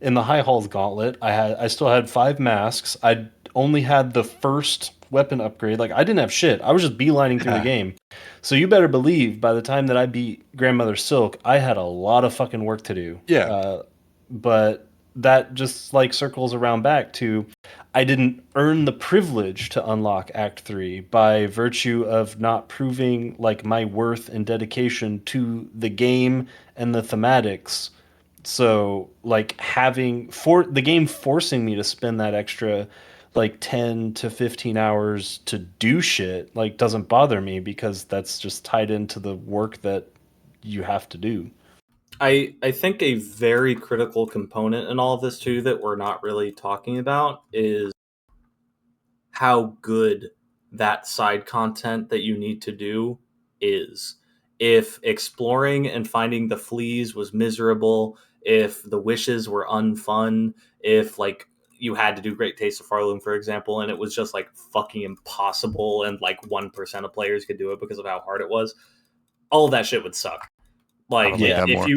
in the High Halls gauntlet. I still had 5 masks. I only had the first weapon upgrade. Like I didn't have shit. I was just beelining through the game. So you better believe by the time that I beat Grandmother Silk, I had a lot of fucking work to do. Yeah. But that just like circles around back to I didn't earn the privilege to unlock Act 3 by virtue of not proving like my worth and dedication to the game and the thematics. So like having for the game forcing me to spend that extra like 10 to 15 hours to do shit like doesn't bother me because that's just tied into the work that you have to do. I think a very critical component in all of this too that we're not really talking about is how good that side content that you need to do is. If exploring and finding the fleas was miserable, if the wishes were unfun, if like you had to do Great Taste of Pharloom, for example, and it was just like fucking impossible and like 1% of players could do it because of how hard it was, all of that shit would suck. I Like don't like Yeah. that if more.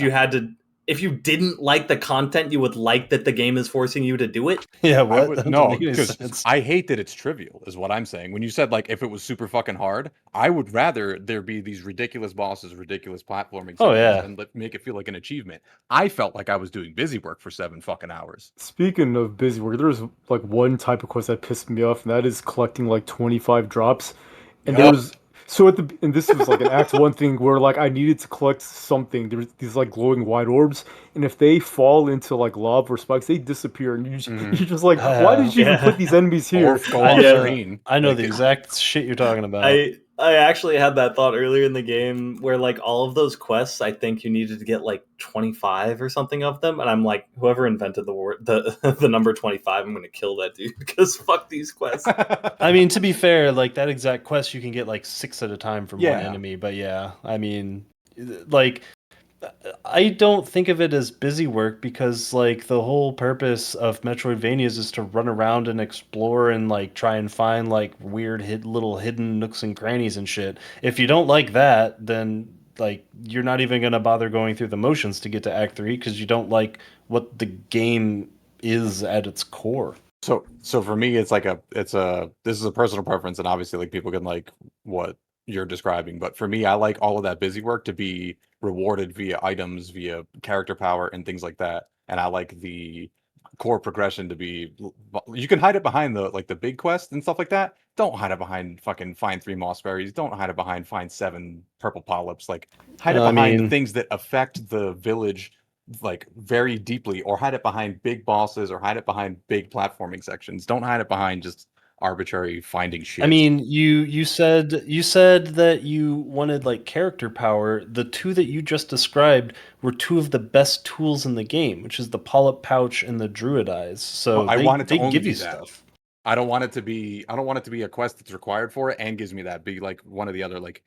you had to, if you didn't like the content, you would like that the game is forcing you to do it. Yeah, I what? would That doesn't no, make any because sense. I hate that it's trivial, is what I'm saying. When you said like if it was super fucking hard, I would rather there be these ridiculous bosses, ridiculous platforming Oh, sections, yeah. and make it feel like an achievement. I felt like I was doing busy work for 7 fucking hours. Speaking of busy work, there's like one type of quest that pissed me off, and that is collecting like 25 drops. And Yup. there's and this was like an Act One thing where like I needed to collect something. There's these like glowing white orbs, and if they fall into like lava or spikes, they disappear, and Mhm. you're just like, why did you even put Yeah. these enemies Or here? go I off know, screen. I know Like, the exact shit you're talking about. I actually had that thought earlier in the game where like all of those quests, I think you needed to get like 25 or something of them, and I'm like, whoever invented the word the number 25, I'm gonna kill that dude because fuck these quests. I mean, to be fair, like that exact quest you can get like 6 at a time from one Yeah. enemy, but yeah, I mean, like I don't think of it as busy work because like the whole purpose of Metroidvanias is to run around and explore and like try and find like weird little hidden nooks and crannies and shit. If you don't like that, then like you're not even gonna bother going through the motions to get to Act 3 because you don't like what the game is at its core. So for me, it's like this is a personal preference, and obviously, like people can like what you're describing, but for me, I like all of that busy work to be rewarded via items, via character power, and things like that. And I like the core progression to be. You can hide it behind the big quest and stuff like that. Don't hide it behind fucking find 3 moss berries. Don't hide it behind find 7 purple polyps. Like hide it I behind the mean, things that affect the village like very deeply, or hide it behind big bosses, or hide it behind big platforming sections. Don't hide it behind just arbitrary finding I shit. mean, you said that you wanted like character power. The two that you just described were two of the best tools in the game, which is the polyp pouch and the druid eyes. So I want it to they only give be you that. stuff. I don't want it to be a quest that's required for it and gives me that. Be like one of the other like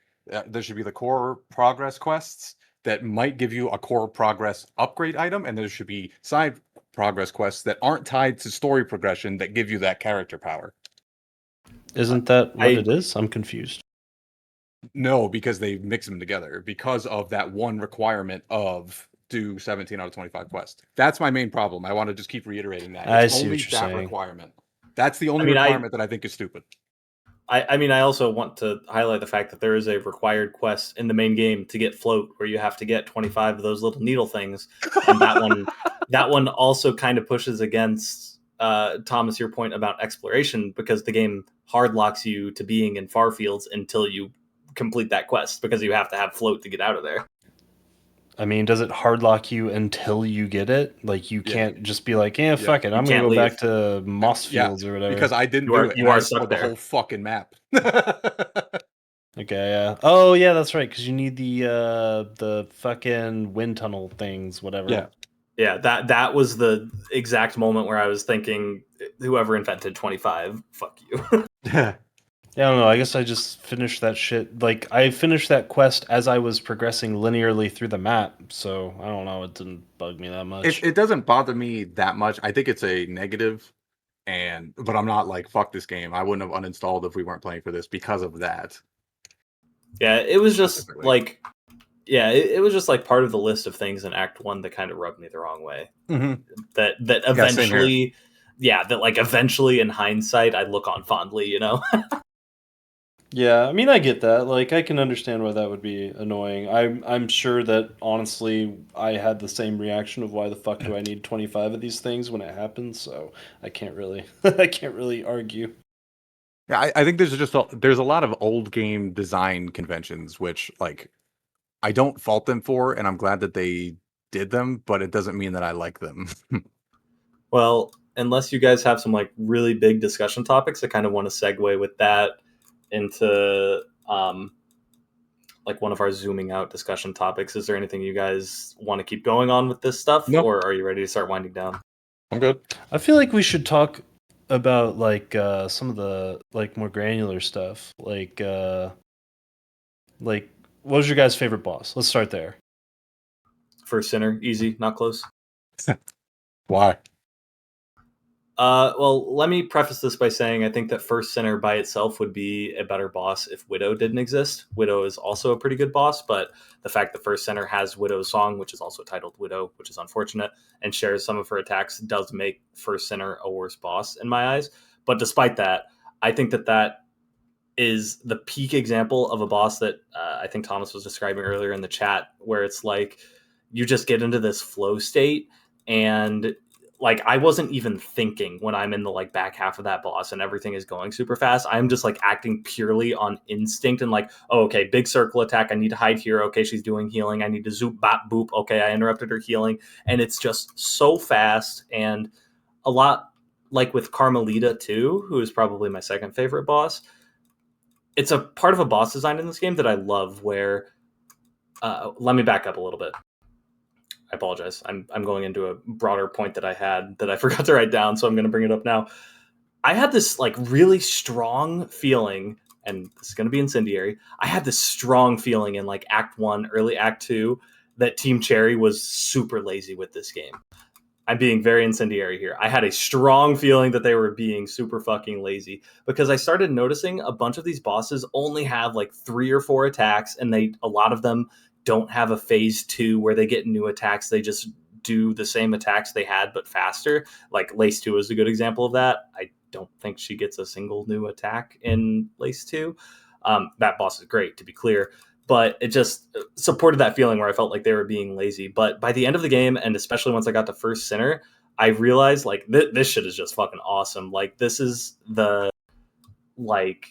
there should be the core progress quests that might give you a core progress upgrade item, and there should be side progress quests that aren't tied to story progression that give you that character power. Isn't that what I it is? I'm confused. No, because they mix them together because of that one requirement of do 17 out of 25 quests. That's my main problem. I want to just keep reiterating that. I It's see only what you're that saying. requirement. That's the I only mean requirement that I think is stupid. I mean, I also want to highlight the fact that there is a required quest in the main game to get float, where you have to get 25 of those little needle things, and that one also kind of pushes against Thomas your point about exploration because the game hard locks you to being in far fields until you complete that quest because you have to have float to get out of there. I mean, does it hardlock you until you get it? Like you Yeah. can't just be like, "Yeah, Yeah. fuck it, You I'm gonna can't go leave. back to moss fields or whatever." because I didn't You are do it. you And I are stuck explored the there. whole fucking map. Okay, yeah. Oh, yeah, that's right. Because you need the fucking wind tunnel things, whatever. Yeah. Yeah, that was the exact moment where I was thinking, whoever invented 25, fuck you. Yeah, I don't know. I guess I just finished that shit. Like I finished that quest as I was progressing linearly through the map. So I don't know. It didn't bug me that much. It doesn't bother me that much. I think it's a negative, but I'm not like fuck this game. I wouldn't have uninstalled if we weren't playing for this because of that. Yeah, it was just Specifically. like, yeah, it was just like part of the list of things in Act One that kind of rubbed me the wrong way. Mhm. That Yeah, same here. eventually, that like eventually in hindsight, I look on fondly, you know. Yeah, I mean, I get that. Like, I can understand why that would be annoying. I'm sure that honestly, I had the same reaction of why the fuck do I need 25 of these things when it happens. So I can't really, I can't really argue. Yeah, I think there's a lot of old game design conventions which like I don't fault them for, and I'm glad that they did them, but it doesn't mean that I like them. Well, unless you guys have some like really big discussion topics, I kind of want to segue with that into like one of our zooming out discussion topics. Is there anything you guys want to keep going on with this stuff, No. or are you ready to start winding down? I'm good. I feel like we should talk about like some of the like more granular stuff. Like what was your guys' favorite boss? Let's start there. First Sinner, easy, not close. Why? Well, let me preface this by saying I think that First Sinner by itself would be a better boss if Widow didn't exist. Widow is also a pretty good boss, but the fact that First Sinner has Widow's song, which is also titled Widow, which is unfortunate, and shares some of her attacks, does make First Sinner a worse boss in my eyes. But despite that, I think that that is the peak example of a boss that I think Thomas was describing earlier in the chat, where it's like you just get into this flow state and like I wasn't even thinking when I'm in the like back half of that boss and everything is going super fast. I'm just like acting purely on instinct and like, oh, okay, big circle attack. I need to hide here. Okay, she's doing healing. I need to zoop bop boop. Okay, I interrupted her healing. And it's just so fast and a lot like with Carmelita too, who is probably my second favorite boss. It's a part of a boss design in this game that I love where let me back up a little bit. I apologize. I'm going into a broader point that I had that I forgot to write down, so I'm going to bring it up now. I had this like really strong feeling, and this is going to be incendiary. I had this strong feeling in like Act 1, early Act 2, that Team Cherry was super lazy with this game. I'm being very incendiary here. I had a strong feeling that they were being super fucking lazy because I started noticing a bunch of these bosses only have like 3 or 4 attacks, and a lot of them don't have a phase 2 where they get new attacks. They just do the same attacks they had but faster. Like Lace 2 is a good example of that. I don't think she gets a single new attack in Lace 2. That boss is great, to be clear, but it just supported that feeling where I felt like they were being lazy. But by the end of the game, and especially once I got to First Sinner, I realized like this shit is just fucking awesome. Like this is the like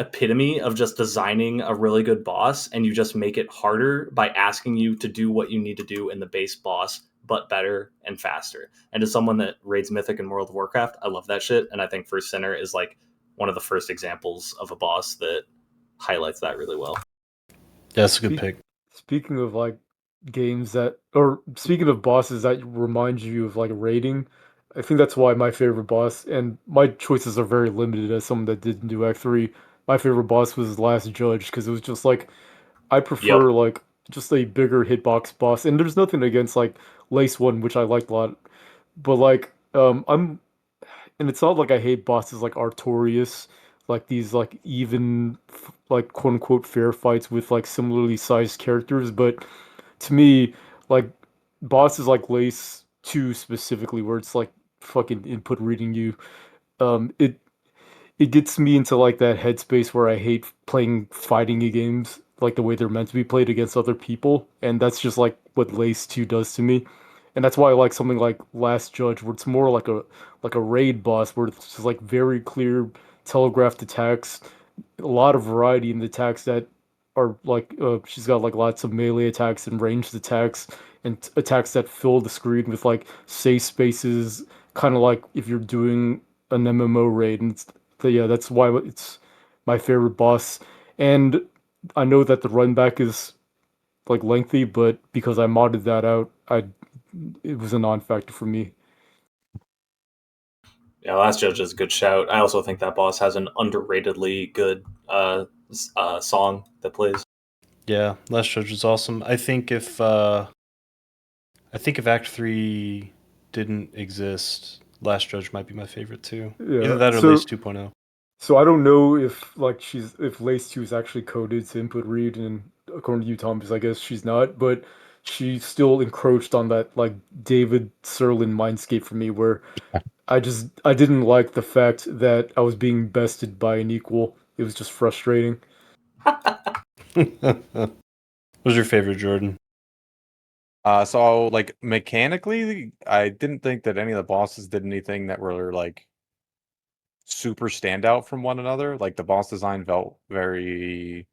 epitome of just designing a really good boss, and you just make it harder by asking you to do what you need to do in the base boss, but better and faster. And as someone that raids Mythic and World of Warcraft, I love that shit. And I think First Sinner is like one of the first examples of a boss that highlights that really well. Yeah, that's a good pick. Speaking of like games that, or speaking of bosses that remind you of like raiding, I think that's why my favorite boss, and my choices are very limited as someone that didn't do Act 3. My favorite boss was Last Judge because it was just like, I prefer like just a bigger hitbox boss. And there's nothing against like Lace 1, which I liked a lot. But like, and it's not like I hate bosses like Artorias, like these like even like quote unquote fair fights with like similarly sized characters, but to me, like bosses like Lace 2 specifically, where it's like fucking input reading you, it gets me into like that headspace where I hate playing fighting games like the way they're meant to be played against other people, and that's just like what Lace 2 does to me. And that's why I like something like Last Judge, where it's more like a raid boss, where it's just like very clear, telegraphed attacks, a lot of variety in the attacks that are like she's got like lots of melee attacks and ranged attacks and attacks that fill the screen with like safe spaces, kind of like if you're doing an MMO raid. And yeah, that's why it's my favorite boss. And I know that the run back is like lengthy, but because I modded that out, it was a non-factor for me. Yeah, Last Judge is a good shout. I also think that boss has an underratedly good song that plays. Yeah, Last Judge is awesome. I think if Act 3 didn't exist, Last Judge might be my favorite too. Yeah. Either that or Lace 2.0. So I don't know if like if Lace 2 is actually coded to input read, and according to you, Tom, because I guess she's not, but she still encroached on that like David Serlin mindscape for me, where I didn't like the fact that I was being bested by an equal. It was just frustrating. What was your favorite, Jordan? So like mechanically, I didn't think that any of the bosses did anything that were like super standout from one another. Like the boss design felt very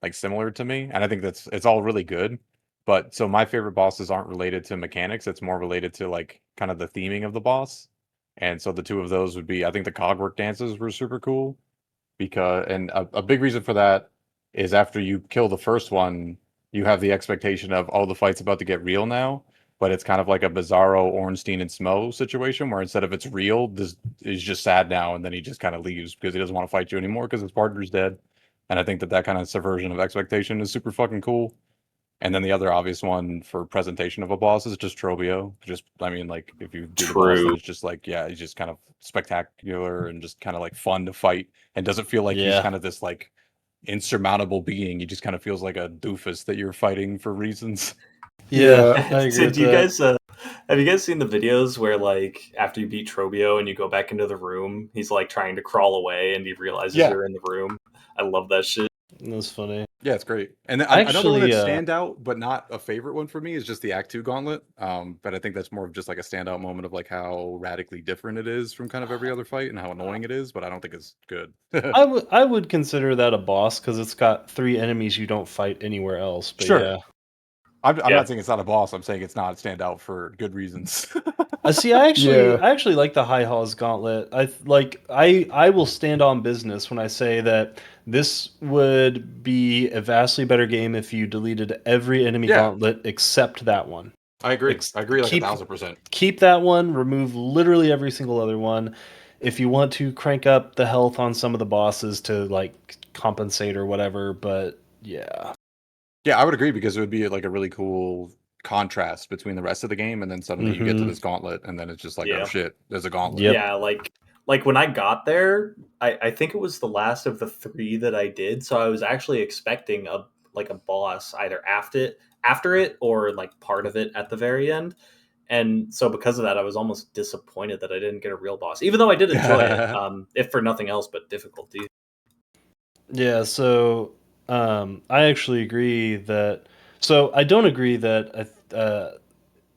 like similar to me, and I think it's all really good. But so my favorite bosses aren't related to mechanics; it's more related to like kind of the theming of the boss. And so the two of those would be, I think the cogwork dances were super cool because, and a big reason for that is after you kill the first one, you have the expectation of, oh, the fight's about to get real now. But it's kind of like a Bizarro, Ornstein, and Smo situation where instead of it's real, this is just sad now, and then he just kind of leaves because he doesn't want to fight you anymore because his partner's dead. And I think that kind of subversion of expectation is super fucking cool. And then the other obvious one for presentation of a boss is just Trobio. Just, I mean, like, if you do the boss, then True. it's just like, yeah, he's just kind of spectacular and just kind of like fun to fight and doesn't feel like he's Yeah. kind of this like insurmountable being. He just kind of feels like a doofus that you're fighting for reasons. Yeah, Yeah. I agree So with do you that. guys have you guys seen the videos where like after you beat Trobio and you go back into the room, he's like trying to crawl away and he realizes Yeah. you're in the room? I love that shit. That's funny. Yeah, it's great. And then I another one actually, that stand out, but not a favorite one for me, is just the Act 2 Gauntlet. But I think that's more of just like a standout moment of like how radically different it is from kind of every other fight and how annoying it is, but I don't think it's good. I would consider that a boss because it's got 3 enemies you don't fight anywhere else. But Sure. yeah, I'm Yeah. not saying it's not a boss. I'm saying it's not standout for good reasons. see, Yeah. I actually like the High Halls Gauntlet. I will stand on business when I say that this would be a vastly better game if you deleted every enemy Yeah. gauntlet except that one. I agree. Ex- I agree like keep- 1,000%. Keep that one, remove literally every single other one. If you want to crank up the health on some of the bosses to like compensate or whatever, but yeah. Yeah, I would agree because it would be like a really cool contrast between the rest of the game, and then suddenly you get to Mhm. this gauntlet, and then it's just like, Yeah. oh shit, there's a gauntlet. Yep. Yeah, like when I got there, I think it was the last of the 3 that I did, so I was actually expecting a boss either after it or like part of it at the very end. And so because of that, I was almost disappointed that I didn't get a real boss, even though I did enjoy it, if for nothing else but difficulty. Yeah, so I actually agree that. So I don't agree that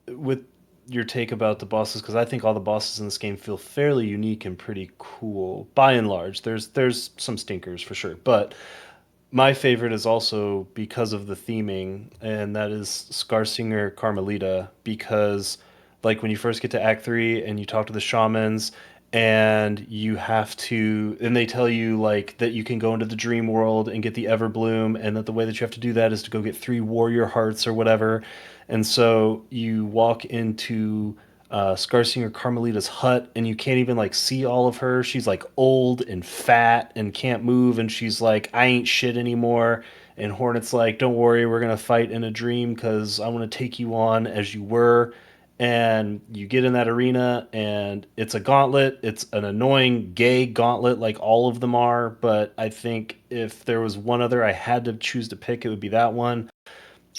with your take about the bosses because I think all the bosses in this game feel fairly unique and pretty cool by and large. There's some stinkers for sure, but my favorite is also because of the theming, and that is Scarsinger Carmelita. Because, like, when you first get to Act 3 and you talk to the shamans, and you have to, and they tell you, like, that you can go into the dream world and get the Everbloom, and that the way that you have to do that is to go get 3 warrior hearts or whatever. And so you walk into Scarsinger Carmelita's hut, and you can't even like see all of her. She's like old and fat and can't move, and she's like, "I ain't shit anymore." And Hornet's like, "Don't worry, we're gonna fight in a dream because I want to take you on as you were." And you get in that arena, and it's a gauntlet. It's an annoying gay gauntlet, like all of them are. But I think if there was one other I had to choose to pick, it would be that one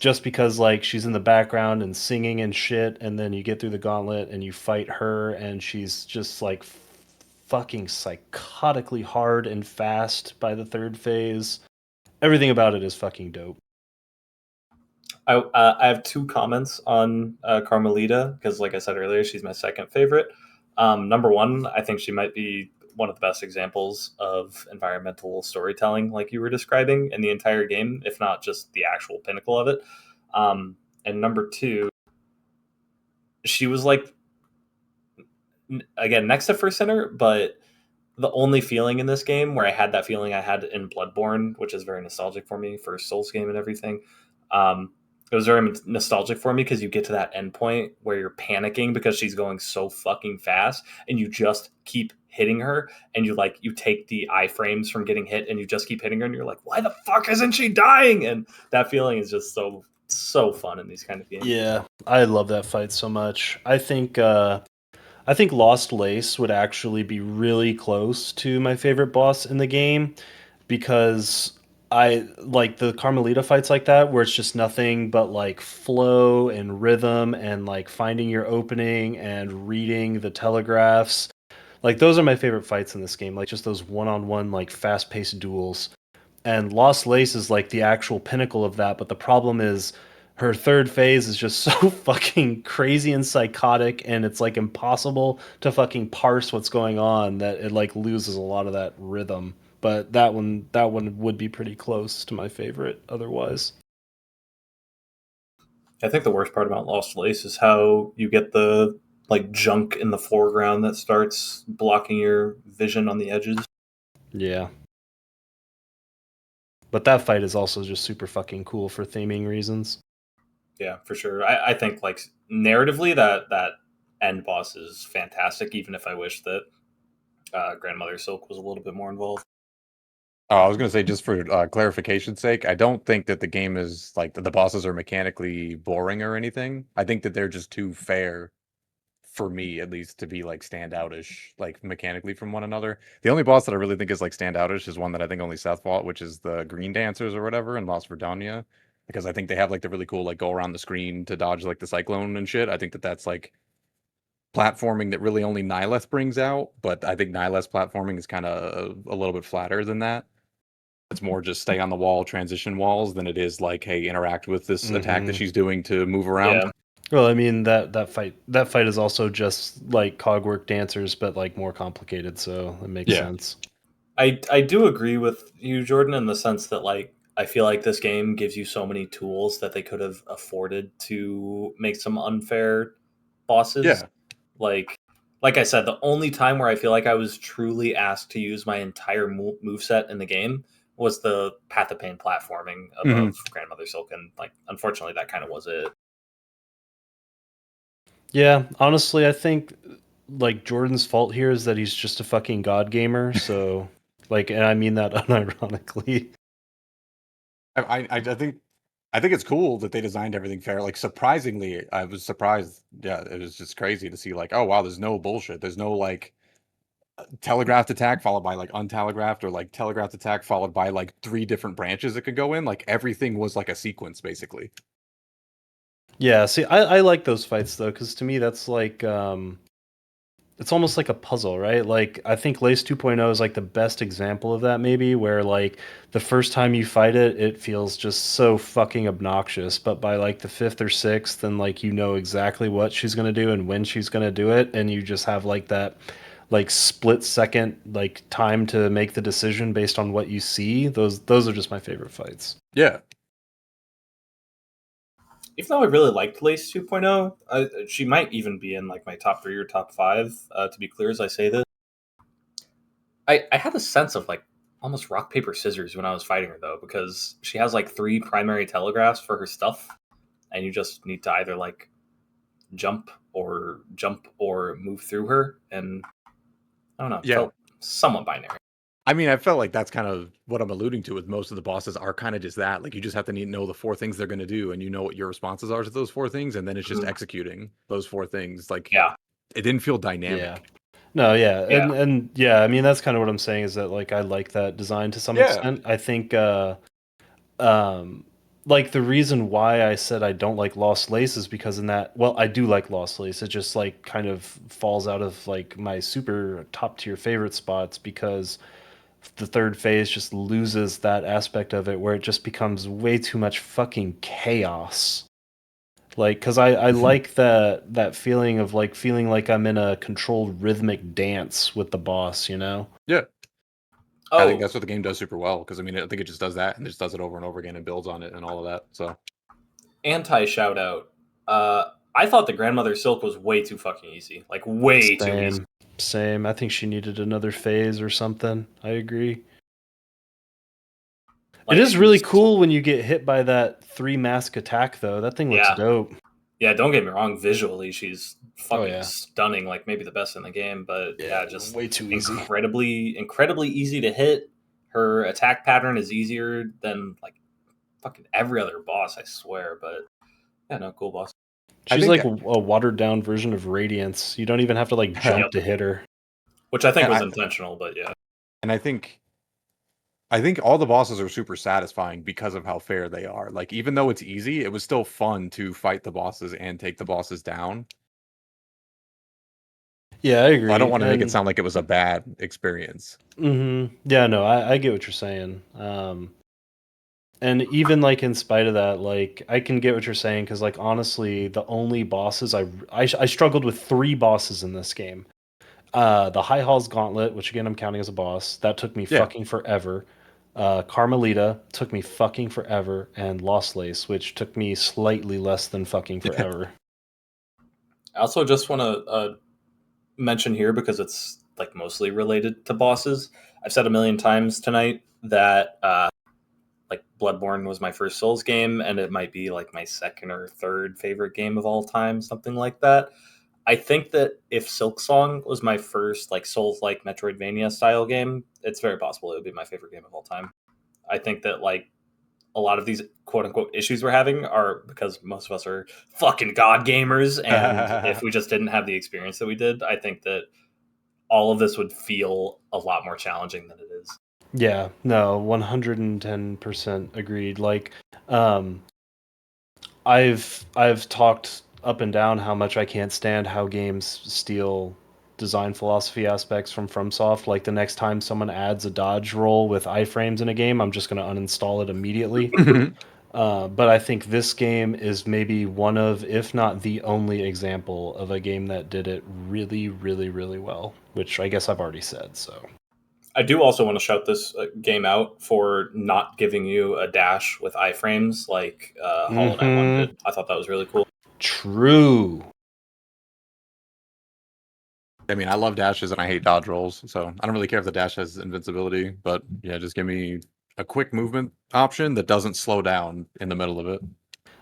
just because like she's in the background and singing and shit, and then you get through the gauntlet and you fight her and she's just like fucking psychotically hard and fast by the third phase. Everything about it is fucking dope. I have 2 comments on Carmelita because, like I said earlier, she's my second favorite. Number one, I think she might be one of the best examples of environmental storytelling, like you were describing, in the entire game, if not just the actual pinnacle of it. And number two, she was like, again, next to First Sinner, but the only feeling in this game where I had that feeling I had in Bloodborne, which is very nostalgic for me, for Souls game and everything. It was very nostalgic for me because you get to that end point where you're panicking because she's going so fucking fast, and you just keep hitting her, and you take the iframes from getting hit, and you just keep hitting her, and you're like, why the fuck isn't she dying? And that feeling is just so fun in these kind of games. Yeah, I love that fight so much. I think Lost Lace would actually be really close to my favorite boss in the game because I like the Carmelita fights like that where it's just nothing but like flow and rhythm and like finding your opening and reading the telegraphs. Like those are my favorite fights in this game, like just those one-on-one like fast-paced duels. And Lost Lace is like the actual pinnacle of that, but the problem is her third phase is just so fucking crazy and psychotic, and it's like impossible to fucking parse what's going on that it like loses a lot of that rhythm. But that one would be pretty close to my favorite otherwise. I think the worst part about Lost Lace is how you get the like junk in the foreground that starts blocking your vision on the edges. Yeah. But that fight is also just super fucking cool for theming reasons. Yeah, for sure. I think like narratively that end boss is fantastic. Even if I wish that Grandmother Silk was a little bit more involved. Oh, I was going to say, just for clarification's sake, I don't think that the game is like the bosses are mechanically boring or anything. I think that they're just too fair for me, at least, to be like standoutish, like mechanically from one another. The only boss that I really think is like standoutish is one that I think only Seth fought, which is the Green Dancers or whatever in Lost Verdonia, because I think they have like the really cool like go around the screen to dodge like the cyclone and shit. I think that that's like platforming that really only Nihileth brings out, but I think Nihileth's platforming is kind of a little bit flatter than that. It's more just stay on the wall, transition walls, than it is like, hey, interact with this attack that she's doing to move around. Yeah. Well, I mean that fight is also just like Cogwork Dancers, but like more complicated, so it makes sense. I do agree with you, Jordan, in the sense that like I feel like this game gives you so many tools that they could have afforded to make some unfair bosses. Yeah. Like I said, the only time where I feel like I was truly asked to use my entire moveset in the game was the Path of Pain platforming above Grandmother Silk, and like unfortunately that kind of was it. Yeah, honestly, I think like Jordan's fault here is that he's just a fucking god gamer. So, like, and I mean that unironically. I think it's cool that they designed everything fair. Like, surprisingly, I was surprised. Yeah, it was just crazy to see like, oh wow, there's no bullshit. There's no like telegraphed attack followed by like untelegraphed, or like telegraphed attack followed by like 3 different branches it could go in. Like everything was like a sequence basically. Yeah, see, I like those fights though, because to me that's like it's almost like a puzzle, right? Like I think Lace 2.0 is like the best example of that, maybe, where like the first time you fight it, it feels just so fucking obnoxious, but by like the 5th or 6th, then like you know exactly what she's gonna do and when she's gonna do it, and you just have like that like split second like time to make the decision based on what you see. Those are just my favorite fights. Yeah. Even though I really liked Lace 2.0, she might even be in like my top 3 or top 5. To be clear, as I say this, I had a sense of like almost rock paper scissors when I was fighting her though, because she has like 3 primary telegraphs for her stuff, and you just need to either like jump or move through her, and I don't know, it Yeah. felt somewhat binary. I mean, I felt like that's kind of what I'm alluding to with most of the bosses are kind of just that. Like you just have to know the 4 things they're going to do, and you know what your responses are to those 4 things, and then it's just executing those 4 things. Like, Yeah, it didn't feel dynamic. Yeah. No, yeah. Yeah. And yeah, I mean that's kind of what I'm saying is that like I like that design to some Yeah. extent. I think um like the reason why I said I don't like Lost Lace is because in that, well, I do like Lost Lace. It just like kind of falls out of like my super top tier favorite spots because the 3rd phase just loses that aspect of it where it just becomes way too much fucking chaos. Like, because I like that feeling of like feeling like I'm in a controlled rhythmic dance with the boss, you know? Yeah. I think Oh, that's what the game does super well, because I mean, I think it just does that and just does it over and over again and builds on it and all of that. So anti shout out. I thought the Grandmother Silk was way too fucking easy. Like way too easy. Same. I think she needed another phase or something. I agree. Like, It is really cool when you get hit by that 3 mask attack, though. That thing looks dope. Yeah, don't get me wrong. Visually, she's fucking yeah. stunning. Like maybe the best in the game. But yeah, just way too easy. incredibly easy to hit. Her attack pattern is easier than like fucking every other boss, I swear. But yeah, no, cool boss. She's like a watered down version of Radiance. You don't even have to like jump to hit her. Which I think was intentional, but yeah. And I think all the bosses are super satisfying because of how fair they are. Like, even though it's easy, it was still fun to fight the bosses and take the bosses down. Yeah, I agree. I don't want to make it sound like it was a bad experience. Yeah, no, I get what you're saying. And even like in spite of that, like I can get what you're saying because like honestly, the only bosses I struggled with 3 bosses in this game. The High Halls Gauntlet, which again I'm counting as a boss, that took me fucking forever. Carmelita took me fucking forever, and Lost Lace, which took me slightly less than fucking forever. I also just want to mention here, because it's like mostly related to bosses. I've said a million times tonight that Bloodborne was my first Souls game, and it might be like my second or third favorite game of all time, something like that. I think that if Silksong was my first like Souls-like Metroidvania style game, it's very possible it would be my favorite game of all time. I think that like a lot of these quote unquote issues we're having are because most of us are fucking god gamers, and if we just didn't have the experience that we did, I think that all of this would feel a lot more challenging than it is. Yeah, no, 110% agreed. Like, um, I've talked up and down how much I can't stand how games steal design philosophy aspects from FromSoft. Like the next time someone adds a dodge roll with iframes in a game, I'm just going to uninstall it immediately. But I think this game is maybe one of, if not the only example of a game that did it really, really, really well, which I guess I've already said, so. I do also want to shout this game out for not giving you a dash with iframes like Hollow Knight 1 did. I thought that was really cool. True. I mean, I love dashes and I hate dodge rolls, so I don't really care if the dash has invincibility, but yeah, just give me a quick movement option that doesn't slow down in the middle of it.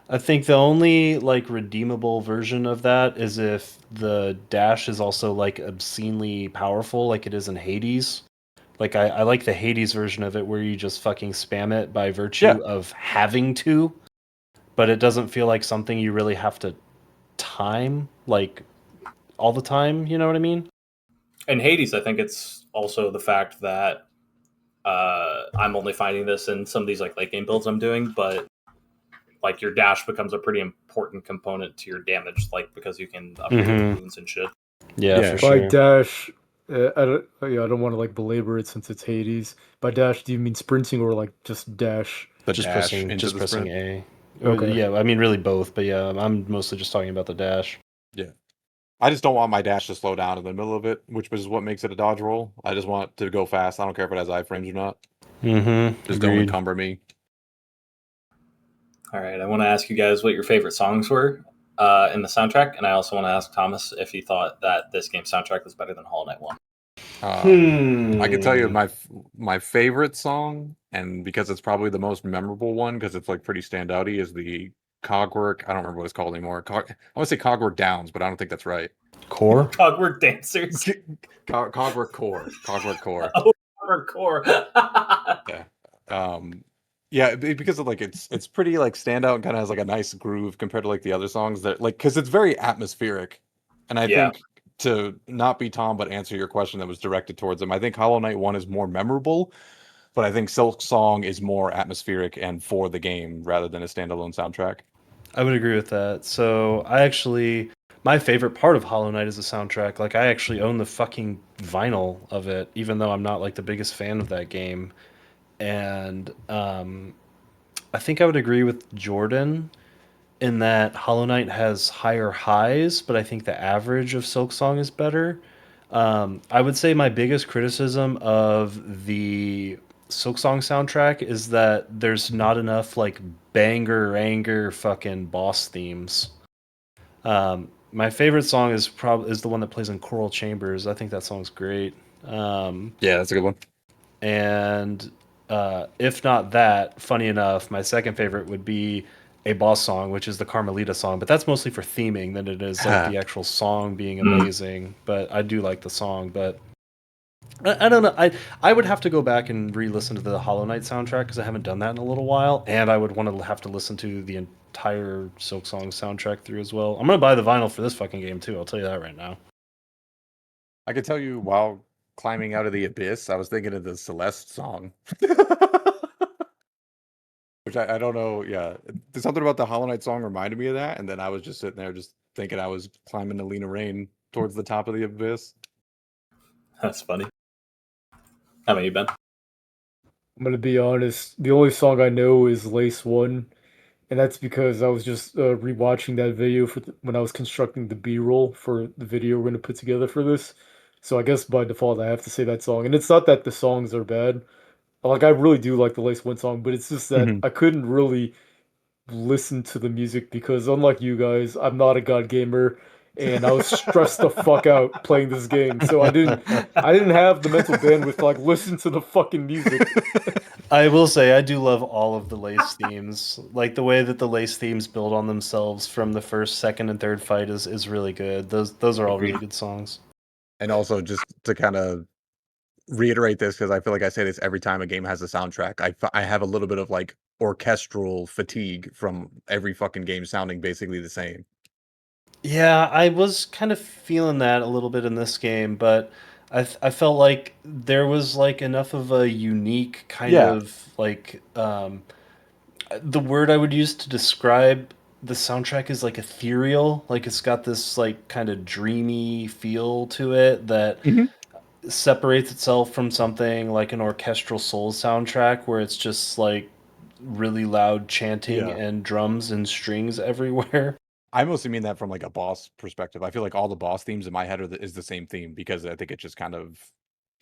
I think the only like redeemable version of that is if the dash is also like obscenely powerful, like it is in Hades. Like I like the Hades version of it where you just fucking spam it by virtue of having to, but it doesn't feel like something you really have to time like all the time. You know what I mean? In Hades, I think it's also the fact that I'm only finding this in some of these like late game builds I'm doing, but like your dash becomes a pretty important component to your damage, like because you can upgrade your wounds and shit. Yeah, for By sure. dash, I don't want to like belabor it since it's Hades. By dash, do you mean sprinting or like just dash? The Just dash pressing, into just the pressing sprint. A. Okay. Yeah, I mean really both, but yeah, I'm mostly just talking about the dash. Yeah. I just don't want my dash to slow down in the middle of it, which is what makes it a dodge roll. I just want it to go fast. I don't care if it has iframes or not. Just don't Agreed. encumber me. All right, I want to ask you guys what your favorite songs were in the soundtrack, and I also want to ask Thomas if he thought that this game's soundtrack was better than Hollow Knight 1. I can tell you my favorite song, and because it's probably the most memorable one, because it's like pretty standouty, is the Cogwork. I don't remember what it's called anymore. I want to say Cogwork Downs, but I don't think that's right. Core? Cogwork Dancers. Cogwork Core. Cogwork Core. Oh, Cogwork Core. Yeah. Yeah, because of like it's pretty like standout and kind of has like a nice groove compared to like the other songs that like because it's very atmospheric, and I Yeah. think to not be Tom but answer your question that was directed towards him, I think Hollow Knight 1 is more memorable, but I think Silksong is more atmospheric and for the game rather than a standalone soundtrack. I would agree with that. So my favorite part of Hollow Knight is the soundtrack. Like I actually own the fucking vinyl of it, even though I'm not like the biggest fan of that game. And I think I would agree with Jordan in that Hollow Knight has higher highs, but I think the average of Silksong is better. I would say my biggest criticism of the Silksong soundtrack is that there's not enough like banger anger fucking boss themes. My favorite song is the one that plays in choral chambers. I think that song's great. Yeah, that's a good one. And if not that, funny enough, my second favorite would be a boss song, which is the Carmelita song. But that's mostly for theming than it is like the actual song being amazing. But I do like the song. But I don't know. I would have to go back and re-listen to the Hollow Knight soundtrack because I haven't done that in a little while, and I would want to have to listen to the entire Silksong soundtrack through as well. I'm gonna buy the vinyl for this fucking game too. I'll tell you that right now. I could tell you while climbing out of the abyss, I was thinking of the Celeste song. Which I don't know. Yeah. There's something about the Hollow Knight song reminded me of that. And then I was just sitting there just thinking I was climbing the Lena Rain towards the top of the abyss. That's funny. How about you, Ben? I'm gonna be honest. The only song I know is Lace One, and that's because I was just rewatching that video when I was constructing the B-roll for the video we're gonna put together for this. So I guess by default I have to say that song. And it's not that the songs are bad. Like I really do like the Lace One song, but it's just that I couldn't really listen to the music because unlike you guys, I'm not a god gamer, and I was stressed the fuck out playing this game. So I didn't have the mental bandwidth to like listen to the fucking music. I will say I do love all of the lace themes. Like the way that the lace themes build on themselves from the first, second, and third fight is really good. Those are all really good songs. And also, just to kind of reiterate this, because I feel like I say this every time a game has a soundtrack, I have a little bit of like orchestral fatigue from every fucking game sounding basically the same. Yeah, I was kind of feeling that a little bit in this game, but I felt like there was like enough of a unique kind Yeah. of like the word I would use to describe the soundtrack is like ethereal. Like it's got this like kind of dreamy feel to it that separates itself from something like an orchestral soul soundtrack where it's just like really loud chanting Yeah. and drums and strings everywhere. I mostly mean that from like a boss perspective. I feel like all the boss themes in my head is the same theme because I think it's just kind of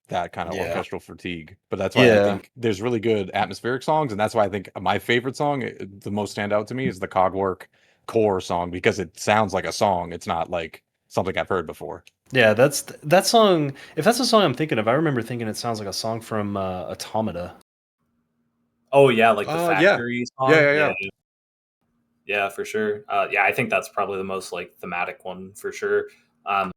that kind of Yeah. orchestral fatigue. But that's why I Yeah. think there's really good atmospheric songs, and that's why I think my favorite song, the most stand out to me, is the Cogwork core song because it sounds like a song. It's not like something I've heard before. Yeah, that song. If that's the song I'm thinking of, I remember thinking it sounds like a song from Automata. Oh yeah, like the Yeah. factory song. Yeah. Yeah, for sure. Yeah, I think that's probably the most like thematic one for sure. Um,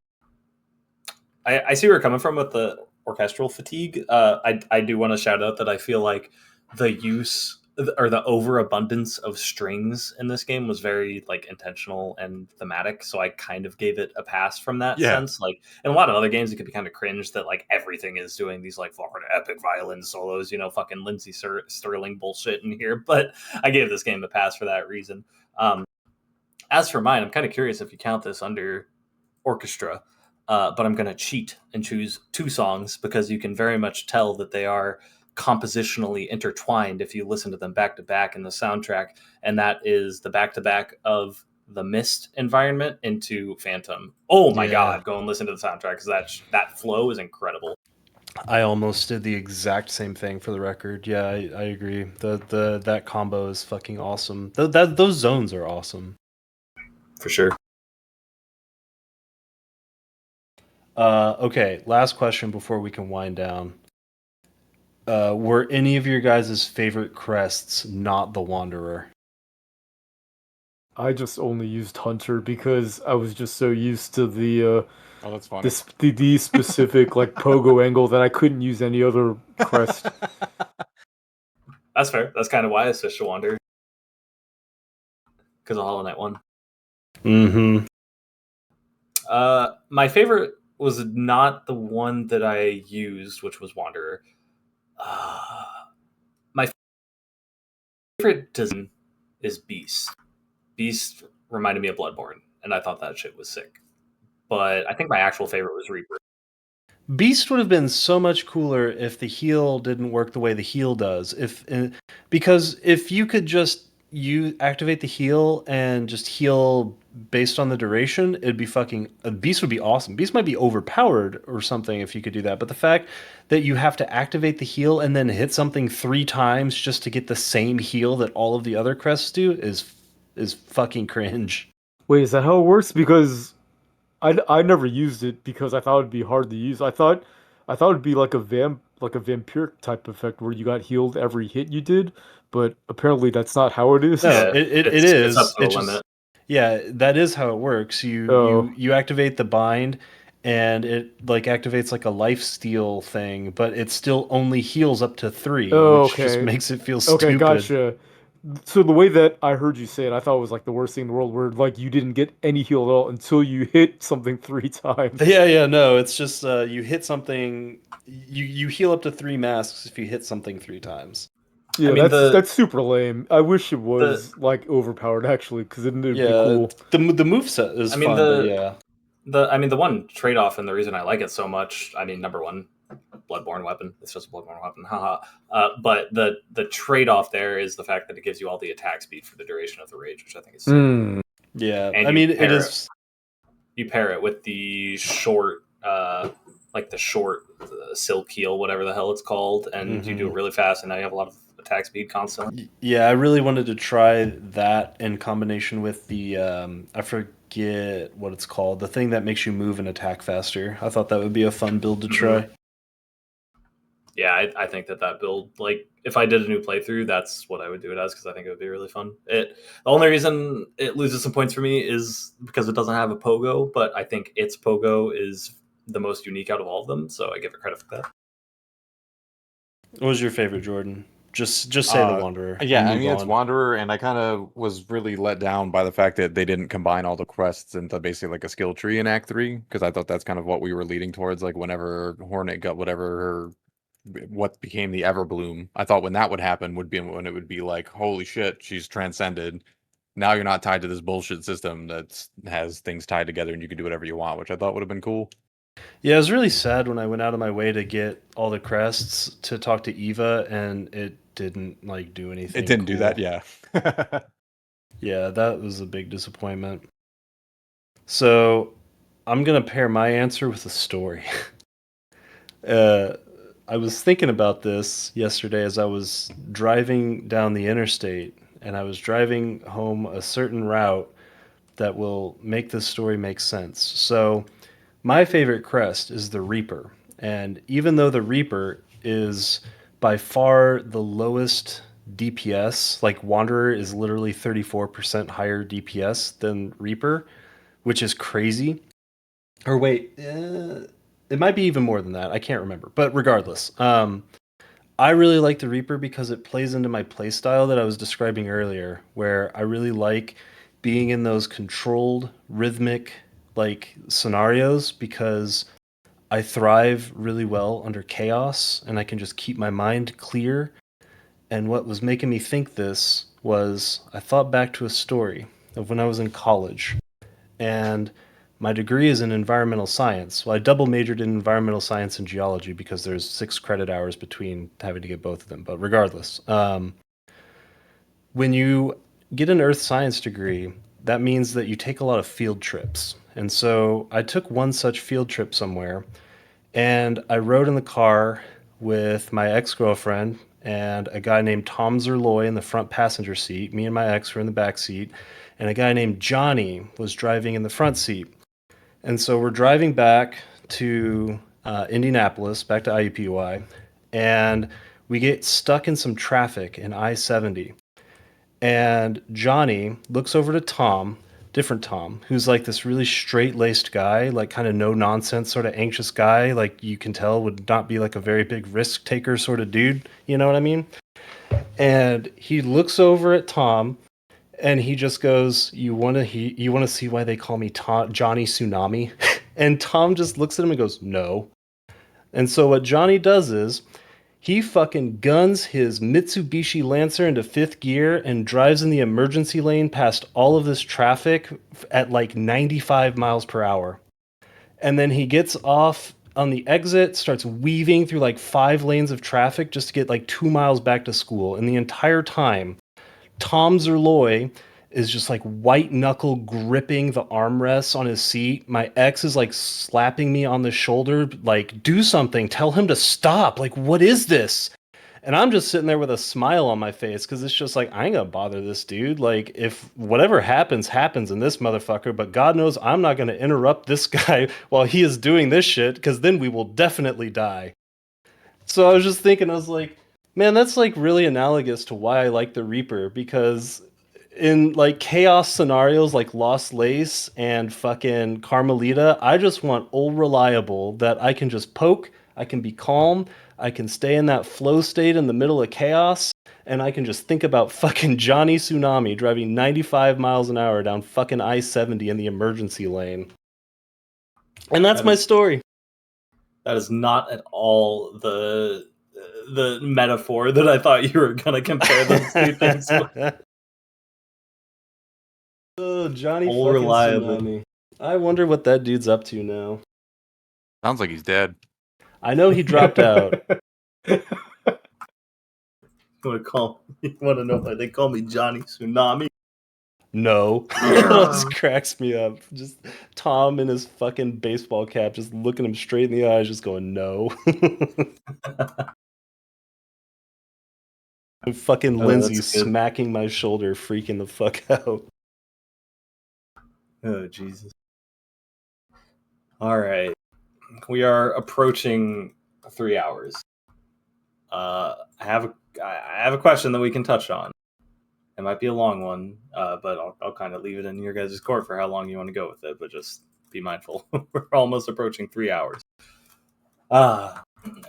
I see where you're coming from with the orchestral fatigue. I do want to shout out that I feel like the use or the overabundance of strings in this game was very like intentional and thematic. So I kind of gave it a pass from that Yeah. sense. Like in a lot of other games, it could be kind of cringe that like everything is doing these like fucking epic violin solos, fucking Lindsey Sterling bullshit in here. But I gave this game a pass for that reason. As for mine, I'm kind of curious if you count this under orchestra, but I'm going to cheat and choose two songs because you can very much tell that they are compositionally intertwined if you listen to them back to back in the soundtrack, and that is the back to back of the Mist environment into Phantom. Oh my Yeah. god, go and listen to the soundtrack because that flow is incredible. I almost did the exact same thing for the record. Yeah, I agree. That combo is fucking awesome. Those zones are awesome. For sure. Okay, last question before we can wind down. Were any of your guys' favorite crests not the Wanderer? I just only used Hunter because I was just so used to the Oh, that's funny. the specific like pogo angle that I couldn't use any other crest. That's fair. That's kind of why I switched to Wander. Because of Hollow Knight 1. Mm-hmm. My favorite was not the one that I used, which was Wanderer. My favorite design is Beast. Beast reminded me of Bloodborne, and I thought that shit was sick. But I think my actual favorite was Reaper. Beast would have been so much cooler if the heal didn't work the way the heal does. Because if you could just activate the heal and just heal based on the duration, it'd be fucking Beast would be awesome. Beast might be overpowered or something if you could do that. But the fact that you have to activate the heal and then hit something 3 times just to get the same heal that all of the other crests do is fucking cringe. Wait, is that how it works? Because I never used it because I thought it'd be hard to use. I thought it'd be like a vampiric type effect where you got healed every hit you did, but apparently that's not how it is. No, Yeah, it it's up is. to It a just limit. yeah, that is how it works. Oh. You activate the bind, and it like activates like a life steal thing, but it still only heals up to 3, Oh, which just okay. makes it feel Okay, stupid. gotcha. So the way that I heard you say it, I thought it was like the worst thing in the world, where like you didn't get any heal at all until you hit something 3 times. Yeah, no, it's just you hit something, you heal up to 3 masks if you hit something 3 times. Yeah, I mean, that's super lame. I wish it the was like overpowered actually, because then it'd be Yeah, cool. the moveset is I mean fun, but yeah. the one trade off and the reason I like it so much. I mean, number one, Bloodborne weapon. It's just a Bloodborne weapon, haha. But the trade off there is the fact that it gives you all the attack speed for the duration of the rage, which I think is sick. Yeah, And I you mean, it pair is. You pair it with the short, like the short silk heel, whatever the hell it's called, and you do it really fast, and now you have a lot of attack speed constantly. Yeah, I really wanted to try that in combination with the I forget get what it's called, the thing that makes you move and attack faster. I thought that would be a fun build to try. Yeah, I think that build, like, if I did a new playthrough, that's what I would do it as, because I think it would be really fun. The only reason it loses some points for me is because it doesn't have a pogo, but I think its pogo is the most unique out of all of them, so I give it credit for that. What was your favorite, Jordan? Just say the Wanderer. Yeah, I Move mean, it's on. Wanderer, and I kind of was really let down by the fact that they didn't combine all the quests into basically like a skill tree in Act 3, because I thought that's kind of what we were leading towards, like whenever Hornet got what became the Everbloom. I thought when that would happen would be when it would be like, holy shit, she's transcended. Now you're not tied to this bullshit system that has things tied together and you can do whatever you want, which I thought would have been cool. Yeah, it was really sad when I went out of my way to get all the crests to talk to Eva, and it didn't like do anything. It didn't do that, cool. yeah. Yeah, that was a big disappointment. So I'm gonna pair my answer with a story. I was thinking about this yesterday as I was driving down the interstate, and I was driving home a certain route that will make this story make sense. So, my favorite crest is the Reaper, and even though the Reaper is by far the lowest DPS, like Wanderer is literally 34% higher DPS than Reaper, which is crazy. Or wait, it might be even more than that. I can't remember. But regardless, I really like the Reaper because it plays into my playstyle that I was describing earlier, where I really like being in those controlled, rhythmic, like scenarios because I thrive really well under chaos and I can just keep my mind clear. And what was making me think this was I thought back to a story of when I was in college. And my degree is in environmental science. Well, I double majored in environmental science and geology because there's 6 credit hours between having to get both of them. But regardless, when you get an earth science degree, that means that you take a lot of field trips. And so I took one such field trip somewhere, and I rode in the car with my ex-girlfriend and a guy named Tom Zerloy in the front passenger seat. Me and my ex were in the back seat, and a guy named Johnny was driving in the front seat. And so we're driving back to Indianapolis, back to IUPUI, and we get stuck in some traffic in I-70. And Johnny looks over to Tom, different Tom, who's like this really straight-laced guy, like kind of no-nonsense sort of anxious guy, like you can tell would not be like a very big risk taker sort of dude, you know what I mean? And he looks over at Tom and he just goes, you want to see why they call me Johnny Tsunami? And Tom just looks at him and goes, no. And so what Johnny does is he fucking guns his Mitsubishi Lancer into 5th gear and drives in the emergency lane past all of this traffic at like 95 miles per hour. And then he gets off on the exit, starts weaving through like 5 lanes of traffic just to get like 2 miles back to school. And the entire time, Tom Zerloy is just like white knuckle gripping the armrests on his seat. My ex is like slapping me on the shoulder, like, do something, tell him to stop. Like, what is this? And I'm just sitting there with a smile on my face because it's just like, I ain't gonna bother this dude. Like, if whatever happens, happens in this motherfucker, but God knows I'm not gonna interrupt this guy while he is doing this shit because then we will definitely die. So I was just thinking, I was like, man, that's like really analogous to why I like the Reaper because in like chaos scenarios like Lost Lace and fucking Carmelita, I just want old reliable that I can just poke, I can be calm, I can stay in that flow state in the middle of chaos, and I can just think about fucking Johnny Tsunami driving 95 miles an hour down fucking I-70 in the emergency lane. And that's my story. That is not at all the metaphor that I thought you were going to compare those two things with. Oh, Johnny All fucking reliable. Tsunami. I wonder what that dude's up to now. Sounds like he's dead. I know he dropped out. You want to know why they call me Johnny Tsunami? No. It just cracks me up. Just Tom in his fucking baseball cap, just looking him straight in the eyes, just going, no. And fucking Lindsay that's good. smacking my shoulder, freaking the fuck out. Oh, Jesus. All right. We are approaching 3 hours. I have a question that we can touch on. It might be a long one, but I'll kind of leave it in your guys' court for how long you want to go with it. But just be mindful. We're almost approaching 3 hours.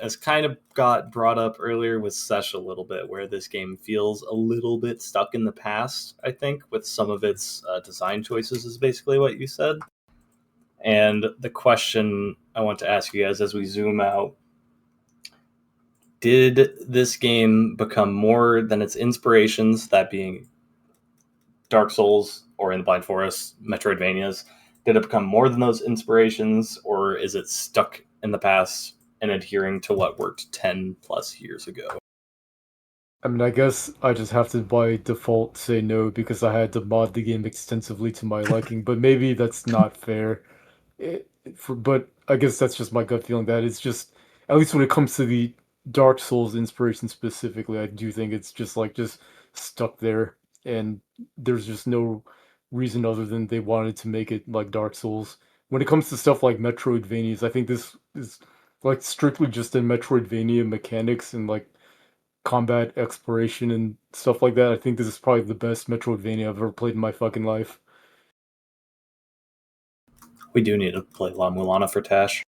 As kind of got brought up earlier with Sesh a little bit, where this game feels a little bit stuck in the past, I think, with some of its design choices, is basically what you said. And the question I want to ask you guys as we zoom out, did this game become more than its inspirations, that being Dark Souls or in the Blind Forest, Metroidvanias? Did it become more than those inspirations, or is it stuck in the past and adhering to what worked 10 plus years ago? I mean, I guess I just have to by default say no because I had to mod the game extensively to my liking, but maybe that's not fair. But I guess that's just my gut feeling that it's just, at least when it comes to the Dark Souls inspiration specifically, I do think it's just stuck there, and there's just no reason other than they wanted to make it like Dark Souls. When it comes to stuff like Metroidvanias, I think this is like strictly just in Metroidvania mechanics and like combat exploration and stuff like that. I think this is probably the best Metroidvania I've ever played in my fucking life. We do need to play La Mulana for Tash.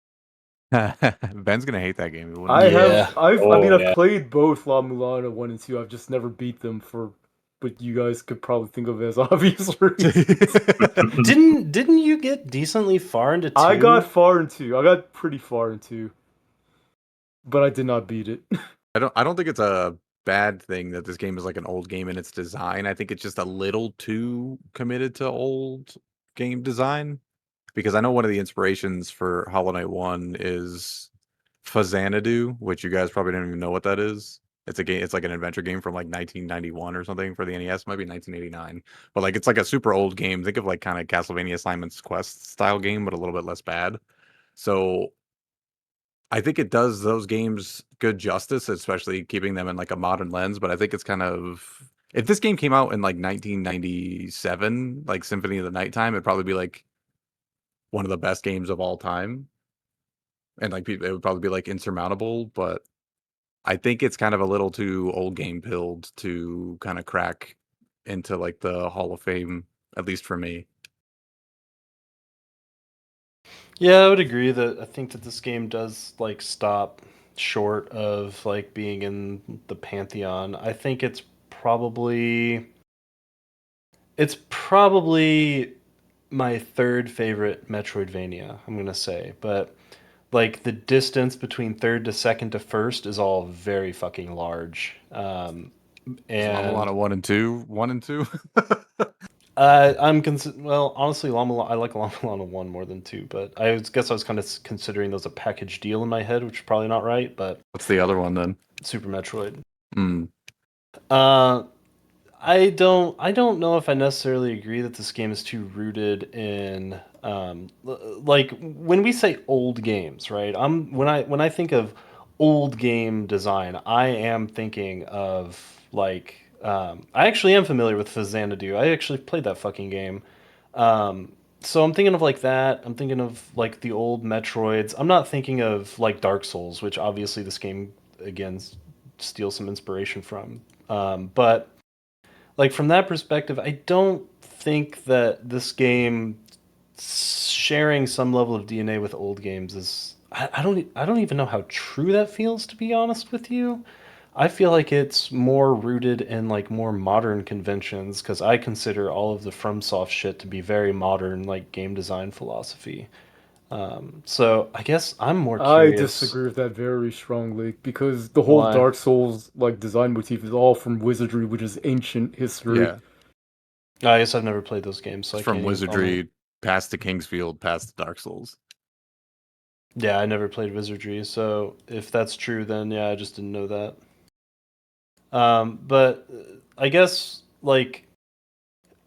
Ben's gonna hate that game. He wouldn't I like it. Yeah. have I mean Oh, I've yeah. played both La Mulana 1 and 2. I've just never beat them for what you guys could probably think of as obvious reasons. Didn't you get decently far into 2? I got far in 2. I got pretty far in 2. But I did not beat it. I don't think it's a bad thing that this game is like an old game in its design. I think it's just a little too committed to old game design. Because I know one of the inspirations for Hollow Knight 1 is Fazanadu, which you guys probably don't even know what that is. It's a game, it's like an adventure game from like 1991 or something for the NES, might be 1989. But like it's like a super old game. Think of like kind of Castlevania Simon's Quest style game, but a little bit less bad. So I think it does those games good justice, especially keeping them in like a modern lens. But I think it's kind of, if this game came out in like 1997, like Symphony of the Nighttime, it'd probably be like one of the best games of all time. And like it would probably be like insurmountable, but I think it's kind of a little too old game pilled to kind of crack into like the Hall of Fame, at least for me. Yeah, I would agree that I think that this game does like stop short of like being in the pantheon. I think it's probably my third favorite Metroidvania, I'm gonna say. But like the distance between third to second to first is all very fucking large. Is Lama And Lana 1 and 2 1 and 2? well, honestly, I like Llama Llama 1 more than 2, but guess I was kind of considering those a package deal in my head, which is probably not right, but What's the other one then? Super Metroid. Mm. Uh, I don't know if I necessarily agree that this game is too rooted in like when we say old games, right? When I think of old game design, I am thinking of like I actually am familiar with Fazanadu. I actually played that fucking game. So I'm thinking of like that. I'm thinking of like the old Metroids. I'm not thinking of like Dark Souls, which obviously this game again steals some inspiration from. But like from that perspective, I don't think that this game sharing some level of DNA with old games is. I don't even know how true that feels, to be honest with you. I feel like it's more rooted in like more modern conventions because I consider all of the FromSoft shit to be very modern, like game design philosophy. So I guess I'm more I curious. disagree with that very strongly because the whole Why? Dark Souls like design motif is all from Wizardry, which is ancient history. Yeah. I guess I've never played those games, so It's I from can't even comment. Wizardry past to Kingsfield, past to Dark Souls. Yeah, I never played Wizardry, so if that's true, then yeah, I just didn't know that. But I guess like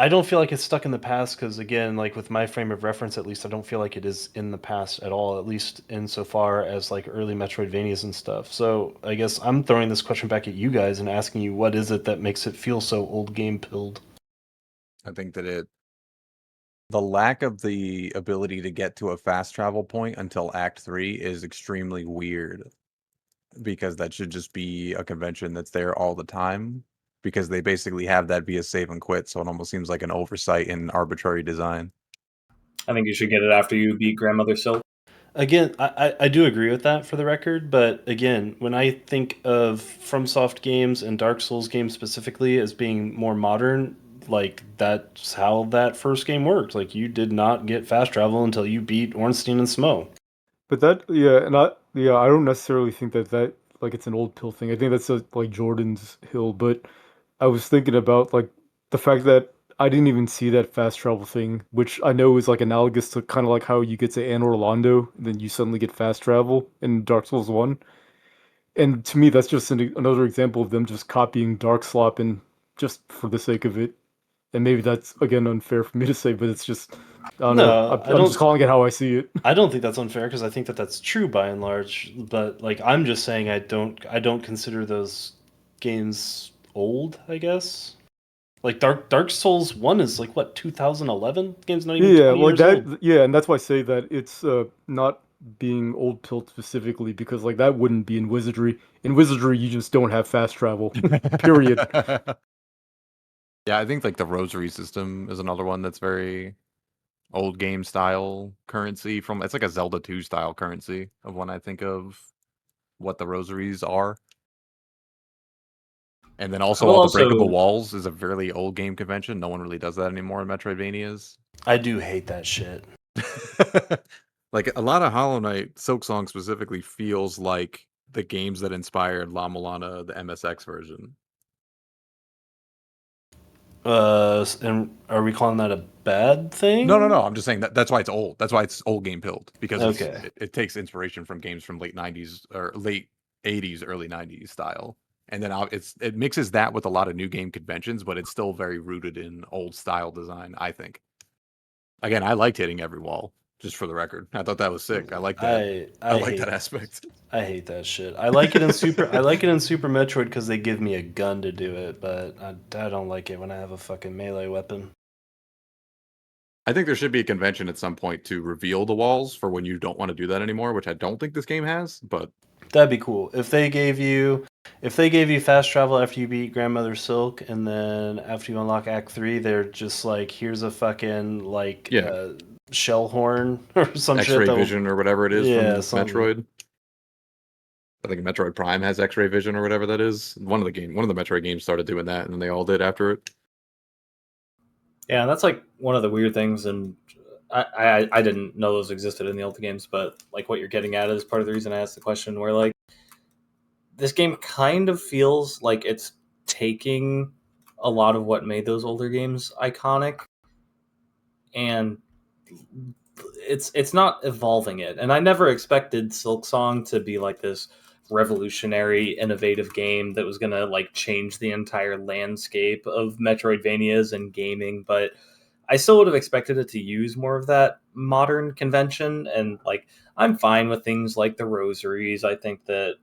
I don't feel like it's stuck in the past because again, like with my frame of reference, at least I don't feel like it is in the past at all. At least insofar as like early Metroidvanias and stuff. So I guess I'm throwing this question back at you guys and asking you, what is it that makes it feel so old game pilled? I think that it The lack of the ability to get to a fast travel point until Act 3 is extremely weird, because that should just be a convention that's there all the time, because they basically have that via save and quit, so it almost seems like an oversight in arbitrary design. I think you should get it after you beat Grandmother Silk. Again, I do agree with that for the record, but again, when I think of FromSoft games and Dark Souls games specifically as being more modern, like that's how that first game worked. Like you did not get fast travel until you beat Ornstein and Smo. But that, yeah, and I don't necessarily think that like it's an old pill thing. I think that's like Jordan's hill. But I was thinking about like the fact that I didn't even see that fast travel thing, which I know is like analogous to kind of like how you get to Anne Orlando and then you suddenly get fast travel in Dark Souls 1. And to me, that's just another example of them just copying Dark Slop and just for the sake of it. And maybe that's again unfair for me to say, but it's just I don't know. No, I I'm just don't. calling it how I see it. I don't think that's unfair because I think that that's true by and large. But like, I'm just saying I don't consider those games old. I guess like Dark Souls 1 is like what 2011. The game's not even Yeah, 20 like years old. that. Yeah, and that's why I say that it's not being old pilled specifically because like that wouldn't be in Wizardry. In Wizardry, you just don't have fast travel. Period. Yeah, I think like the Rosary system is another one that's very old game style currency from it's like a Zelda 2 style currency of when I think of what the rosaries are. And then also Well, all the also, breakable walls is a fairly old game convention. No one really does that anymore in Metroidvanias. I do hate that shit. Like a lot of Hollow Knight, Silksong specifically feels like the games that inspired La Mulana, the MSX version. And are we calling that a bad thing? No. I'm just saying that's why it's old. That's why it's old game pilled because Okay. it takes inspiration from games from late '90s or late '80s, early '90s style, and then it mixes that with a lot of new game conventions, but it's still very rooted in old style design. I think. Again, I liked hitting every wall. Just for the record, I thought that was sick. I like that. I like that aspect. I hate that shit. I like it in Super Metroid because they give me a gun to do it, but I don't like it when I have a fucking melee weapon. I think there should be a convention at some point to reveal the walls for when you don't want to do that anymore, which I don't think this game has, but That'd be cool. If they gave you fast travel after you beat Grandmother Silk and then after you unlock Act 3, they're just like here's a fucking like yeah, shell horn or some shit X-ray that will, vision or whatever it is yeah, from something. Metroid. I think Metroid Prime has X-ray vision or whatever that is. One of the Metroid games started doing that, and then they all did after it. yeah, that's like one of the weird things, and I didn't know those existed in the old games, but like what you're getting at is part of the reason I asked the question. Where like this game kind of feels like it's taking a lot of what made those older games iconic, and it's not evolving it. And I never expected Silksong to be like this revolutionary, innovative game that was gonna like change the entire landscape of Metroidvanias and gaming, but I still would have expected it to use more of that modern convention. And like, I'm fine with things like the rosaries. I think that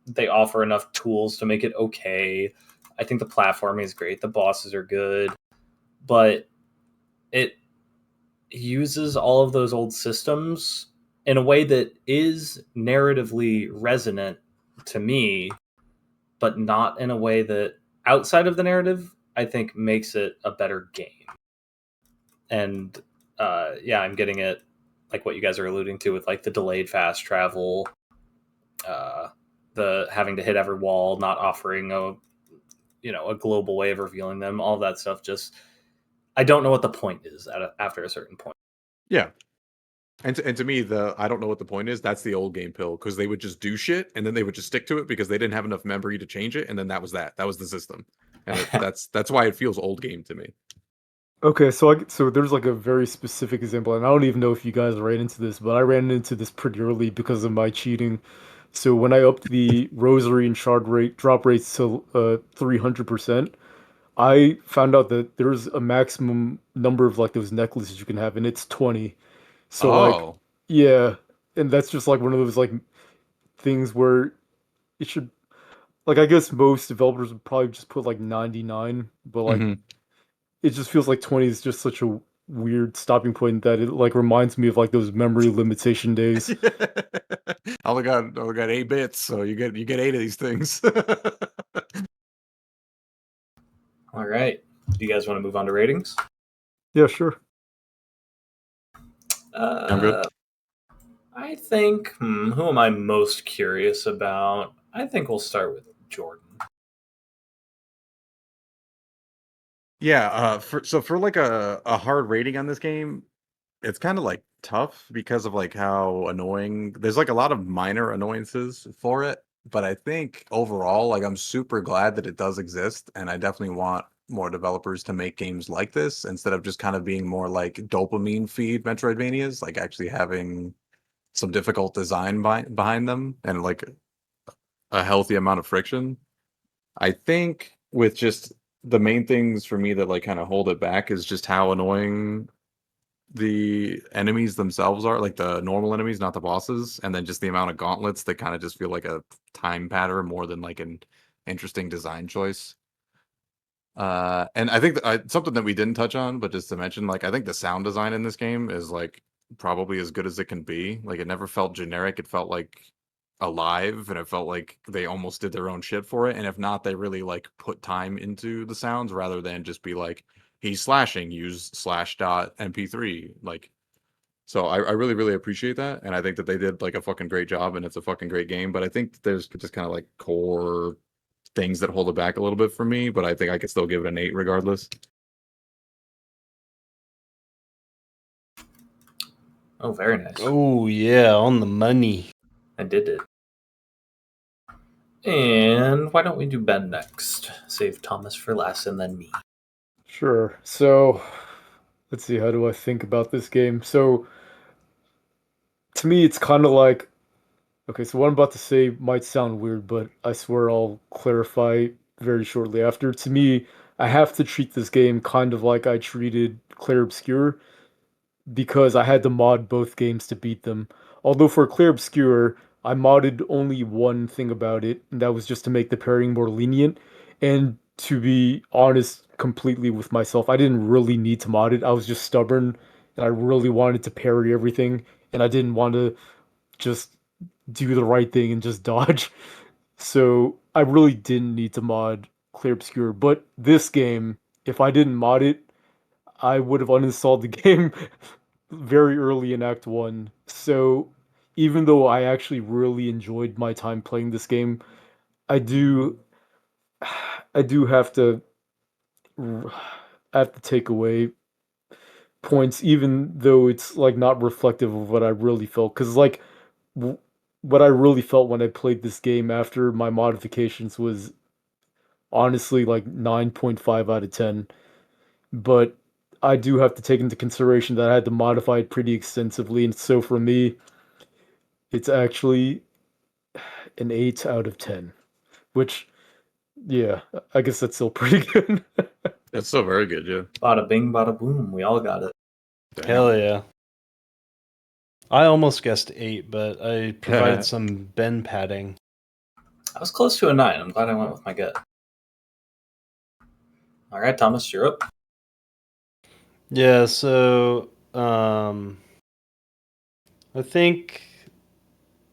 they offer enough tools to make it okay. I think the platforming is great. The bosses are good, but it uses all of those old systems in a way that is narratively resonant to me, but not in a way that outside of the narrative, I think makes it a better game. And yeah, I'm getting it like what you guys are alluding to with like the delayed fast travel, uh, the having to hit every wall, not offering a global way of revealing them, all that stuff. Just I don't know what the point is after a certain point. Yeah. And to me, I don't know what the point is. That's the old game pill because they would just do shit and then they would just stick to it because they didn't have enough memory to change it, and then that was that. That was the system, and that's why it feels old game to me. Okay, so there's like a very specific example, and I don't even know if you guys ran into this, but I ran into this pretty early because of my cheating. So when I upped the rosary and shard rate drop rates to 300%, I found out that there's a maximum number of like those necklaces you can have, and it's 20. So like, Oh, yeah, and that's just like one of those like things where it should like I guess most developers would probably just put like 99, but like hmm it just feels like 20 is just such a weird stopping point that it like reminds me of like those memory limitation days. I only got 8 bits, so you get 8 of these things. All right. Do you guys want to move on to ratings? Yeah, sure. I'm good. I think, who am I most curious about? I think we'll start with Jordan. Yeah, for like a hard rating on this game, it's kind of like tough because of like how annoying. There's like a lot of minor annoyances for it, but I think overall, like I'm super glad that it does exist, and I definitely want more developers to make games like this instead of just kind of being more like dopamine feed Metroidvanias, like actually having some difficult design behind them and like a healthy amount of friction. I think with just the main things for me that like kind of hold it back is just how annoying the enemies themselves are, like the normal enemies, not the bosses, and then just the amount of gauntlets that kind of just feel like a time pattern more than like an interesting design choice. And I think something that we didn't touch on, but just to mention, like I think the sound design in this game is like probably as good as it can be. Like it never felt generic; it felt like alive, and it felt like they almost did their own shit for it. And if not, they really like put time into the sounds rather than just be like, "He's slashing, use slash dot MP3." Like, so I really really appreciate that, and I think that they did like a fucking great job, and it's a fucking great game. But I think there's just kind of like core things that hold it back a little bit for me, but I think I could still give it an 8 regardless. Oh, very nice. Oh yeah, on the money. I did it. And why don't we do Ben next? Save Thomas for last and then me. Sure. So, let's see. How do I think about this game? So, to me, it's kind of like okay. So, what I'm about to say might sound weird, but I swear I'll clarify very shortly after. To me, I have to treat this game kind of like I treated Clair Obscur because I had to mod both games to beat them. Although for Clair Obscur, I modded only one thing about it, and that was just to make the pairing more lenient. And to be honest completely with myself, I didn't really need to mod it. I was just stubborn, and I really wanted to parry everything, and I didn't want to just do the right thing and just dodge. So I really didn't need to mod Clear Obscure. But this game, if I didn't mod it, I would have uninstalled the game very early in Act 1. So even though I actually really enjoyed my time playing this game, I do I do have to take away points even though it's like not reflective of what I really felt cuz like w- what I really felt when I played this game after my modifications was honestly like 9.5 out of 10. But I do have to take into consideration that I had to modify it pretty extensively, and so for me, it's actually an 8 out of 10, which, yeah, I guess that's still pretty good. That's still very good, yeah. Bada bing, bada boom. We all got it. Damn. Hell yeah. I almost guessed 8, but I provided some Ben padding. I was close to a 9. I'm glad I went with my gut. All right, Thomas, you're up. Yeah, so I think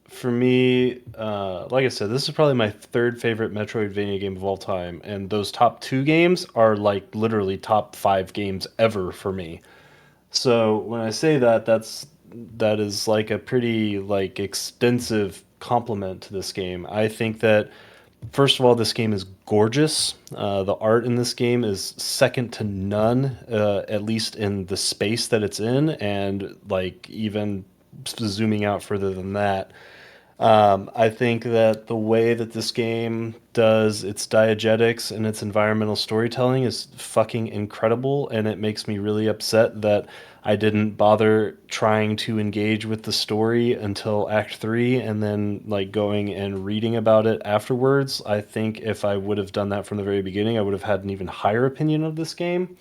for me, like I said, this is probably my third favorite Metroidvania game of all time, and those top 2 games are like literally top 5 games ever for me. So when I say that, that is like a pretty like extensive compliment to this game. I think that first of all, this game is gorgeous. The art in this game is second to none, at least in the space that it's in, and like even zooming out further than that. I think that the way that this game does its diegetics and its environmental storytelling is fucking incredible, and it makes me really upset that I didn't bother trying to engage with the story until Act 3 and then like going and reading about it afterwards. I think if I would have done that from the very beginning, I would have had an even higher opinion of this game.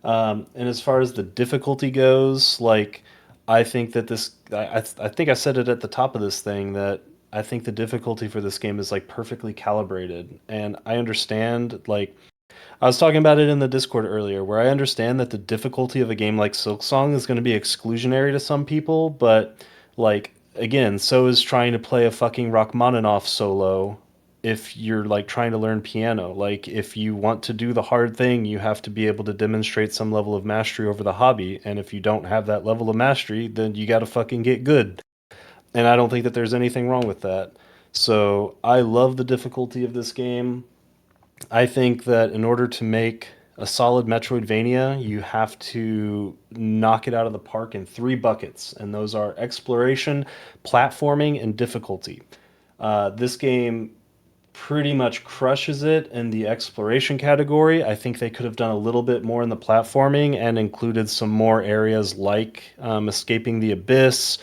And as far as the difficulty goes, like I think that I think I said it at the top of this thing that I think the difficulty for this game is like perfectly calibrated, and I understand like I was talking about it in the Discord earlier, where I understand that the difficulty of a game like Silksong is going to be exclusionary to some people, but like again, so is trying to play a fucking Rachmaninoff solo if you're like trying to learn piano. Like if you want to do the hard thing, you have to be able to demonstrate some level of mastery over the hobby, and if you don't have that level of mastery, then you got to fucking get good. And I don't think that there's anything wrong with that. So, I love the difficulty of this game. I think that in order to make a solid Metroidvania, you have to knock it out of the park in three buckets, and those are exploration, platforming, and difficulty. This game pretty much crushes it in the exploration category. I think they could have done a little bit more in the platforming and included some more areas like escaping the abyss,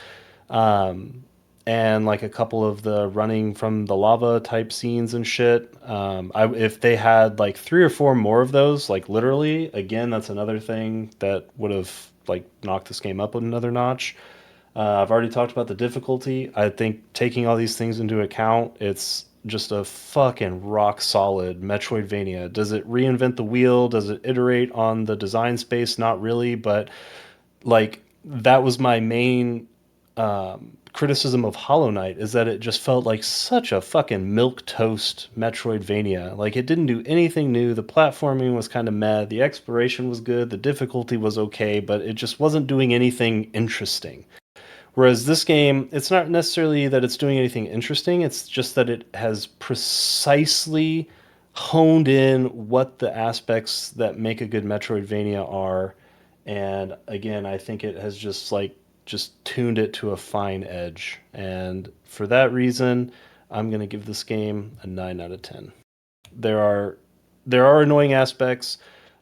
um, and like a couple of the running from the lava type scenes and shit. If they had like three or four more of those, like literally, again, that's another thing that would have like knocked this game up another notch. I've already talked about the difficulty. I think taking all these things into account, it's just a fucking rock solid Metroidvania. Does it reinvent the wheel? Does it iterate on the design space? Not really, but like that was my main criticism of Hollow Knight is that it just felt like such a fucking milk toast Metroidvania. Like it didn't do anything new. The platforming was kind of meh. The exploration was good. The difficulty was okay, but it just wasn't doing anything interesting. Whereas this game, it's not necessarily that it's doing anything interesting, it's just that it has precisely honed in what the aspects that make a good Metroidvania are. And again, I think it has just tuned it to a fine edge. And for that reason, I'm going to give this game a 9 out of 10. There are annoying aspects,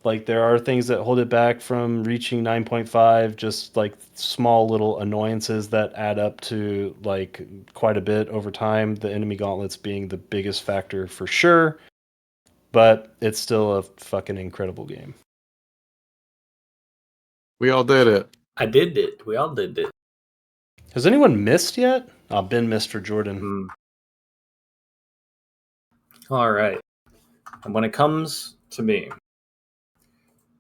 like there are things that hold it back from reaching 9.5, just like small little annoyances that add up to like quite a bit over time, the enemy gauntlets being the biggest factor for sure, but it's still a fucking incredible game. We all did it. I did it. We all did it. Has anyone missed yet? Ben missed for Jordan. Mm. All right. And when it comes to me,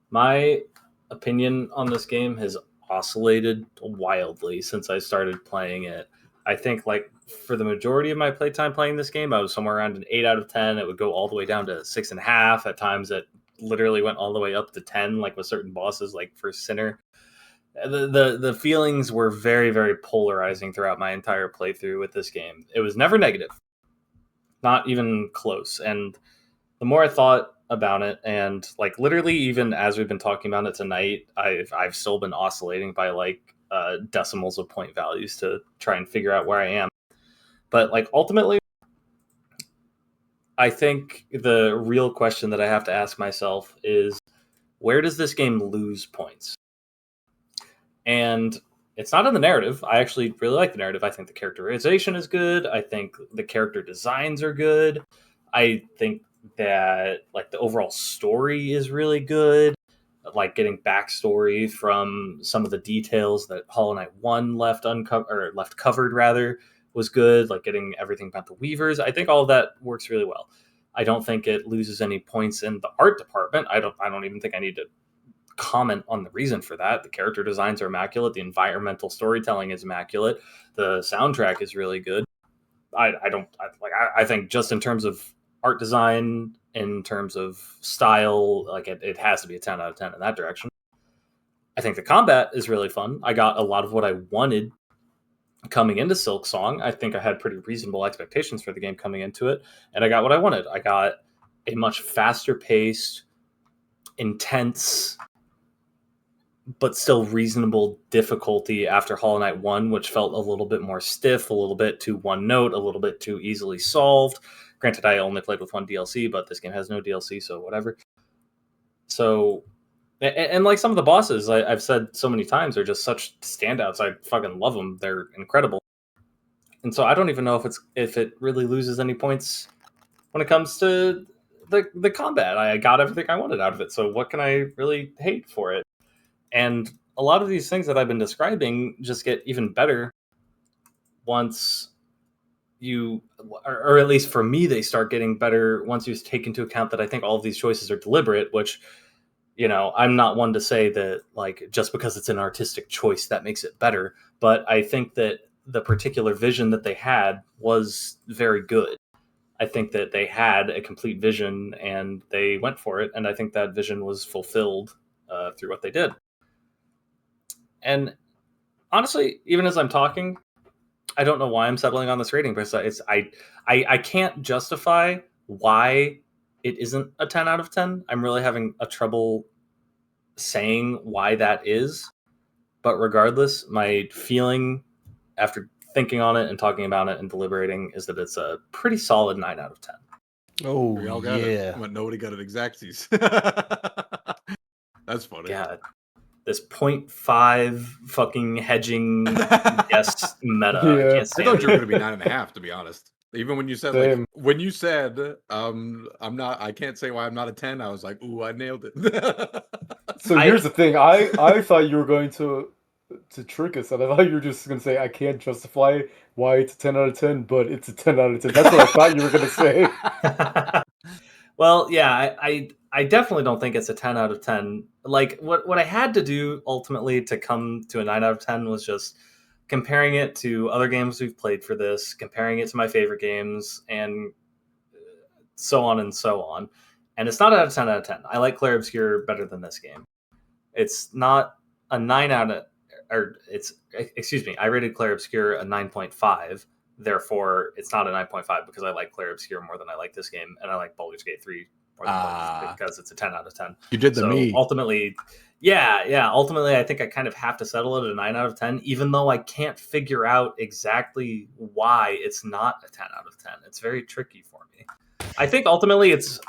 my opinion on this game has oscillated wildly since I started playing it. I think like for the majority of my playtime playing this game, I was somewhere around an 8 out of 10. It would go all the way down to 6.5. At times it literally went all the way up to 10, like with certain bosses, like for Sinner. The feelings were very, very polarizing throughout my entire playthrough with this game. It was never negative, not even close. And the more I thought about it, and like literally even as we've been talking about it tonight, I've still been oscillating by like decimals of point values to try and figure out where I am. But like ultimately, I think the real question that I have to ask myself is, where does this game lose points? And it's not in the narrative. I actually really like the narrative. I think the characterization is good. I think the character designs are good. I think that like the overall story is really good. Like getting backstory from some of the details that Hollow Knight 1 left uncovered or left covered rather was good. Like getting everything about the Weavers. I think all of that works really well. I don't think it loses any points in the art department. I don't even think I need to comment on the reason for that. The character designs are immaculate. The environmental storytelling is immaculate. The soundtrack is really good. I think just in terms of art design, in terms of style, like it has to be a 10 out of 10 in that direction. I think the combat is really fun. I got a lot of what I wanted coming into Silksong. I think I had pretty reasonable expectations for the game coming into it, and I got what I wanted. I got a much faster paced, intense, but still reasonable difficulty after Hollow Knight 1, which felt a little bit more stiff, a little bit too one note, a little bit too easily solved. Granted, I only played with one DLC, but this game has no DLC, so whatever. So, and like some of the bosses, I've said so many times, are just such standouts. I fucking love them. They're incredible. And so I don't even know if it really loses any points when it comes to the combat. I got everything I wanted out of it, so what can I really hate for it? And a lot of these things that I've been describing just get even better once or at least for me, they start getting better once you take into account that I think all of these choices are deliberate, which, I'm not one to say that like just because it's an artistic choice that makes it better, but I think that the particular vision that they had was very good. I think that they had a complete vision and they went for it, and I think that vision was fulfilled through what they did. And honestly, even as I'm talking, I don't know why I'm settling on this rating, but I can't justify why it isn't a 10 out of 10. I'm really having a trouble saying why that is. But regardless, my feeling after thinking on it and talking about it and deliberating is that it's a pretty solid 9 out of 10. Oh, We all got yeah. it, but nobody got it exactsies. That's funny. Yeah, this 0.5 fucking hedging guess meta. I Yeah. can't I stand thought you it. were gonna be 9.5, to be honest. Even when you said Same. I'm not, I can't say why I'm not a 10. I was like, ooh, I nailed it. So here's the thing. I thought you were going to trick us, and I thought you were just going to say I can't justify why it's a 10 out of 10, but it's a 10 out of 10. That's what I thought you were going to say. Well, yeah, I definitely don't think it's a 10 out of 10. Like what I had to do ultimately to come to a 9 out of 10 was just comparing it to other games we've played for this, comparing it to my favorite games, and so on and so on. And it's not out of 10 out of 10. I like Clair Obscur better than this game. It's not a 9 out of, or it's, excuse me, I rated Clair Obscur a 9.5. Therefore, it's not a 9.5 because I like Clair Obscur more than I like this game, and I like Baldur's Gate 3 more than because it's a 10 out of 10. You did the so me. Ultimately, ultimately, I think I kind of have to settle it at a 9 out of 10, even though I can't figure out exactly why it's not a 10 out of 10. It's very tricky for me. I think ultimately it's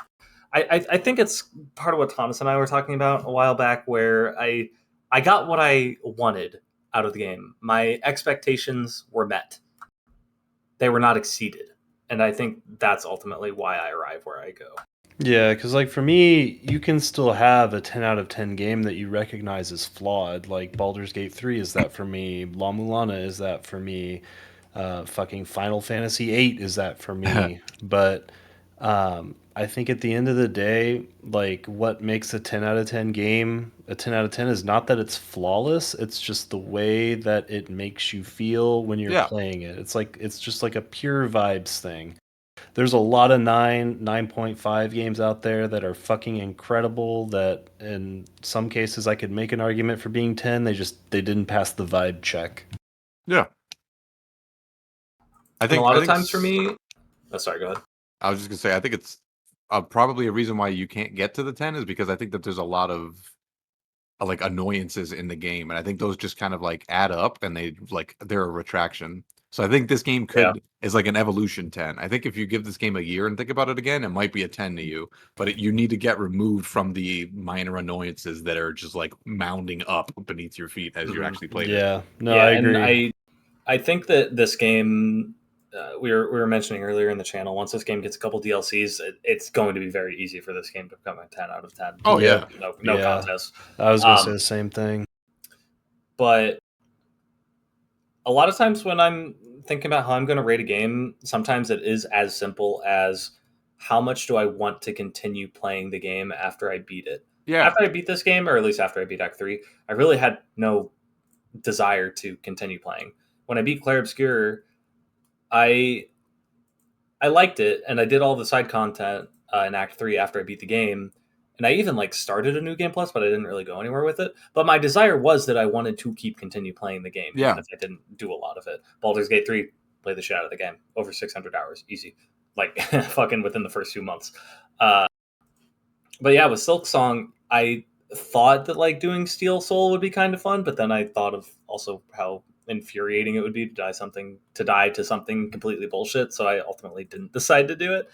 I think it's part of what Thomas and I were talking about a while back, where I got what I wanted out of the game. My expectations were met. They were not exceeded. And I think that's ultimately why I arrive where I go. Yeah, because like for me, you can still have a 10 out of 10 game that you recognize as flawed. Like Baldur's Gate 3 is that for me. La Mulana is that for me. Fucking Final Fantasy 8 is that for me. But I think at the end of the day, like what makes a 10 out of 10 game a 10 out of 10 is not that it's flawless. It's just the way that it makes you feel when you're playing it. It's just like a pure vibes thing. There's a lot of 9.5 games out there that are fucking incredible that in some cases I could make an argument for being 10. They didn't pass the vibe check. Yeah. I think a lot of times for me, oh, sorry, go ahead. I was just gonna say, I think it's probably a reason why you can't get to the 10 is because I think that there's a lot of like annoyances in the game, and I think those just kind of like add up, and they're a retraction. So I think this game is like an evolution 10. I think if you give this game a year and think about it again, it might be a 10 to you, but you need to get removed from the minor annoyances that are just like mounding up beneath your feet as you actually play it. I agree. And I think that this game, we were mentioning earlier in the channel, once this game gets a couple DLCs, it's going to be very easy for this game to become a 10 out of 10. Oh, yeah. No contest. I was going to say the same thing. But a lot of times when I'm thinking about how I'm going to rate a game, sometimes it is as simple as how much do I want to continue playing the game after I beat it. Yeah. After I beat this game, or at least after I beat Act 3, I really had no desire to continue playing. When I beat Clair Obscur, I liked it, and I did all the side content in Act 3 after I beat the game, and I even like started a new game plus, but I didn't really go anywhere with it. But my desire was that I wanted to continue playing the game, even if I didn't do a lot of it. Baldur's Gate 3, play the shit out of the game. Over 600 hours, easy. Like, fucking within the first 2 months. But yeah, with Silksong, I thought that like doing Steel Soul would be kind of fun, but then I thought of also how infuriating it would be to die to something completely bullshit. So I ultimately didn't decide to do it.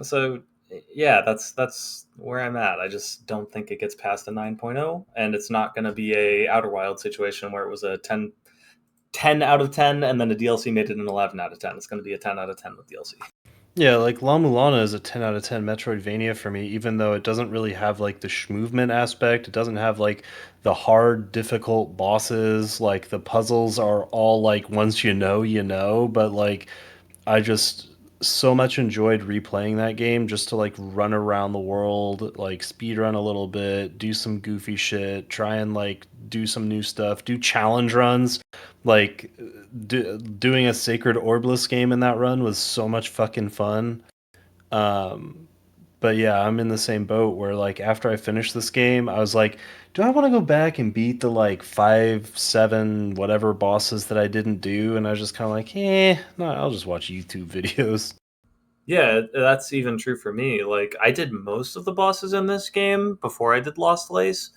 So yeah, that's where I'm at. I just don't think it gets past a 9.0, and it's not going to be a Outer Wild situation where it was a 10 out of 10 and then the DLC made it an 11 out of 10. It's going to be a 10 out of 10 with DLC. Yeah, like La Mulana is a 10 out of 10 Metroidvania for me, even though it doesn't really have like the movement aspect. It doesn't have like the hard, difficult bosses. Like the puzzles are all like once you know, but like I just so much enjoyed replaying that game just to like run around the world, like speed run a little bit, do some goofy shit, try and like do some new stuff, do challenge runs. Like doing a Sacred Orbless game in that run was so much fucking fun. Um, but yeah, I'm in the same boat where like after I finished this game, I was like, do I want to go back and beat the like 5, 7, whatever bosses that I didn't do? And I was just kind of like, no, I'll just watch YouTube videos. Yeah, that's even true for me. Like, I did most of the bosses in this game before I did Lost Lace.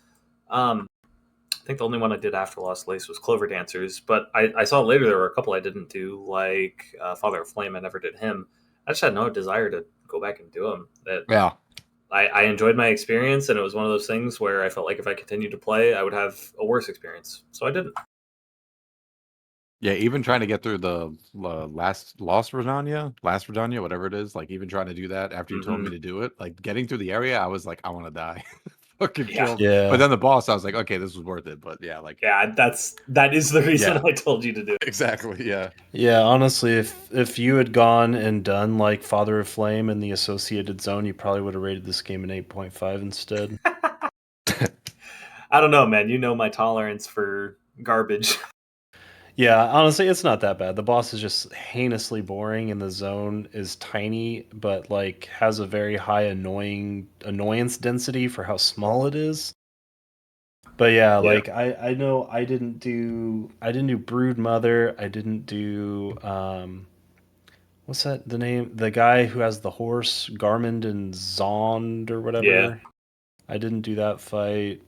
I think the only one I did after Lost Lace was Clover Dancers, but I saw later there were a couple I didn't do, like Father of Flame. I never did him. I just had no desire to go back and do him. Yeah. I enjoyed my experience, and it was one of those things where I felt like if I continued to play, I would have a worse experience. So I didn't. Yeah, even trying to get through the last Radania, whatever it is, like even trying to do that after you told me to do it, like getting through the area, I was like, I want to die. Fucking Yeah. kill. Yeah. But then the boss, I was like, okay, this was worth it. But yeah, like Yeah, that is the reason Yeah. I told you to do it. exactly, yeah. Yeah, honestly, if you had gone and done like Father of Flame and the associated zone, you probably would have rated this game an 8.5 instead. I don't know, man. You know my tolerance for garbage. Yeah, honestly, it's not that bad. The boss is just heinously boring, and the zone is tiny, but like has a very high annoyance density for how small it is. But yeah, like I know I didn't do Brood Mother. I didn't do what's that the name? The guy who has the horse, Garmund and Zond or whatever. Yeah. I didn't do that fight.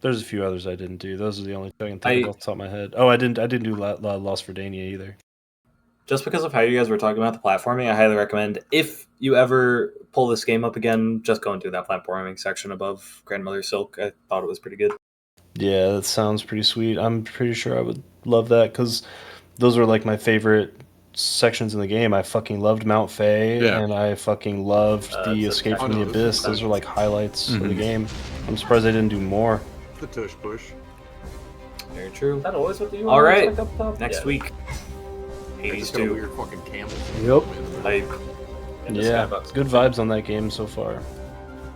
There's a few others I didn't do. Those are the only two I can think of off the top of my head. Oh, I didn't do Lost Verdania either. Just because of how you guys were talking about the platforming, I highly recommend if you ever pull this game up again, just go and do that platforming section above Grandmother Silk. I thought it was pretty good. Yeah, that sounds pretty sweet. I'm pretty sure I would love that because those are like my favorite sections in the game. I fucking loved Mount Fae, Yeah. and I fucking loved the it's Escape from the excellent. Abyss. Those are like highlights of the Mhm. game. I'm surprised I didn't do more. The tush push. Very true. Is that always what you All right. like up top? Next Yeah. week, Hades 2. weird fucking camel. Yep. Like, in the Yeah, skybox. good vibes on that game so far.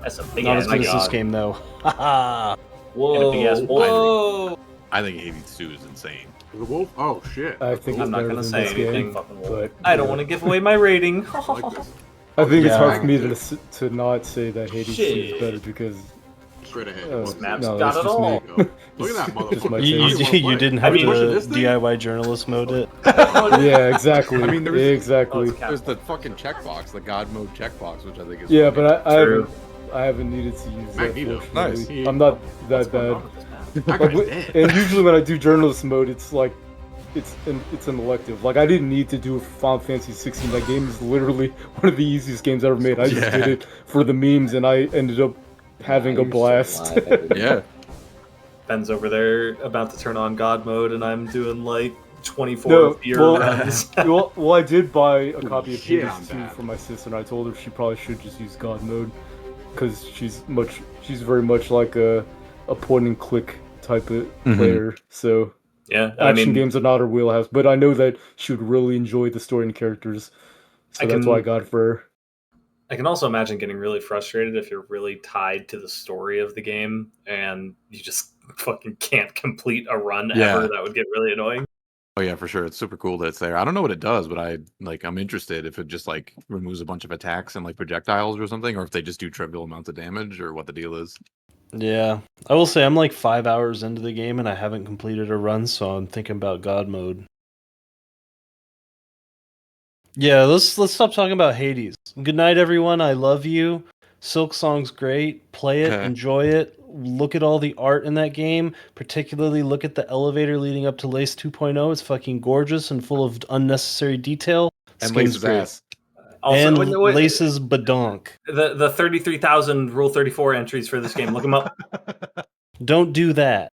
That's a big Not ass. as good as this God. game though. Haha. And a big ass Whoa. whoa. I think Hades 2 is insane. The wolf? Oh shit. I think I'm it's not better gonna than say this anything. game, but I don't want to give away my rating. I like this. I think it's Yeah. hard for me to not say that Hades 2 Shit. is better because Straight ahead. uh, Map's no, got that's it just all. me. Look at that Just my motherfucker. You, I just you, wanna you play. didn't have mean, to pushing this thing? DIY journalist mode it. Yeah, exactly. I mean, there was- exactly. There's the fucking checkbox, the God mode checkbox, which I think is Yeah, fucking- but True. I haven't needed to use that. Magneto. Fortunately. Nice. I'm not What's that going bad. on with this map? That Like, guy's dead. and usually when I do journalist mode, it's like it's an elective. Like I didn't need to do Final Fantasy 16. That game is literally one of the easiest games ever made. I just Yeah. did it for the memes, and I ended up having a You're still blast. alive, everybody. Yeah. Ben's over there about to turn on God mode, and I'm doing like 24 No, fear well, runs. well, I did buy a copy of shit, Hades I'm 2 bad. for my sister, and I told her she probably should just use God mode because she's very much like a point and click type of player. So Yeah, I action mean, games are not her wheelhouse, but I know that she would really enjoy the story and characters, so I that's can- why I got it for her. I can also imagine getting really frustrated if you're really tied to the story of the game and you just fucking can't complete a run Yeah. ever. That would get really annoying. Oh yeah, for sure. It's super cool that it's there. I don't know what it does, but I'm interested if it just like removes a bunch of attacks and like projectiles or something, or if they just do trivial amounts of damage, or what the deal is. Yeah, I will say I'm like 5 hours into the game and I haven't completed a run, so I'm thinking about God mode. Yeah, let's stop talking about Hades. Good night, everyone. I love you. Silksong's great. Play it, Okay. enjoy it. Look at all the art in that game. Particularly look at the elevator leading up to Lace 2.0. It's fucking gorgeous and full of unnecessary detail. This And game's Lace's great. ass. Also, And wait, Lace's badonk. the 33,000 Rule 34 entries for this game. Look them up. Don't do that.